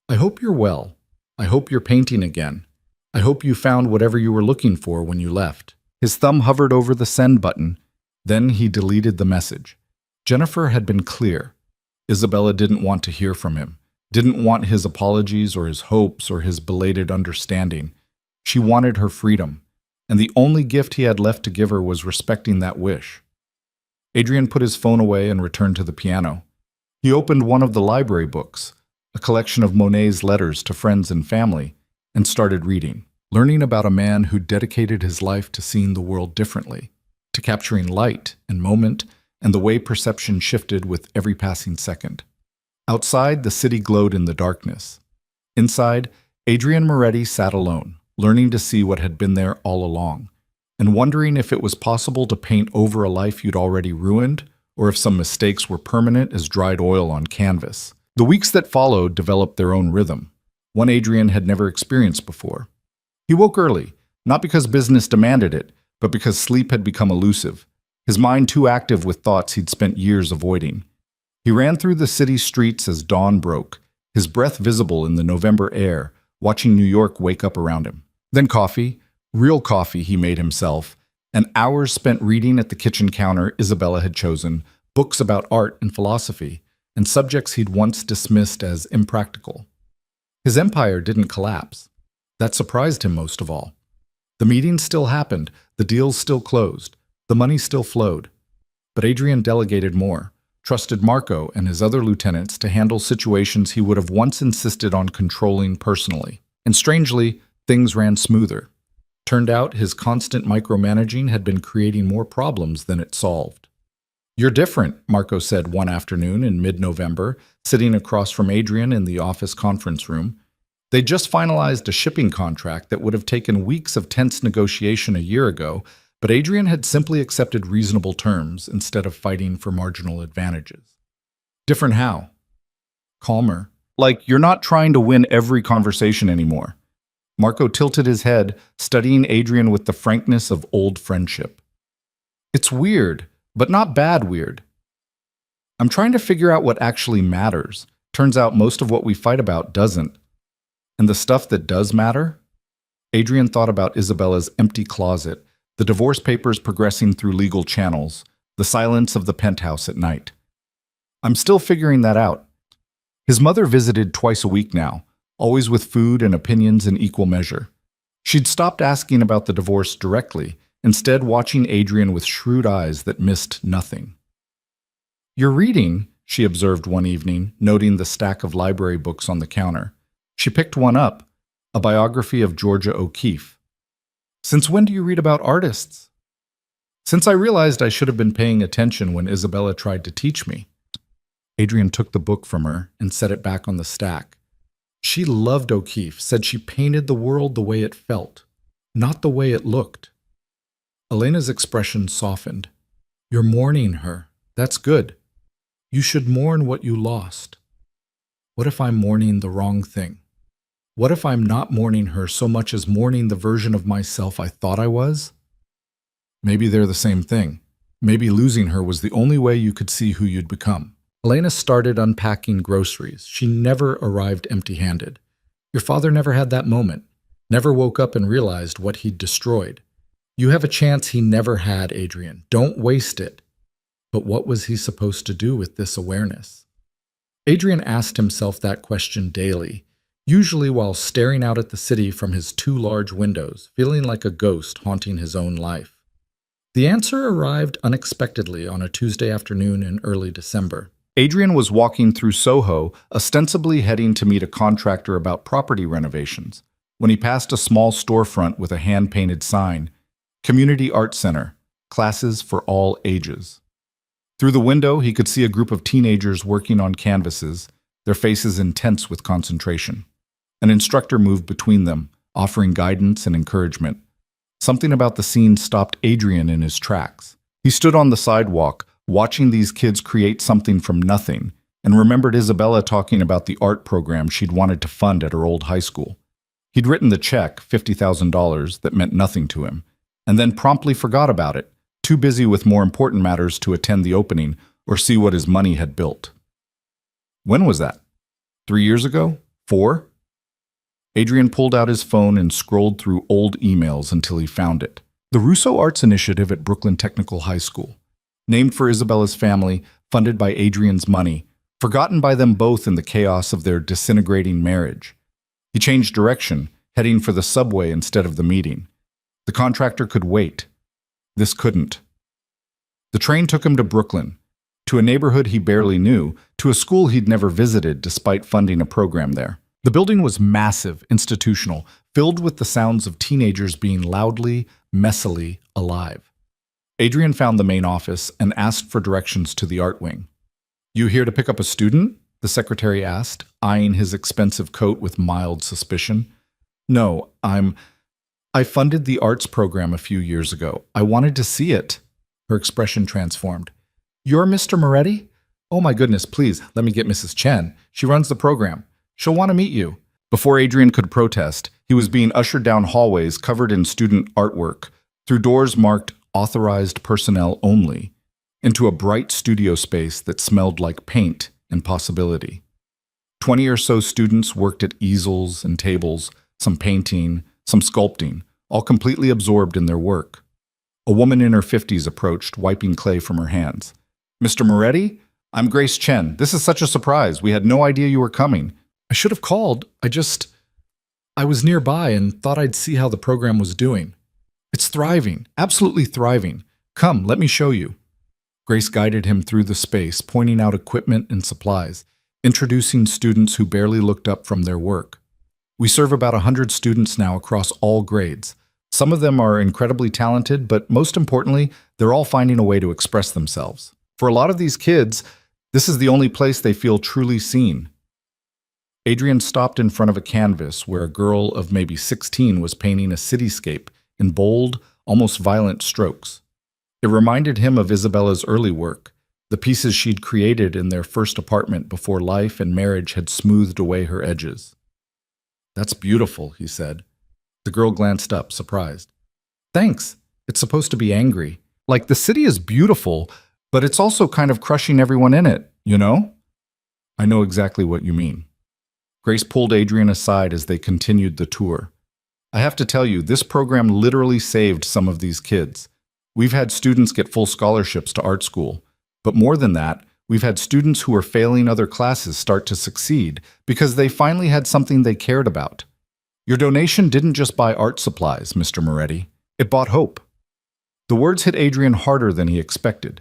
"I hope you're well. I hope you're painting again. I hope you found whatever you were looking for when you left." His thumb hovered over the send button. Then he deleted the message. Jennifer had been clear. Isabella didn't want to hear from him, didn't want his apologies or his hopes or his belated understanding. She wanted her freedom, and the only gift he had left to give her was respecting that wish. Adrian put his phone away and returned to the piano. He opened one of the library books, a collection of Monet's letters to friends and family, and started reading, learning about a man who dedicated his life to seeing the world differently, to capturing light and moment and the way perception shifted with every passing second. Outside, the city glowed in the darkness. Inside, Adrian Moretti sat alone, learning to see what had been there all along, and wondering if it was possible to paint over a life you'd already ruined, or if some mistakes were permanent as dried oil on canvas. The weeks that followed developed their own rhythm, one Adrian had never experienced before. He woke early, not because business demanded it, but because sleep had become elusive, his mind too active with thoughts he'd spent years avoiding. He ran through the city streets as dawn broke, his breath visible in the November air, watching New York wake up around him. Then coffee, real coffee he made himself, and hours spent reading at the kitchen counter Isabella had chosen, books about art and philosophy, and subjects he'd once dismissed as impractical. His empire didn't collapse. That surprised him most of all. The meetings still happened, the deals still closed, the money still flowed. But Adrian delegated more, trusted Marco and his other lieutenants to handle situations he would have once insisted on controlling personally. And strangely, things ran smoother. Turned out his constant micromanaging had been creating more problems than it solved. "You're different," Marco said one afternoon in mid-November, sitting across from Adrian in the office conference room. They'd just finalized a shipping contract that would have taken weeks of tense negotiation a year ago, but Adrian had simply accepted reasonable terms instead of fighting for marginal advantages. "Different how?" "Calmer. Like you're not trying to win every conversation anymore." Marco tilted his head, studying Adrian with the frankness of old friendship. "It's weird, but not bad weird. I'm trying to figure out what actually matters. Turns out most of what we fight about doesn't. And the stuff that does matter?" Adrian thought about Isabella's empty closet, the divorce papers progressing through legal channels, the silence of the penthouse at night. "I'm still figuring that out." His mother visited twice a week now, always with food and opinions in equal measure. She'd stopped asking about the divorce directly, instead watching Adrian with shrewd eyes that missed nothing. "You're reading," she observed one evening, noting the stack of library books on the counter. She picked one up, a biography of Georgia O'Keeffe. "Since when do you read about artists?" "Since I realized I should have been paying attention when Isabella tried to teach me." Adrian took the book from her and set it back on the stack. She loved O'Keeffe, said she painted the world the way it felt, not the way it looked. Elena's expression softened. "You're mourning her. That's good. You should mourn what you lost. What if I'm mourning the wrong thing? What if I'm not mourning her so much as mourning the version of myself I thought I was?" Maybe they're the same thing. Maybe losing her was the only way you could see who you'd become. Elena started unpacking groceries. She never arrived empty-handed. Your father never had that moment, never woke up and realized what he'd destroyed. You have a chance he never had, Adrian. Don't waste it. But what was he supposed to do with this awareness? Adrian asked himself that question daily, usually while staring out at the city from his two large windows, feeling like a ghost haunting his own life. The answer arrived unexpectedly on a Tuesday afternoon in early December. Adrian was walking through Soho, ostensibly heading to meet a contractor about property renovations, when he passed a small storefront with a hand-painted sign, Community Art Center, classes for all ages. Through the window, he could see a group of teenagers working on canvases, their faces intense with concentration. An instructor moved between them, offering guidance and encouragement. Something about the scene stopped Adrian in his tracks. He stood on the sidewalk, watching these kids create something from nothing, and remembered Isabella talking about the art program she'd wanted to fund at her old high school. He'd written the check, $50,000, that meant nothing to him, and then promptly forgot about it, too busy with more important matters to attend the opening or see what his money had built. When was that? 3 years ago? 4? Adrian pulled out his phone and scrolled through old emails until he found it. The Russo Arts Initiative at Brooklyn Technical High School. Named for Isabella's family, funded by Adrian's money, forgotten by them both in the chaos of their disintegrating marriage. He changed direction, heading for the subway instead of the meeting. The contractor could wait. This couldn't. The train took him to Brooklyn, to a neighborhood he barely knew, to a school he'd never visited despite funding a program there. The building was massive, institutional, filled with the sounds of teenagers being loudly, messily alive. Adrian found the main office and asked for directions to the art wing. "You here to pick up a student?" the secretary asked, eyeing his expensive coat with mild suspicion. "No, I funded the arts program a few years ago. I wanted to see it." Her expression transformed. "You're Mr. Moretti? Oh my goodness, please, let me get Mrs. Chen. She runs the program. She'll want to meet you." Before Adrian could protest, he was being ushered down hallways covered in student artwork, through doors marked "Authorized Personnel Only," into a bright studio space that smelled like paint and possibility. 20 or so students worked at easels and tables, some painting, some sculpting, all completely absorbed in their work. A woman in her 50s approached, wiping clay from her hands. "Mr. Moretti? I'm Grace Chen. This is such a surprise. We had no idea you were coming." I should have called. I was nearby and thought I'd see how the program was doing. It's thriving, absolutely thriving. Come, let me show you. Grace guided him through the space, pointing out equipment and supplies, introducing students who barely looked up from their work. We serve about 100 students now across all grades. Some of them are incredibly talented, but most importantly, they're all finding a way to express themselves. For a lot of these kids, this is the only place they feel truly seen. Adrian stopped in front of a canvas where a girl of maybe 16 was painting a cityscape in bold, almost violent strokes. It reminded him of Isabella's early work, the pieces she'd created in their first apartment before life and marriage had smoothed away her edges. "That's beautiful," he said. The girl glanced up, surprised. "Thanks. It's supposed to be angry. Like, the city is beautiful, but it's also kind of crushing everyone in it, you know?" "I know exactly what you mean." Grace pulled Adrian aside as they continued the tour. "I have to tell you, this program literally saved some of these kids. We've had students get full scholarships to art school. But more than that, we've had students who are failing other classes start to succeed because they finally had something they cared about. Your donation didn't just buy art supplies, Mr. Moretti. It bought hope." The words hit Adrian harder than he expected.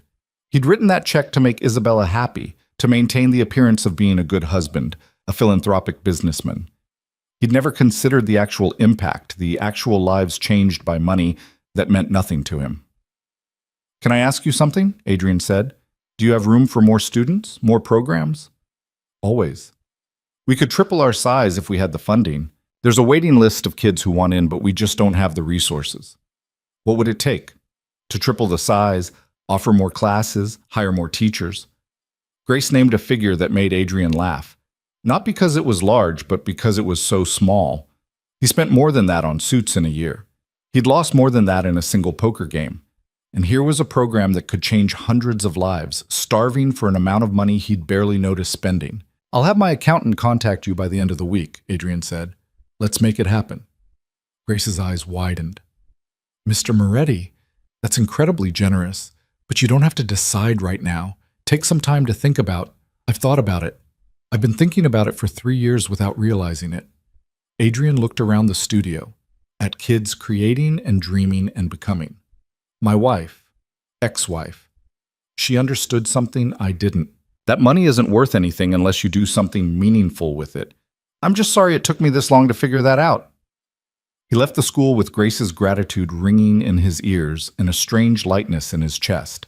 He'd written that check to make Isabella happy, to maintain the appearance of being a good husband, a philanthropic businessman. He'd never considered the actual impact, the actual lives changed by money that meant nothing to him. "Can I ask you something?" Adrian said. "Do you have room for more students, more programs?" "Always. We could triple our size if we had the funding. There's a waiting list of kids who want in, but we just don't have the resources." "What would it take?" "To triple the size, offer more classes, hire more teachers." Grace named a figure that made Adrian laugh. Not because it was large, but because it was so small. He spent more than that on suits in a year. He'd lost more than that in a single poker game. And here was a program that could change hundreds of lives, starving for an amount of money he'd barely noticed spending. "I'll have my accountant contact you by the end of the week," Adrian said. "Let's make it happen." Grace's eyes widened. "Mr. Moretti, that's incredibly generous, but you don't have to decide right now. Take some time to think about. I've thought about it. I've been thinking about it for 3 years without realizing it." Adrian looked around the studio, at kids creating and dreaming and becoming. "My wife, ex-wife, she understood something I didn't. That money isn't worth anything unless you do something meaningful with it. I'm just sorry it took me this long to figure that out. He left the school with Grace's gratitude ringing in his ears and a strange lightness in his chest.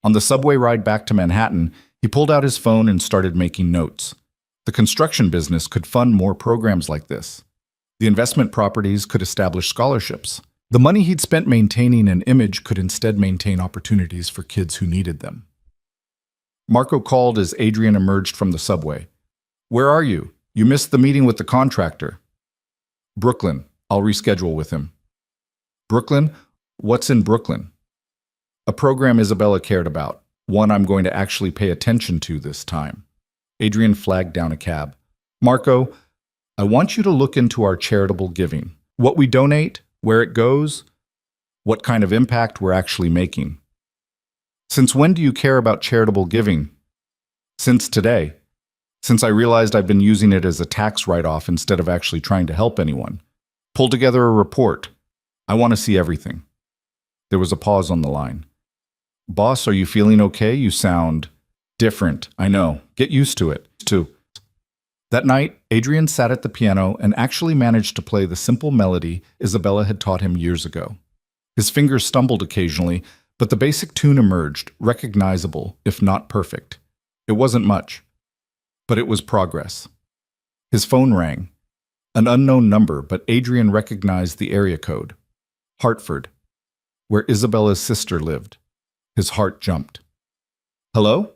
On the subway ride back to Manhattan, he pulled out his phone and started making notes. The construction business could fund more programs like this. The investment properties could establish scholarships. The money he'd spent maintaining an image could instead maintain opportunities for kids who needed them. Marco called as Adrian emerged from the subway. "Where are you? You missed the meeting with the contractor." "Brooklyn. I'll reschedule with him." "Brooklyn? What's in Brooklyn?" "A program Isabella cared about. One I'm going to actually pay attention to this time." Adrian flagged down a cab. "Marco, I want you to look into our charitable giving. What we donate, where it goes, what kind of impact we're actually making." "Since when do you care about charitable giving?" "Since today. Since I realized I've been using it as a tax write-off instead of actually trying to help anyone. Pull together a report. I want to see everything." There was a pause on the line. "Boss, are you feeling okay? You sound different. I know. Get used to it, too." That night, Adrian sat at the piano and actually managed to play the simple melody Isabella had taught him years ago. His fingers stumbled occasionally, but the basic tune emerged, recognizable, if not perfect. It wasn't much, but it was progress. His phone rang. An unknown number, but Adrian recognized the area code. Hartford, where Isabella's sister lived. His heart jumped. "Hello?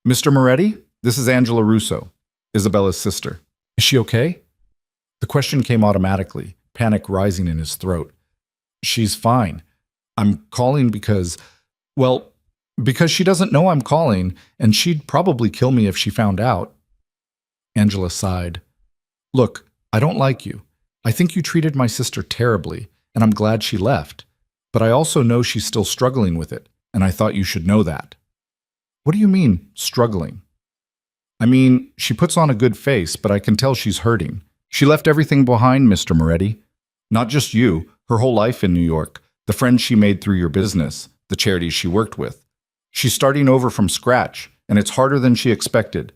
Mr. Moretti? This is Angela Russo, Isabella's sister. Is she okay?" The question came automatically, panic rising in his throat. "She's fine. I'm calling because she doesn't know I'm calling, and she'd probably kill me if she found out." Angela sighed. "Look, I don't like you. I think you treated my sister terribly, and I'm glad she left. But I also know she's still struggling with it, and I thought you should know that." "What do you mean, struggling?" "I mean, she puts on a good face, but I can tell she's hurting. She left everything behind, Mr. Moretti. Not just you, her whole life in New York, the friends she made through your business, the charities she worked with. She's starting over from scratch, and it's harder than she expected."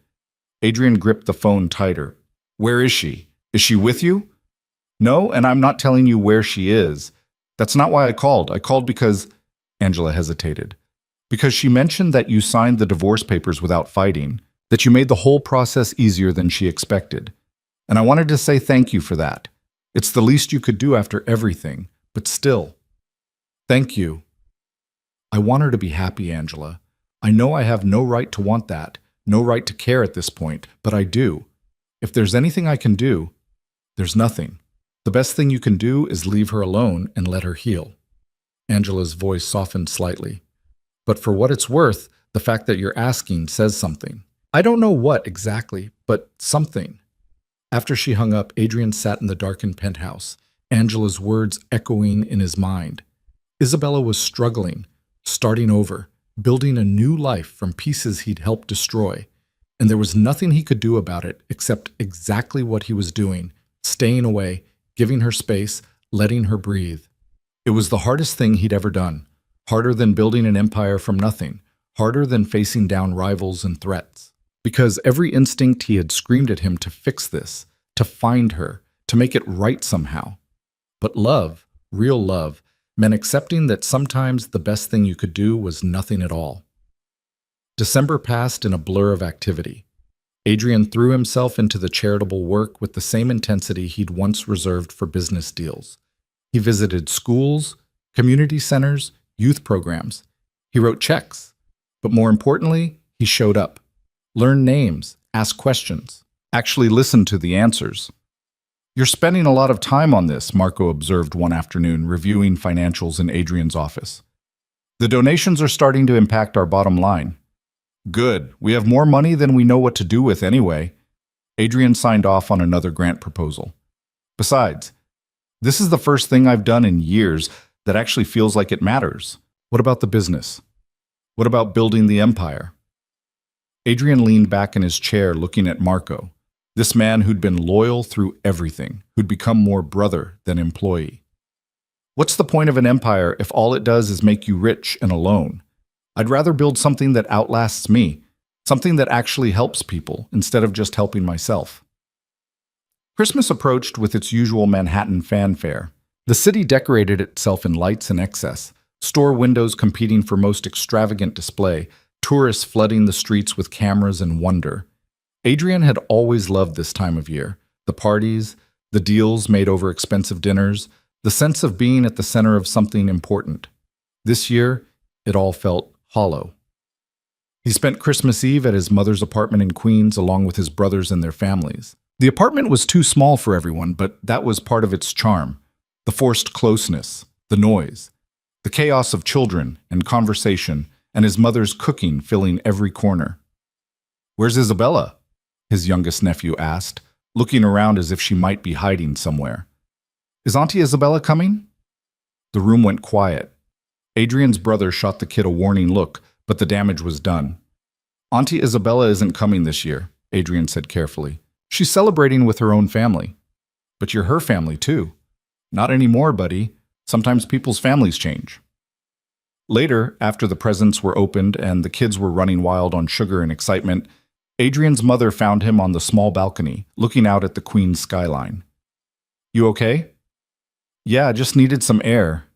Adrian gripped the phone tighter. "Where is she? Is she with you?" "No, and I'm not telling you where she is. That's not why I called. I called because—" Angela hesitated. "Because she mentioned that you signed the divorce papers without fighting, that you made the whole process easier than she expected. And I wanted to say thank you for that. It's the least you could do after everything, but still. Thank you." "I want her to be happy, Angela. I know I have no right to want that, no right to care at this point, but I do. If there's anything I can do, there's nothing. The best thing you can do is leave her alone and let her heal." Angela's voice softened slightly. "But for what it's worth, the fact that you're asking says something. I don't know what exactly, but something." After she hung up, Adrian sat in the darkened penthouse, Angela's words echoing in his mind. Isabella was struggling, starting over, building a new life from pieces he'd helped destroy, and there was nothing he could do about it except exactly what he was doing, staying away, giving her space, letting her breathe. It was the hardest thing he'd ever done, harder than building an empire from nothing, harder than facing down rivals and threats. Because every instinct he had screamed at him to fix this, to find her, to make it right somehow. But love, real love, meant accepting that sometimes the best thing you could do was nothing at all. December passed in a blur of activity. Adrian threw himself into the charitable work with the same intensity he'd once reserved for business deals. He visited schools, community centers, youth programs. He wrote checks. But more importantly, he showed up. Learned names, asked questions, actually listened to the answers. "You're spending a lot of time on this," Marco observed one afternoon, reviewing financials in Adrian's office. "The donations are starting to impact our bottom line." "Good. We have more money than we know what to do with anyway." Adrian signed off on another grant proposal. "Besides, this is the first thing I've done in years that actually feels like it matters. What about the business? What about building the empire?" Adrian leaned back in his chair looking at Marco, this man who'd been loyal through everything, who'd become more brother than employee. "What's the point of an empire if all it does is make you rich and alone? I'd rather build something that outlasts me, something that actually helps people instead of just helping myself. Christmas approached with its usual Manhattan fanfare. The city decorated itself in lights in excess, store windows competing for most extravagant display, tourists flooding the streets with cameras and wonder. Adrian had always loved this time of year. The parties, the deals made over expensive dinners, the sense of being at the center of something important. This year, it all felt hollow. He spent Christmas Eve at his mother's apartment in Queens along with his brothers and their families. The apartment was too small for everyone, but that was part of its charm. The forced closeness, the noise, the chaos of children and conversation, and his mother's cooking filling every corner. "Where's Isabella?" his youngest nephew asked, looking around as if she might be hiding somewhere. "Is Auntie Isabella coming?" The room went quiet. Adrian's brother shot the kid a warning look, but the damage was done. "Auntie Isabella isn't coming this year," Adrian said carefully. "She's celebrating with her own family." "But you're her family too." "Not anymore, buddy. Sometimes people's families change." Later, after the presents were opened and the kids were running wild on sugar and excitement, Adrian's mother found him on the small balcony, looking out at the Queen's skyline. "You okay?" "Yeah, I just needed some air."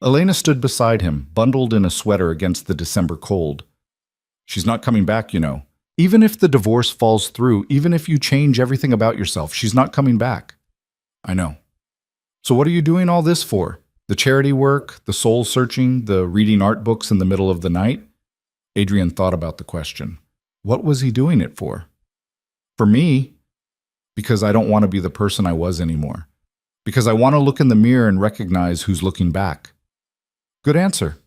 Elena stood beside him, bundled in a sweater against the December cold. "She's not coming back, you know. Even if the divorce falls through, even if you change everything about yourself, she's not coming back." "I know." "So what are you doing all this for? The charity work, the soul searching, the reading art books in the middle of the night?" Adrian thought about the question. What was he doing it for? "For me, because I don't want to be the person I was anymore. Because I want to look in the mirror and recognize who's looking back." "Good answer."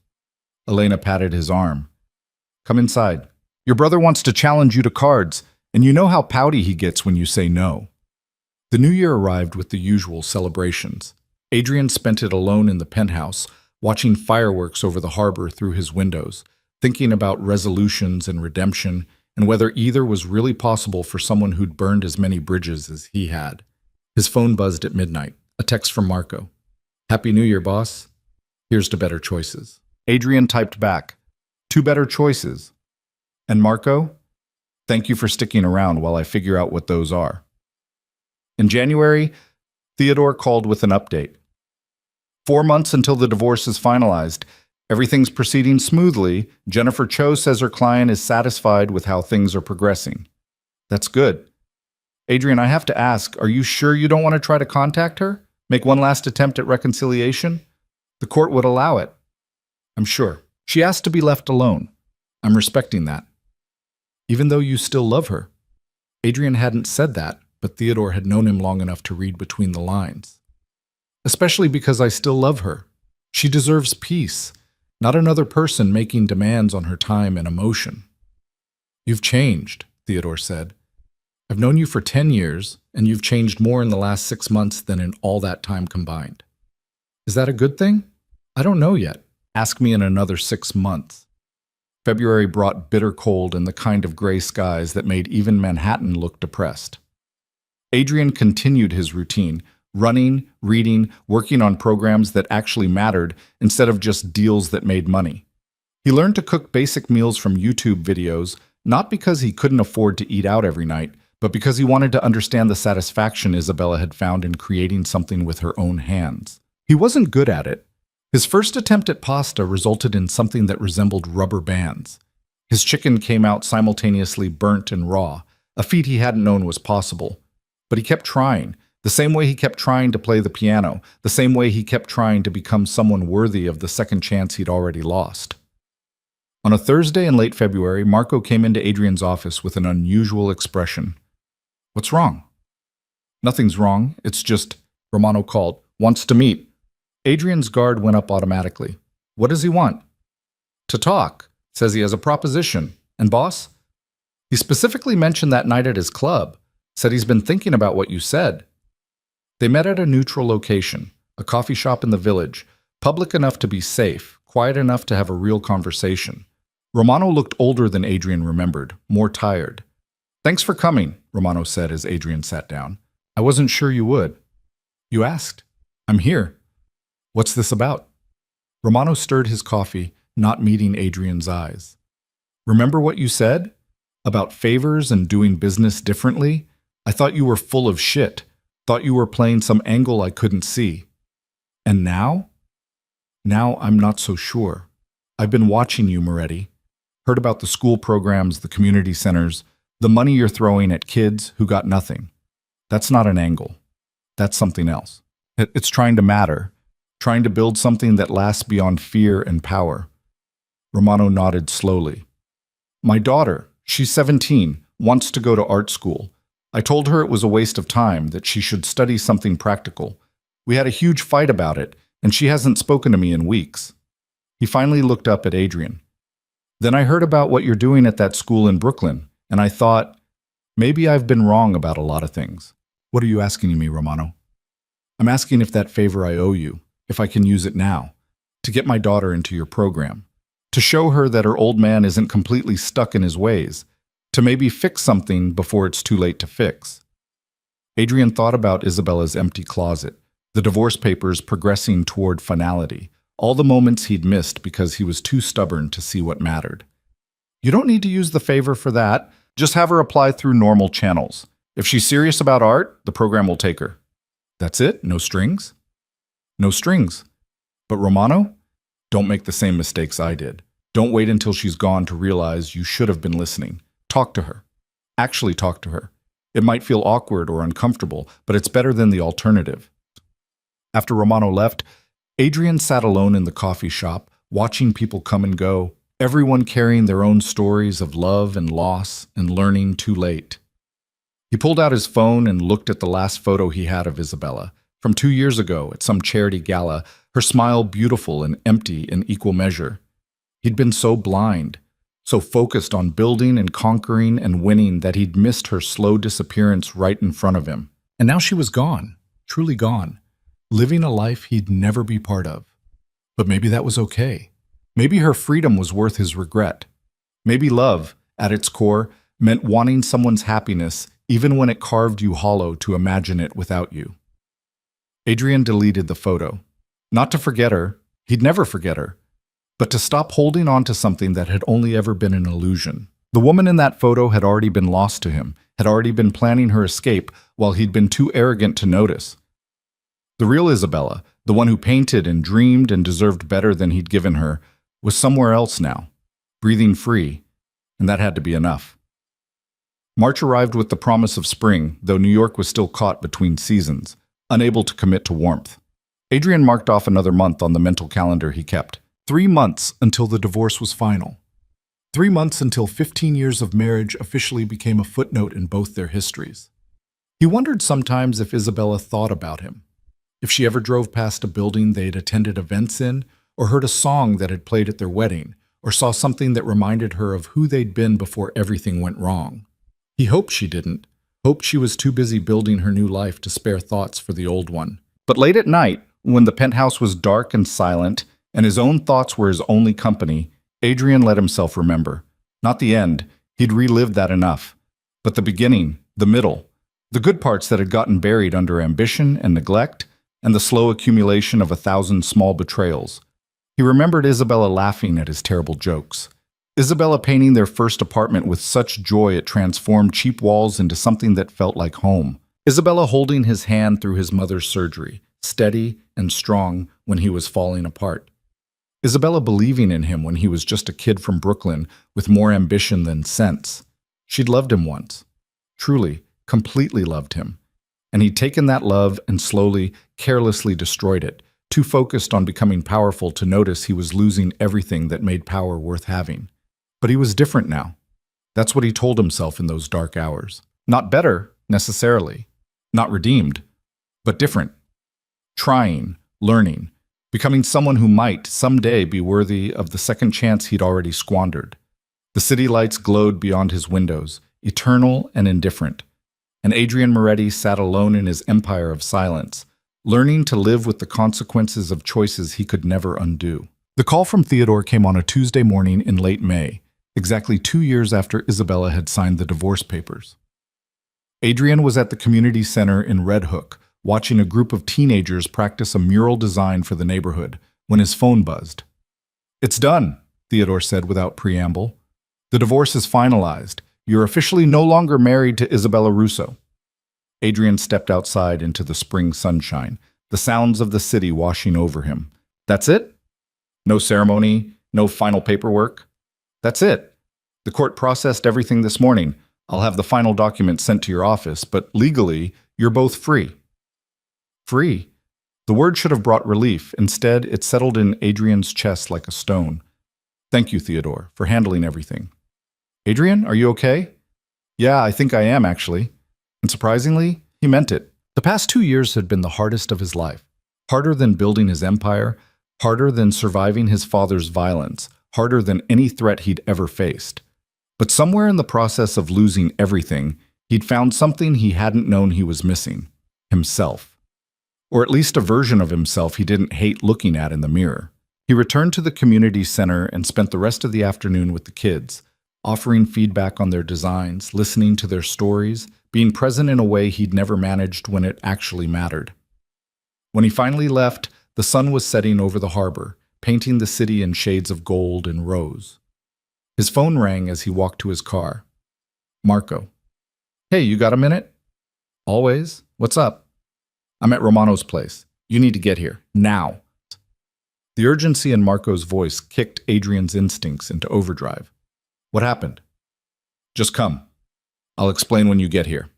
Elena patted his arm. "Come inside. Your brother wants to challenge you to cards, and you know how pouty he gets when you say no." The new year arrived with the usual celebrations. Adrian spent it alone in the penthouse, watching fireworks over the harbor through his windows, thinking about resolutions and redemption, and whether either was really possible for someone who'd burned as many bridges as he had. His phone buzzed at midnight, a text from Marco. "Happy New Year, boss. Here's to better choices." Adrian typed back, "Two better choices." And Marco, "Thank you for sticking around while I figure out what those are." In January, Theodore called with an update. 4 months until the divorce is finalized. Everything's proceeding smoothly. Jennifer Cho says her client is satisfied with how things are progressing. That's good. Adrian, I have to ask, are you sure you don't want to try to contact her? Make one last attempt at reconciliation? The court would allow it. I'm sure. She asked to be left alone. I'm respecting that. Even though you still love her. Adrian hadn't said that, but Theodore had known him long enough to read between the lines. Especially because I still love her. She deserves peace, not another person making demands on her time and emotion. You've changed, Theodore said. I've known you for 10 years, and you've changed more in the last 6 months than in all that time combined. Is that a good thing? I don't know yet. Ask me in another 6 months. February brought bitter cold and the kind of gray skies that made even Manhattan look depressed. Adrian continued his routine, running, reading, working on programs that actually mattered instead of just deals that made money. He learned to cook basic meals from YouTube videos, not because he couldn't afford to eat out every night, but because he wanted to understand the satisfaction Isabella had found in creating something with her own hands. He wasn't good at it. His first attempt at pasta resulted in something that resembled rubber bands. His chicken came out simultaneously burnt and raw, a feat he hadn't known was possible. But he kept trying, the same way he kept trying to play the piano, the same way he kept trying to become someone worthy of the second chance he'd already lost. On a Thursday in late February, Marco came into Adrian's office with an unusual expression. What's wrong? Nothing's wrong. It's just, Romano called, wants to meet. Adrian's guard went up automatically. What does he want? To talk. Says he has a proposition. And boss? He specifically mentioned that night at his club. Said he's been thinking about what you said. They met at a neutral location, a coffee shop in the village, public enough to be safe, quiet enough to have a real conversation. Romano looked older than Adrian remembered, more tired. Thanks for coming, Romano said as Adrian sat down. I wasn't sure you would. You asked. I'm here. What's this about? Romano stirred his coffee, not meeting Adrian's eyes. Remember what you said? About favors and doing business differently? I thought you were full of shit. Thought you were playing some angle I couldn't see. And now? Now I'm not so sure. I've been watching you, Moretti. Heard about the school programs, the community centers, the money you're throwing at kids who got nothing. That's not an angle. That's something else. It's trying to matter, trying to build something that lasts beyond fear and power. Romano nodded slowly. My daughter, she's 17, wants to go to art school. I told her it was a waste of time, that she should study something practical. We had a huge fight about it, and she hasn't spoken to me in weeks. He finally looked up at Adrian. Then I heard about what you're doing at that school in Brooklyn, and I thought, maybe I've been wrong about a lot of things. What are you asking me, Romano? I'm asking if that favor I owe you, if I can use it now, to get my daughter into your program, to show her that her old man isn't completely stuck in his ways, to maybe fix something before it's too late to fix. Adrian thought about Isabella's empty closet, the divorce papers progressing toward finality, all the moments he'd missed because he was too stubborn to see what mattered. You don't need to use the favor for that. Just have her apply through normal channels. If she's serious about art, the program will take her. That's it? No strings? No strings. But Romano, don't make the same mistakes I did. Don't wait until she's gone to realize you should have been listening. Talk to her. Actually talk to her. It might feel awkward or uncomfortable, but it's better than the alternative. After Romano left, Adrian sat alone in the coffee shop, watching people come and go, everyone carrying their own stories of love and loss and learning too late. He pulled out his phone and looked at the last photo he had of Isabella, from 2 years ago at some charity gala, her smile beautiful and empty in equal measure. He'd been so blind, so focused on building and conquering and winning that he'd missed her slow disappearance right in front of him. And now she was gone, truly gone, living a life he'd never be part of. But maybe that was okay. Maybe her freedom was worth his regret. Maybe love, at its core, meant wanting someone's happiness even when it carved you hollow to imagine it without you. Adrian deleted the photo. Not to forget her, he'd never forget her, but to stop holding on to something that had only ever been an illusion. The woman in that photo had already been lost to him, had already been planning her escape while he'd been too arrogant to notice. The real Isabella, the one who painted and dreamed and deserved better than he'd given her, was somewhere else now, breathing free, and that had to be enough. March arrived with the promise of spring, though New York was still caught between seasons, unable to commit to warmth. Adrian marked off another month on the mental calendar he kept. 3 months until the divorce was final. 3 months until 15 years of marriage officially became a footnote in both their histories. He wondered sometimes if Isabella thought about him, if she ever drove past a building they'd attended events in, or heard a song that had played at their wedding, or saw something that reminded her of who they'd been before everything went wrong. He hoped she didn't, hoped she was too busy building her new life to spare thoughts for the old one. But late at night, when the penthouse was dark and silent, and his own thoughts were his only company, Adrian let himself remember. Not the end, he'd relived that enough. But the beginning, the middle, the good parts that had gotten buried under ambition and neglect, and the slow accumulation of 1,000 small betrayals. He remembered Isabella laughing at his terrible jokes. Isabella painting their first apartment with such joy it transformed cheap walls into something that felt like home. Isabella holding his hand through his mother's surgery, steady and strong when he was falling apart. Isabella believing in him when he was just a kid from Brooklyn with more ambition than sense. She'd loved him once. Truly, completely loved him. And he'd taken that love and slowly, carelessly destroyed it, too focused on becoming powerful to notice he was losing everything that made power worth having. But he was different now. That's what he told himself in those dark hours. Not better, necessarily. Not redeemed, but different. Trying, learning, becoming someone who might someday be worthy of the second chance he'd already squandered. The city lights glowed beyond his windows, eternal and indifferent. And Adrian Moretti sat alone in his empire of silence, learning to live with the consequences of choices he could never undo. The call from Theodore came on a Tuesday morning in late May, exactly 2 years after Isabella had signed the divorce papers. Adrian was at the community center in Red Hook, watching a group of teenagers practice a mural design for the neighborhood, when his phone buzzed. "It's done," Theodore said without preamble. "The divorce is finalized. You're officially no longer married to Isabella Russo." Adrian stepped outside into the spring sunshine, the sounds of the city washing over him. "That's it? No ceremony, no final paperwork?" "That's it. The court processed everything this morning. I'll have the final document sent to your office, but legally, you're both free." Free? The word should have brought relief. Instead, it settled in Adrian's chest like a stone. "Thank you, Theodore, for handling everything." "Adrian, are you okay?" "Yeah, I think I am, actually." And surprisingly, he meant it. The past 2 years had been the hardest of his life. Harder than building his empire, harder than surviving his father's violence, harder than any threat he'd ever faced. But somewhere in the process of losing everything, he'd found something he hadn't known he was missing: himself. Or at least a version of himself he didn't hate looking at in the mirror. He returned to the community center and spent the rest of the afternoon with the kids, offering feedback on their designs, listening to their stories, being present in a way he'd never managed when it actually mattered. When he finally left, the sun was setting over the harbor, painting the city in shades of gold and rose. His phone rang as he walked to his car. Marco. "Hey, you got a minute?" "Always. What's up?" "I'm at Romano's place. You need to get here. Now." The urgency in Marco's voice kicked Adrian's instincts into overdrive. "What happened?" "Just come. I'll explain when you get here."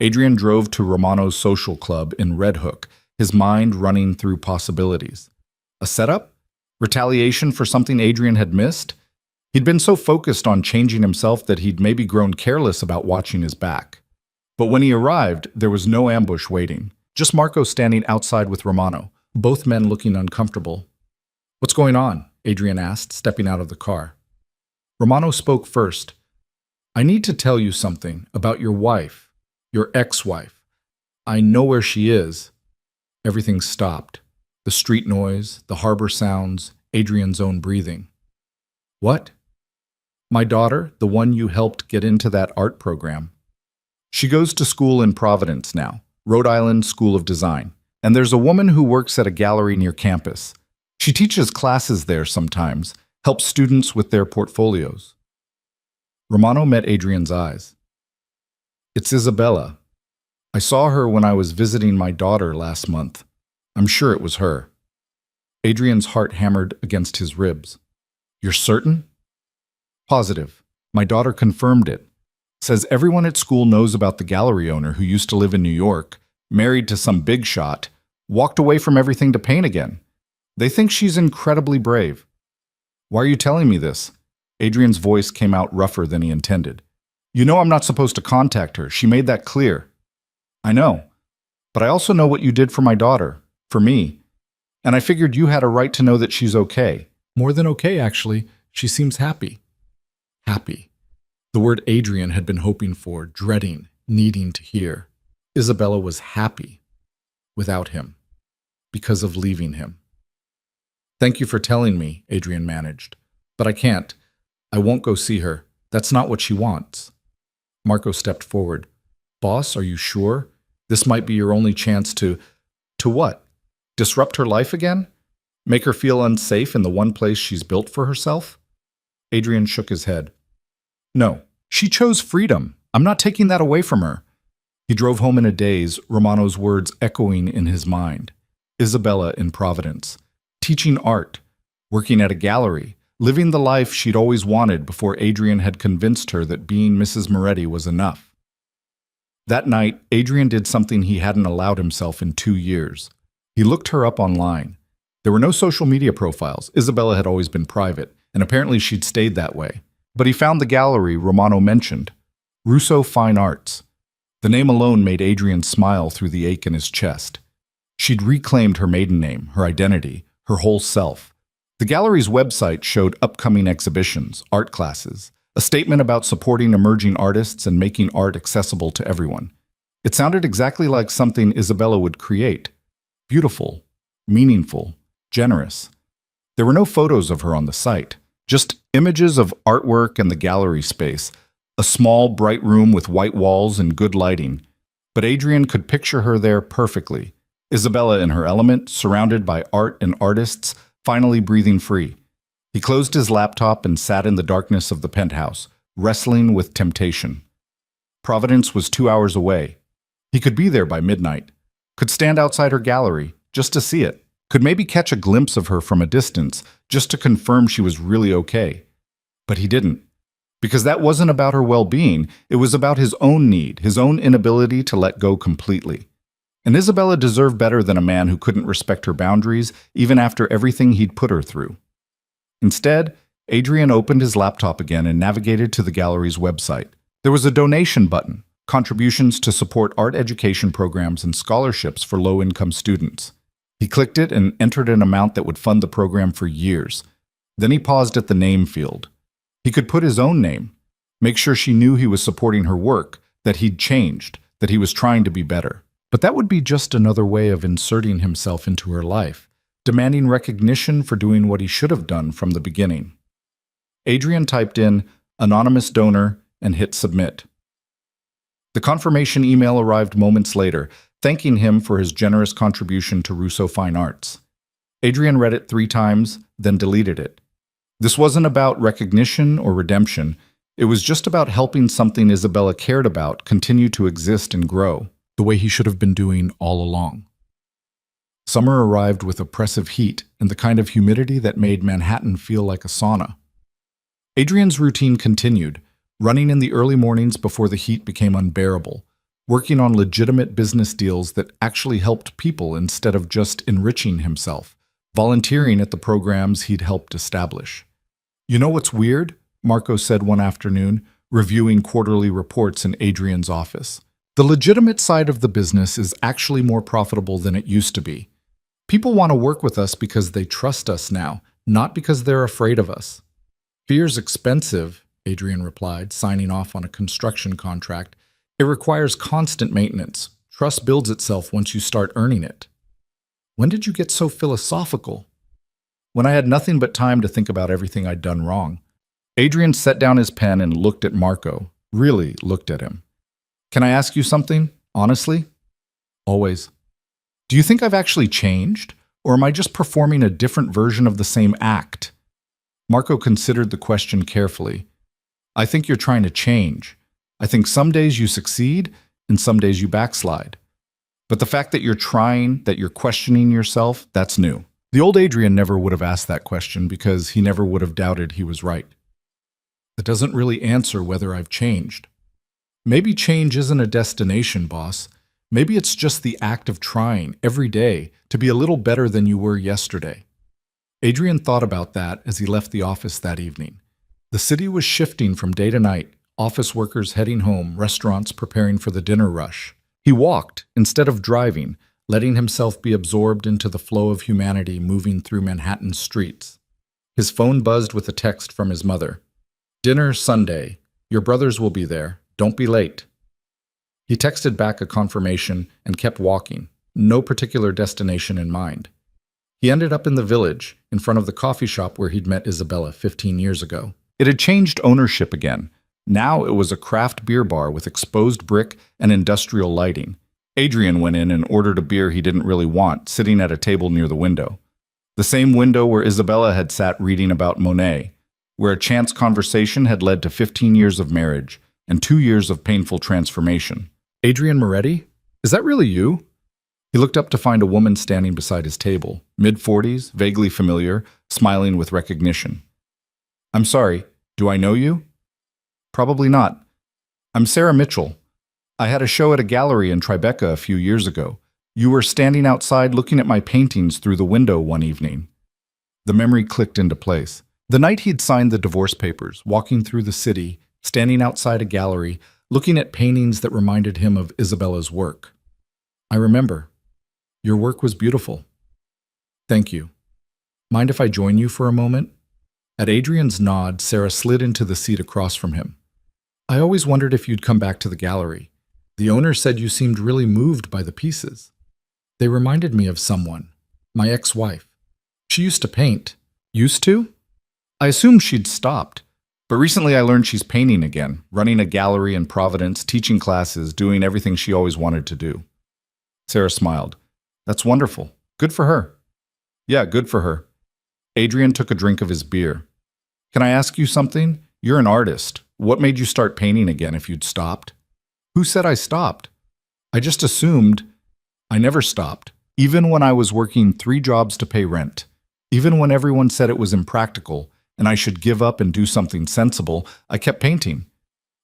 Adrian drove to Romano's social club in Red Hook, his mind running through possibilities. A setup? Retaliation for something Adrian had missed? He'd been so focused on changing himself that he'd maybe grown careless about watching his back. But when he arrived, there was no ambush waiting. Just Marco standing outside with Romano, both men looking uncomfortable. "What's going on?" Adrian asked, stepping out of the car. Romano spoke first. "I need to tell you something about your wife, your ex-wife. I know where she is." Everything stopped. The street noise, the harbor sounds, Adrian's own breathing. "What?" "My daughter, the one you helped get into that art program. She goes to school in Providence now, Rhode Island School of Design, and there's a woman who works at a gallery near campus. She teaches classes there sometimes, helps students with their portfolios." Romano met Adrian's eyes. "It's Isabella. I saw her when I was visiting my daughter last month. I'm sure it was her." Adrian's heart hammered against his ribs. "You're certain?" "Positive. My daughter confirmed it. Says everyone at school knows about the gallery owner who used to live in New York, married to some big shot, walked away from everything to paint again. They think she's incredibly brave." "Why are you telling me this?" Adrian's voice came out rougher than he intended. "You know I'm not supposed to contact her. She made that clear." "I know. But I also know what you did for my daughter, for me. And I figured you had a right to know that she's okay." More than okay, actually. She seems happy. Happy. The word Adrian had been hoping for, dreading, needing to hear. Isabella was happy. Without him. Because of leaving him. "Thank you for telling me," Adrian managed. "But I can't. I won't go see her. That's not what she wants." Marco stepped forward. "Boss, are you sure? This might be your only chance to..." "To what? Disrupt her life again? Make her feel unsafe in the one place she's built for herself?" Adrian shook his head. "No, she chose freedom. I'm not taking that away from her." He drove home in a daze, Romano's words echoing in his mind. Isabella in Providence. Teaching art. Working at a gallery. Living the life she'd always wanted before Adrian had convinced her that being Mrs. Moretti was enough. That night, Adrian did something he hadn't allowed himself in 2 years. He looked her up online. There were no social media profiles. Isabella had always been private, and apparently she'd stayed that way. But he found the gallery Romano mentioned, Russo Fine Arts. The name alone made Adrian smile through the ache in his chest. She'd reclaimed her maiden name, her identity, her whole self. The gallery's website showed upcoming exhibitions, art classes, a statement about supporting emerging artists and making art accessible to everyone. It sounded exactly like something Isabella would create. Beautiful, meaningful, generous. There were no photos of her on the site, just images of artwork and the gallery space, a small, bright room with white walls and good lighting. But Adrian could picture her there perfectly. Isabella in her element, surrounded by art and artists, finally breathing free. He closed his laptop and sat in the darkness of the penthouse, wrestling with temptation. Providence was 2 hours away. He could be there by midnight, could stand outside her gallery just to see it, could maybe catch a glimpse of her from a distance just to confirm she was really okay. But he didn't, because that wasn't about her well-being. It was about his own need, his own inability to let go completely. And Isabella deserved better than a man who couldn't respect her boundaries even after everything he'd put her through. Instead, Adrian opened his laptop again and navigated to the gallery's website. There was a donation button, contributions to support art education programs and scholarships for low-income students. He clicked it and entered an amount that would fund the program for years. Then he paused at the name field. He could put his own name, make sure she knew he was supporting her work, that he'd changed, that he was trying to be better. But that would be just another way of inserting himself into her life, demanding recognition for doing what he should have done from the beginning. Adrian typed in anonymous donor and hit submit. The confirmation email arrived moments later, thanking him for his generous contribution to Russo Fine Arts. Adrian read it 3 times, then deleted it. This wasn't about recognition or redemption. It was just about helping something Isabella cared about continue to exist and grow, the way he should have been doing all along. Summer arrived with oppressive heat and the kind of humidity that made Manhattan feel like a sauna. Adrian's routine continued, running in the early mornings before the heat became unbearable, working on legitimate business deals that actually helped people instead of just enriching himself, volunteering at the programs he'd helped establish. "You know what's weird?" Marco said one afternoon, reviewing quarterly reports in Adrian's office. "The legitimate side of the business is actually more profitable than it used to be. People want to work with us because they trust us now, not because they're afraid of us." "Fear's expensive," Adrian replied, signing off on a construction contract. "It requires constant maintenance. Trust builds itself once you start earning it." "When did you get so philosophical?" "When I had nothing but time to think about everything I'd done wrong." Adrian set down his pen and looked at Marco, really looked at him. "Can I ask you something, honestly?" "Always." "Do you think I've actually changed, or am I just performing a different version of the same act?" Marco considered the question carefully. "I think you're trying to change. I think some days you succeed, and some days you backslide. But the fact that you're trying, that you're questioning yourself, that's new." The old Adrian never would have asked that question because he never would have doubted he was right. "That doesn't really answer whether I've changed." "Maybe change isn't a destination, boss. Maybe it's just the act of trying, every day, to be a little better than you were yesterday." Adrian thought about that as he left the office that evening. The city was shifting from day to night, office workers heading home, restaurants preparing for the dinner rush. He walked instead of driving, letting himself be absorbed into the flow of humanity moving through Manhattan's streets. His phone buzzed with a text from his mother. "Dinner Sunday. Your brothers will be there. Don't be late." He texted back a confirmation and kept walking, no particular destination in mind. He ended up in the Village, in front of the coffee shop where he'd met Isabella 15 years ago. It had changed ownership again. Now it was a craft beer bar with exposed brick and industrial lighting. Adrian went in and ordered a beer he didn't really want, sitting at a table near the window. The same window where Isabella had sat reading about Monet, where a chance conversation had led to 15 years of marriage and 2 years of painful transformation. "Adrian Moretti? Is that really you?" He looked up to find a woman standing beside his table, mid-40s, vaguely familiar, smiling with recognition. "I'm sorry, do I know you?" "Probably not. I'm Sarah Mitchell. I had a show at a gallery in Tribeca a few years ago. You were standing outside looking at my paintings through the window one evening." The memory clicked into place. The night he'd signed the divorce papers, walking through the city, standing outside a gallery, looking at paintings that reminded him of Isabella's work. "I remember. Your work was beautiful." "Thank you. Mind if I join you for a moment?" At Adrian's nod, Sarah slid into the seat across from him. "I always wondered if you'd come back to the gallery. The owner said you seemed really moved by the pieces. They reminded me of someone, my ex-wife. She used to paint." "Used to?" "I assumed she'd stopped. But recently I learned she's painting again, running a gallery in Providence, teaching classes, doing everything she always wanted to do." Sarah smiled. "That's wonderful. Good for her." "Yeah, good for her." Adrian took a drink of his beer. "Can I ask you something? You're an artist, What made you start painting again if you'd stopped? Who said I stopped? I just assumed. I never stopped, even when I was working 3 jobs to pay rent. Even when everyone said it was impractical and I should give up and do something sensible, I kept painting.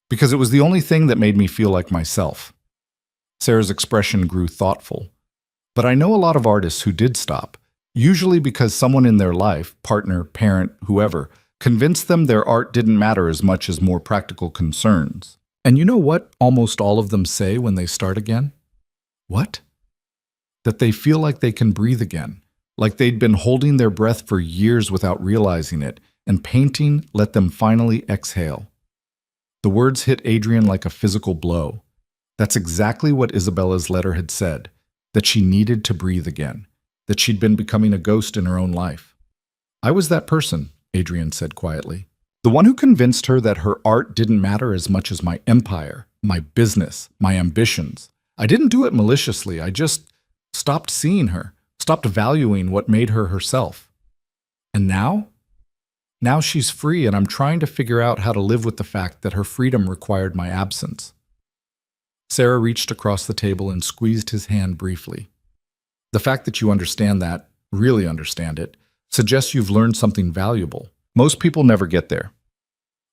Because it was the only thing that made me feel like myself. Sarah's expression grew thoughtful. But I know a lot of artists who did stop, usually because someone in their life, partner, parent, whoever, convinced them their art didn't matter as much as more practical concerns. And you know what almost all of them say when they start again? What? That they feel like they can breathe again, like they'd been holding their breath for years without realizing it, and painting let them finally exhale. The words hit Adrian like a physical blow. That's exactly what Isabella's letter had said, that she needed to breathe again, that she'd been becoming a ghost in her own life. I was that person, Adrian said quietly. The one who convinced her that her art didn't matter as much as my empire, my business, my ambitions. I didn't do it maliciously, I just stopped seeing her, stopped valuing what made her herself. And now? Now she's free and I'm trying to figure out how to live with the fact that her freedom required my absence. Sarah reached across the table and squeezed his hand briefly. The fact that you understand that, really understand it, suggests you've learned something valuable. Most people never get there.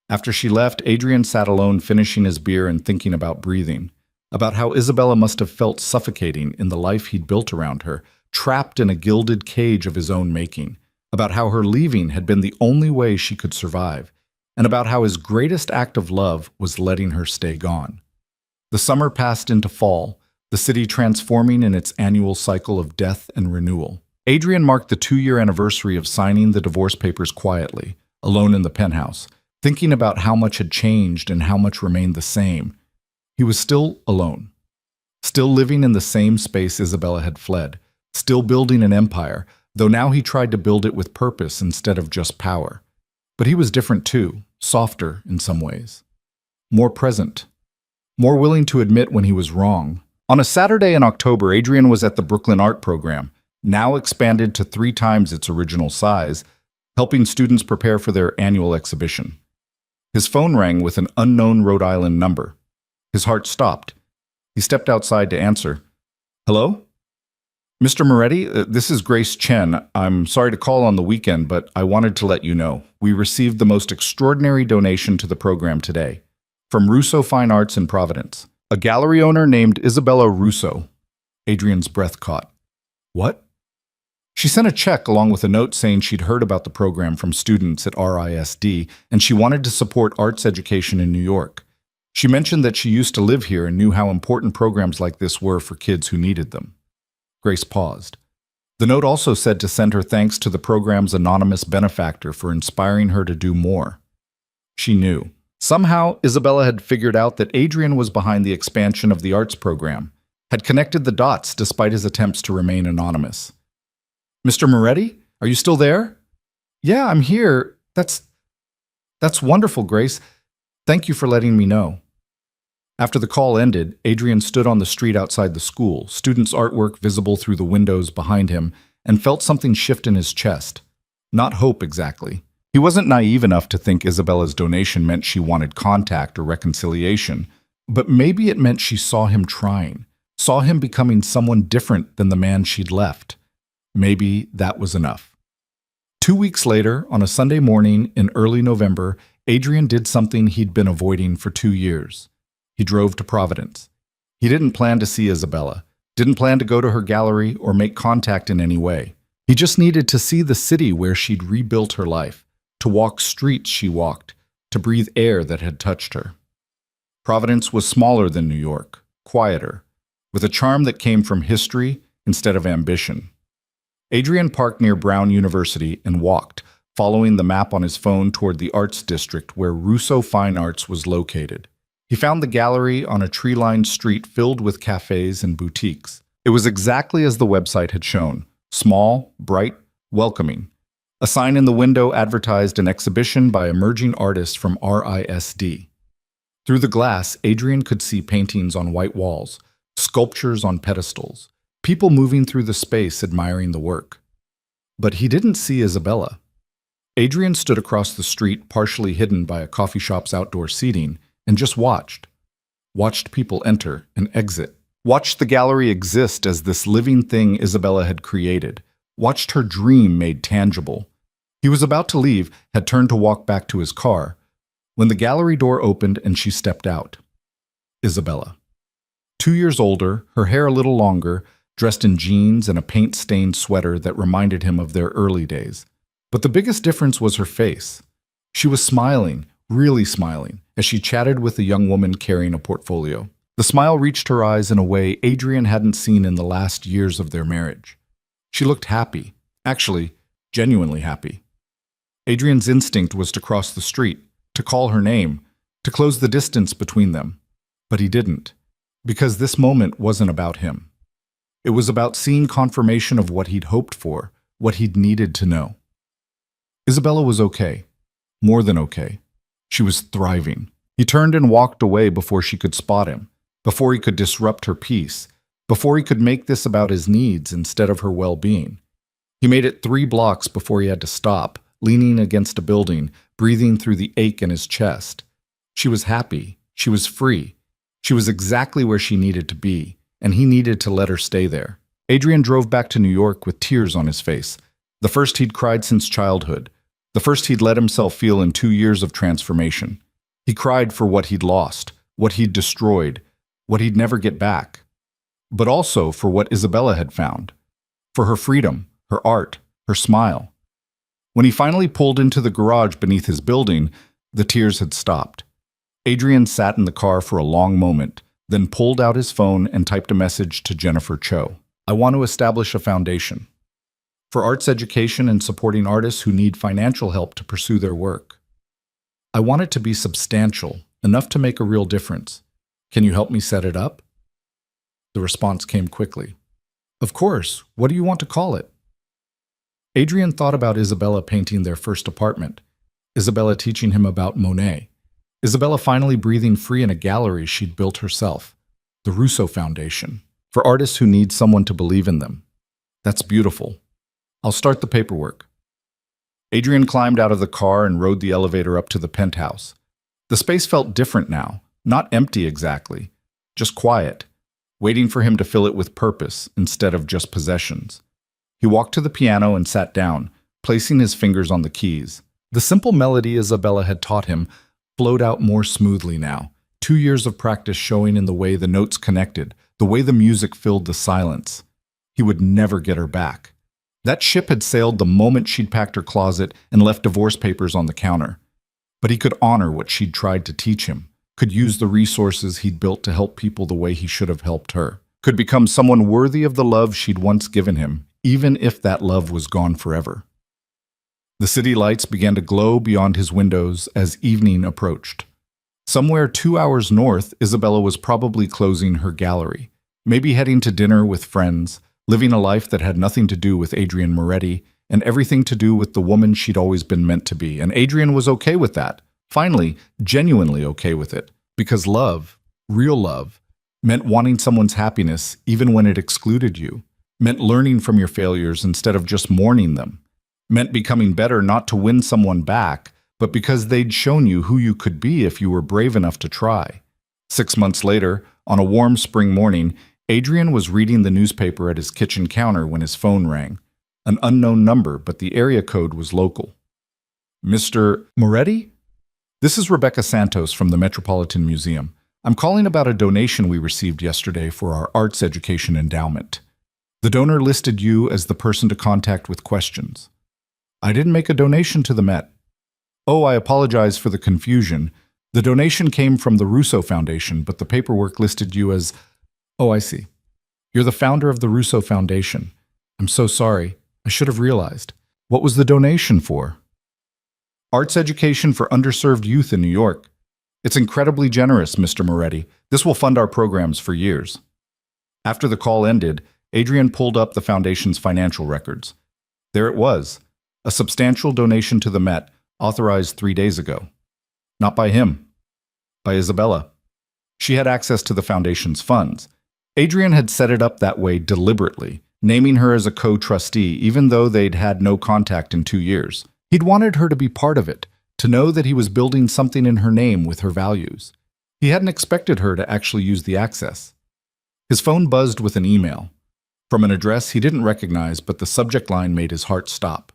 After she left, Adrian sat alone finishing his beer and thinking about breathing, about how Isabella must have felt suffocating in the life he'd built around her, trapped in a gilded cage of his own making, about how her leaving had been the only way she could survive, and about how his greatest act of love was letting her stay gone. The summer passed into fall, the city transforming in its annual cycle of death and renewal. Adrian marked the 2-year anniversary of signing the divorce papers quietly, alone in the penthouse, thinking about how much had changed and how much remained the same. He was still alone, still living in the same space Isabella had fled, still building an empire, though now he tried to build it with purpose instead of just power. But he was different too, softer in some ways. More present. More willing to admit when he was wrong. On a Saturday in October, Adrian was at the Brooklyn Art Program, now expanded to 3 times its original size, helping students prepare for their annual exhibition. His phone rang with an unknown Rhode Island number. His heart stopped. He stepped outside to answer. Hello? Mr. Moretti, this is Grace Chen. I'm sorry to call on the weekend, but I wanted to let you know. We received the most extraordinary donation to the program today. From Russo Fine Arts in Providence. A gallery owner named Isabella Russo. Adrian's breath caught. What? She sent a check along with a note saying she'd heard about the program from students at RISD and she wanted to support arts education in New York. She mentioned that she used to live here and knew how important programs like this were for kids who needed them. Grace paused. The note also said to send her thanks to the program's anonymous benefactor for inspiring her to do more. She knew. Somehow, Isabella had figured out that Adrian was behind the expansion of the arts program, had connected the dots despite his attempts to remain anonymous. Mr. Moretti, are you still there? Yeah, I'm here. That's wonderful, Grace. Thank you for letting me know. After the call ended, Adrian stood on the street outside the school, students' artwork visible through the windows behind him, and felt something shift in his chest. Not hope, exactly. He wasn't naive enough to think Isabella's donation meant she wanted contact or reconciliation, but maybe it meant she saw him trying, saw him becoming someone different than the man she'd left. Maybe that was enough. 2 weeks later, on a Sunday morning in early November, Adrian did something he'd been avoiding for 2 years. He drove to Providence. He didn't plan to see Isabella, didn't plan to go to her gallery or make contact in any way. He just needed to see the city where she'd rebuilt her life, to walk streets she walked, to breathe air that had touched her. Providence was smaller than New York, quieter, with a charm that came from history instead of ambition. Adrian parked near Brown University and walked, following the map on his phone toward the arts district where Russo Fine Arts was located. He found the gallery on a tree-lined street filled with cafes and boutiques. It was exactly as the website had shown, small, bright, welcoming. A sign in the window advertised an exhibition by emerging artists from RISD. Through the glass, Adrian could see paintings on white walls, sculptures on pedestals, people moving through the space admiring the work. But he didn't see Isabella. Adrian stood across the street, partially hidden by a coffee shop's outdoor seating, and just watched. Watched people enter and exit. Watched the gallery exist as this living thing Isabella had created. Watched her dream made tangible. He was about to leave, had turned to walk back to his car, when the gallery door opened and she stepped out. Isabella. 2 years older, her hair a little longer, dressed in jeans and a paint-stained sweater that reminded him of their early days. But the biggest difference was her face. She was smiling, really smiling, as she chatted with a young woman carrying a portfolio. The smile reached her eyes in a way Adrian hadn't seen in the last years of their marriage. She looked happy, actually, genuinely happy. Adrian's instinct was to cross the street, to call her name, to close the distance between them. But he didn't, because this moment wasn't about him. It was about seeing confirmation of what he'd hoped for, what he'd needed to know. Isabella was okay, more than okay. She was thriving. He turned and walked away before she could spot him, before he could disrupt her peace, before he could make this about his needs instead of her well-being. He made it 3 blocks before he had to stop, leaning against a building, breathing through the ache in his chest. She was happy. She was free. She was exactly where she needed to be, and he needed to let her stay there. Adrian drove back to New York with tears on his face, the first he'd cried since childhood, the first he'd let himself feel in 2 years of transformation. He cried for what he'd lost, what he'd destroyed, what he'd never get back, but also for what Isabella had found, for her freedom, her art, her smile. When he finally pulled into the garage beneath his building, the tears had stopped. Adrian sat in the car for a long moment, then pulled out his phone and typed a message to Jennifer Cho. I want to establish a foundation for arts education and supporting artists who need financial help to pursue their work. I want it to be substantial, enough to make a real difference. Can you help me set it up? The response came quickly. Of course. What do you want to call it? Adrian thought about Isabella painting their first apartment, Isabella teaching him about Monet, Isabella finally breathing free in a gallery she'd built herself, the Russo Foundation, for artists who need someone to believe in them. That's beautiful. I'll start the paperwork. Adrian climbed out of the car and rode the elevator up to the penthouse. The space felt different now, not empty exactly, just quiet, waiting for him to fill it with purpose instead of just possessions. He walked to the piano and sat down, placing his fingers on the keys. The simple melody Isabella had taught him flowed out more smoothly now, 2 years of practice showing in the way the notes connected, the way the music filled the silence. He would never get her back. That ship had sailed the moment she'd packed her closet and left divorce papers on the counter. But he could honor what she'd tried to teach him, could use the resources he'd built to help people the way he should have helped her, could become someone worthy of the love she'd once given him, even if that love was gone forever. The city lights began to glow beyond his windows as evening approached. Somewhere 2 hours north, Isabella was probably closing her gallery, maybe heading to dinner with friends, living a life that had nothing to do with Adrian Moretti and everything to do with the woman she'd always been meant to be. And Adrian was okay with that. Finally, genuinely okay with it. Because love, real love, meant wanting someone's happiness even when it excluded you, meant learning from your failures instead of just mourning them, meant becoming better not to win someone back, but because they'd shown you who you could be if you were brave enough to try. 6 months later, on a warm spring morning, Adrian was reading the newspaper at his kitchen counter when his phone rang. An unknown number, but the area code was local. Mr. Moretti? This is Rebecca Santos from the Metropolitan Museum. I'm calling about a donation we received yesterday for our arts education endowment. The donor listed you as the person to contact with questions. I didn't make a donation to the Met. Oh, I apologize for the confusion. The donation came from the Russo Foundation, but the paperwork listed you as... Oh, I see. You're the founder of the Russo Foundation. I'm so sorry. I should have realized. What was the donation for? Arts education for underserved youth in New York. It's incredibly generous, Mr. Moretti. This will fund our programs for years. After the call ended, Adrian pulled up the foundation's financial records. There it was, a substantial donation to the Met, authorized 3 days ago. Not by him, by Isabella. She had access to the foundation's funds. Adrian had set it up that way deliberately, naming her as a co-trustee even though they'd had no contact in 2 years. He'd wanted her to be part of it, to know that he was building something in her name with her values. He hadn't expected her to actually use the access. His phone buzzed with an email. From an address he didn't recognize, but the subject line made his heart stop.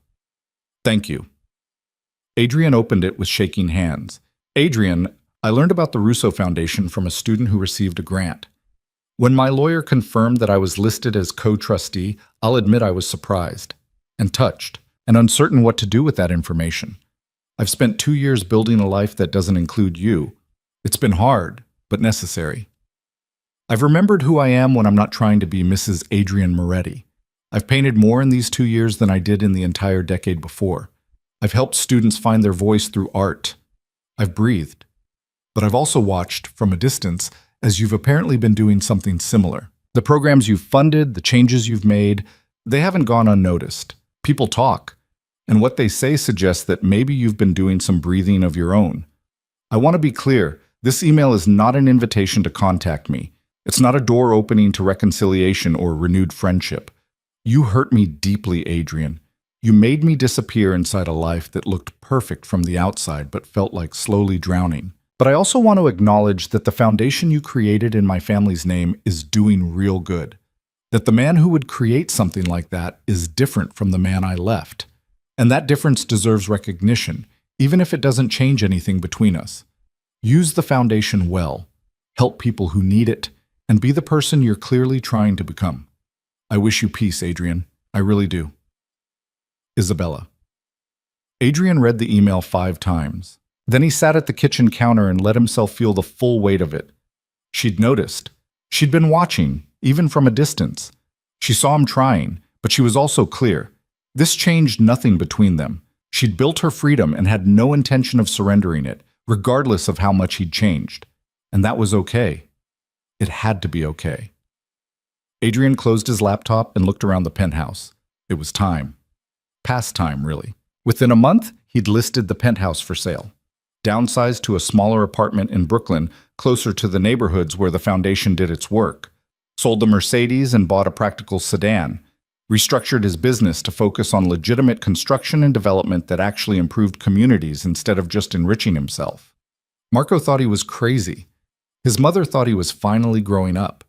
Thank you. Adrian opened it with shaking hands. Adrian, I learned about the Russo Foundation from a student who received a grant. When my lawyer confirmed that I was listed as co-trustee, I'll admit I was surprised and touched and uncertain what to do with that information. I've spent 2 years building a life that doesn't include you. It's been hard, but necessary. I've remembered who I am when I'm not trying to be Mrs. Adrian Moretti. I've painted more in these 2 years than I did in the entire decade before. I've helped students find their voice through art. I've breathed. But I've also watched, from a distance, as you've apparently been doing something similar. The programs you've funded, the changes you've made, they haven't gone unnoticed. People talk, and what they say suggests that maybe you've been doing some breathing of your own. I want to be clear, this email is not an invitation to contact me. It's not a door opening to reconciliation or renewed friendship. You hurt me deeply, Adrian. You made me disappear inside a life that looked perfect from the outside but felt like slowly drowning. But I also want to acknowledge that the foundation you created in my family's name is doing real good. That the man who would create something like that is different from the man I left. And that difference deserves recognition, even if it doesn't change anything between us. Use the foundation well, help people who need it, and be the person you're clearly trying to become. I wish you peace, Adrian. I really do. Isabella. Adrian read the email 5 times. Then he sat at the kitchen counter and let himself feel the full weight of it. She'd noticed. She'd been watching, even from a distance. She saw him trying, but she was also clear. This changed nothing between them. She'd built her freedom and had no intention of surrendering it, regardless of how much he'd changed. And that was okay. It had to be okay. Adrian closed his laptop and looked around the penthouse. It was time. Past time, really. Within a month, he'd listed the penthouse for sale. Downsized to a smaller apartment in Brooklyn, closer to the neighborhoods where the foundation did its work. Sold the Mercedes and bought a practical sedan. Restructured his business to focus on legitimate construction and development that actually improved communities instead of just enriching himself. Marco thought he was crazy. His mother thought he was finally growing up.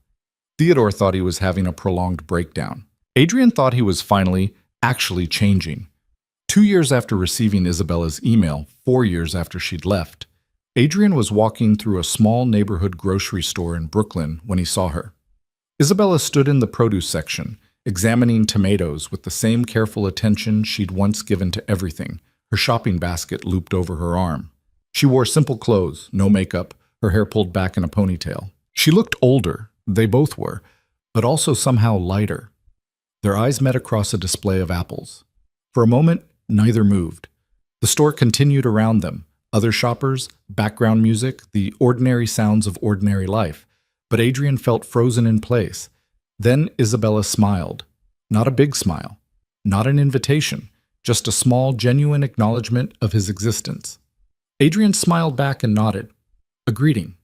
Theodore thought he was having a prolonged breakdown. Adrian thought he was finally, actually changing. 2 years after receiving Isabella's email, 4 years after she'd left, Adrian was walking through a small neighborhood grocery store in Brooklyn when he saw her. Isabella stood in the produce section, examining tomatoes with the same careful attention she'd once given to everything, her shopping basket looped over her arm. She wore simple clothes, no makeup, her hair pulled back in a ponytail. She looked older, they both were, but also somehow lighter. Their eyes met across a display of apples. For a moment, neither moved. The store continued around them, other shoppers, background music, the ordinary sounds of ordinary life. But Adrian felt frozen in place. Then Isabella smiled. Not a big smile. Not an invitation. Just a small, genuine acknowledgement of his existence. Adrian smiled back and nodded. A greeting.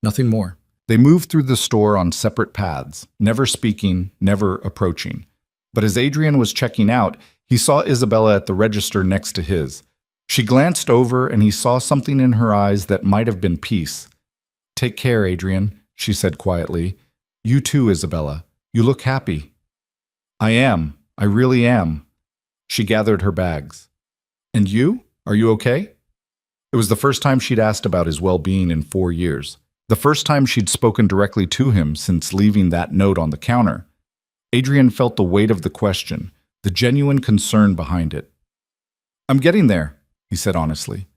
Nothing more. They moved through the store on separate paths, never speaking, never approaching. But as Adrian was checking out, he saw Isabella at the register next to his. She glanced over and he saw something in her eyes that might have been peace. "Take care, Adrian," she said quietly. "You too, Isabella. You look happy." "I am. I really am." She gathered her bags. "And you? Are you okay?" It was the first time she'd asked about his well-being in 4 years. The first time she'd spoken directly to him since leaving that note on the counter. Adrian felt the weight of the question, the genuine concern behind it. "I'm getting there," he said honestly.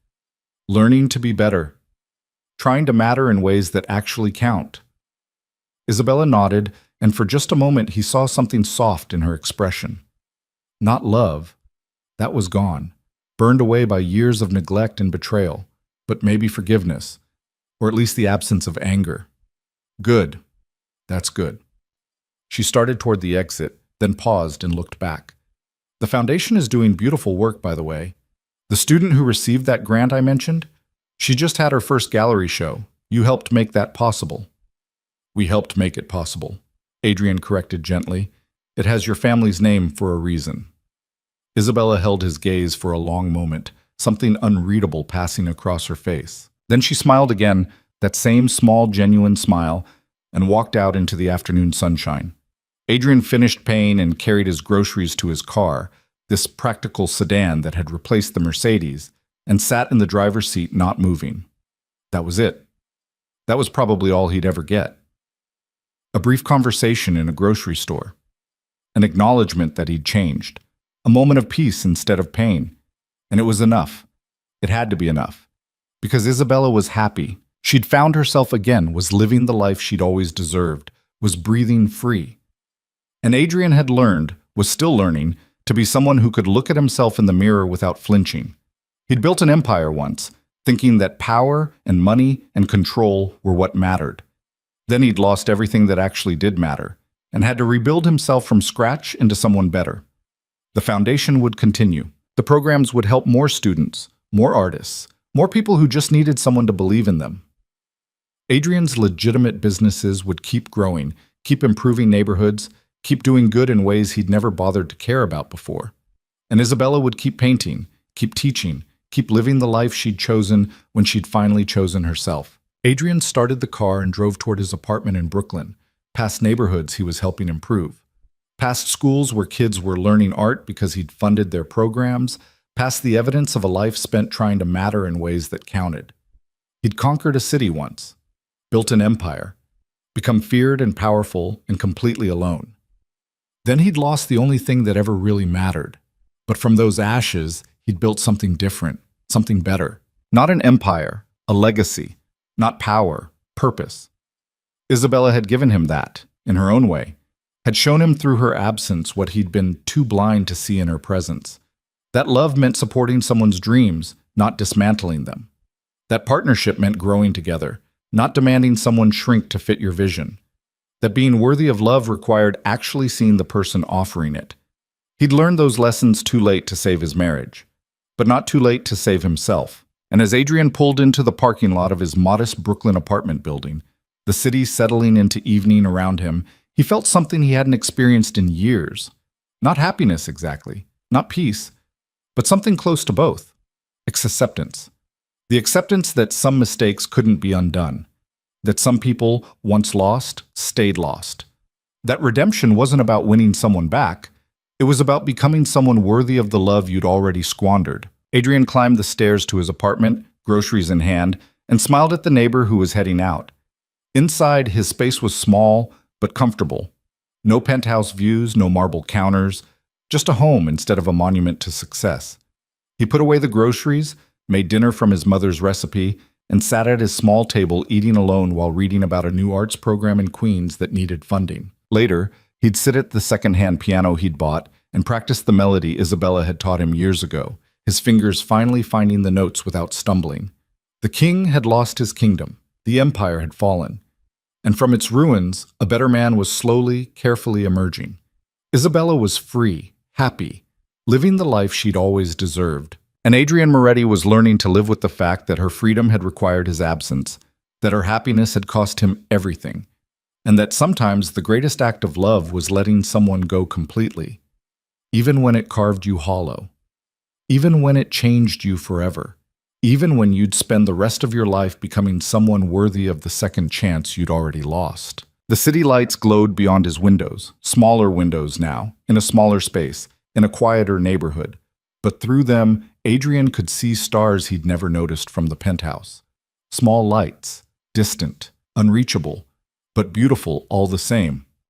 "Learning to be better. Trying to matter in ways that actually count." Isabella nodded, and for just a moment he saw something soft in her expression. Not love. That was gone, burned away by years of neglect and betrayal, but maybe forgiveness, or at least the absence of anger. Good. That's good. She started toward the exit, then paused and looked back. "The foundation is doing beautiful work, by the way. The student who received that grant I mentioned, she just had her first gallery show. You helped make that possible." "We helped make it possible," Adrian corrected gently. "It has your family's name for a reason." Isabella held his gaze for a long moment, something unreadable passing across her face. Then she smiled again, that same small, genuine smile, and walked out into the afternoon sunshine. Adrian finished paying and carried his groceries to his car, this practical sedan that had replaced the Mercedes, and sat in the driver's seat not moving. That was it. That was probably all he'd ever get. A brief conversation in a grocery store. An acknowledgement that he'd changed. A moment of peace instead of pain. And it was enough. It had to be enough. Because Isabella was happy. She'd found herself again, was living the life she'd always deserved, was breathing free. And Adrian had learned, was still learning, to be someone who could look at himself in the mirror without flinching. He'd built an empire once, thinking that power and money and control were what mattered. Then he'd lost everything that actually did matter, and had to rebuild himself from scratch into someone better. The foundation would continue. The programs would help more students, more artists, more people who just needed someone to believe in them. Adrian's legitimate businesses would keep growing, keep improving neighborhoods, keep doing good in ways he'd never bothered to care about before. And Isabella would keep painting, keep teaching, keep living the life she'd chosen when she'd finally chosen herself. Adrian started the car and drove toward his apartment in Brooklyn, past neighborhoods he was helping improve, past schools where kids were learning art because he'd funded their programs, past the evidence of a life spent trying to matter in ways that counted. He'd conquered a city once, built an empire, become feared and powerful and completely alone. Then he'd lost the only thing that ever really mattered. But from those ashes, he'd built something different, something better. Not an empire, a legacy, not power, purpose. Isabella had given him that, in her own way, had shown him through her absence what he'd been too blind to see in her presence. That love meant supporting someone's dreams, not dismantling them. That partnership meant growing together, not demanding someone shrink to fit your vision. That being worthy of love required actually seeing the person offering it. He'd learned those lessons too late to save his marriage, but not too late to save himself. And as Adrian pulled into the parking lot of his modest Brooklyn apartment building, the city settling into evening around him, he felt something he hadn't experienced in years. Not happiness exactly, not peace, but something close to both. Acceptance. The acceptance that some mistakes couldn't be undone. That some people, once lost, stayed lost. That redemption wasn't about winning someone back. It was about becoming someone worthy of the love you'd already squandered. Adrian climbed the stairs to his apartment, groceries in hand, and smiled at the neighbor who was heading out. Inside, his space was small but comfortable. No penthouse views, no marble counters, just a home instead of a monument to success. He put away the groceries, made dinner from his mother's recipe, and sat at his small table eating alone while reading about a new arts program in Queens that needed funding. Later, he'd sit at the second-hand piano he'd bought and practice the melody Isabella had taught him years ago, his fingers finally finding the notes without stumbling. The king had lost his kingdom. The empire had fallen. And from its ruins, a better man was slowly, carefully emerging. Isabella was free, happy, living the life she'd always deserved. And Adrian Moretti was learning to live with the fact that her freedom had required his absence, that her happiness had cost him everything, and that sometimes the greatest act of love was letting someone go completely, even when it carved you hollow, even when it changed you forever, even when you'd spend the rest of your life becoming someone worthy of the second chance you'd already lost. The city lights glowed beyond his windows, smaller windows now, in a smaller space, in a quieter neighborhood. But through them, Adrian could see stars he'd never noticed from the penthouse. Small lights, distant, unreachable, but beautiful all the same.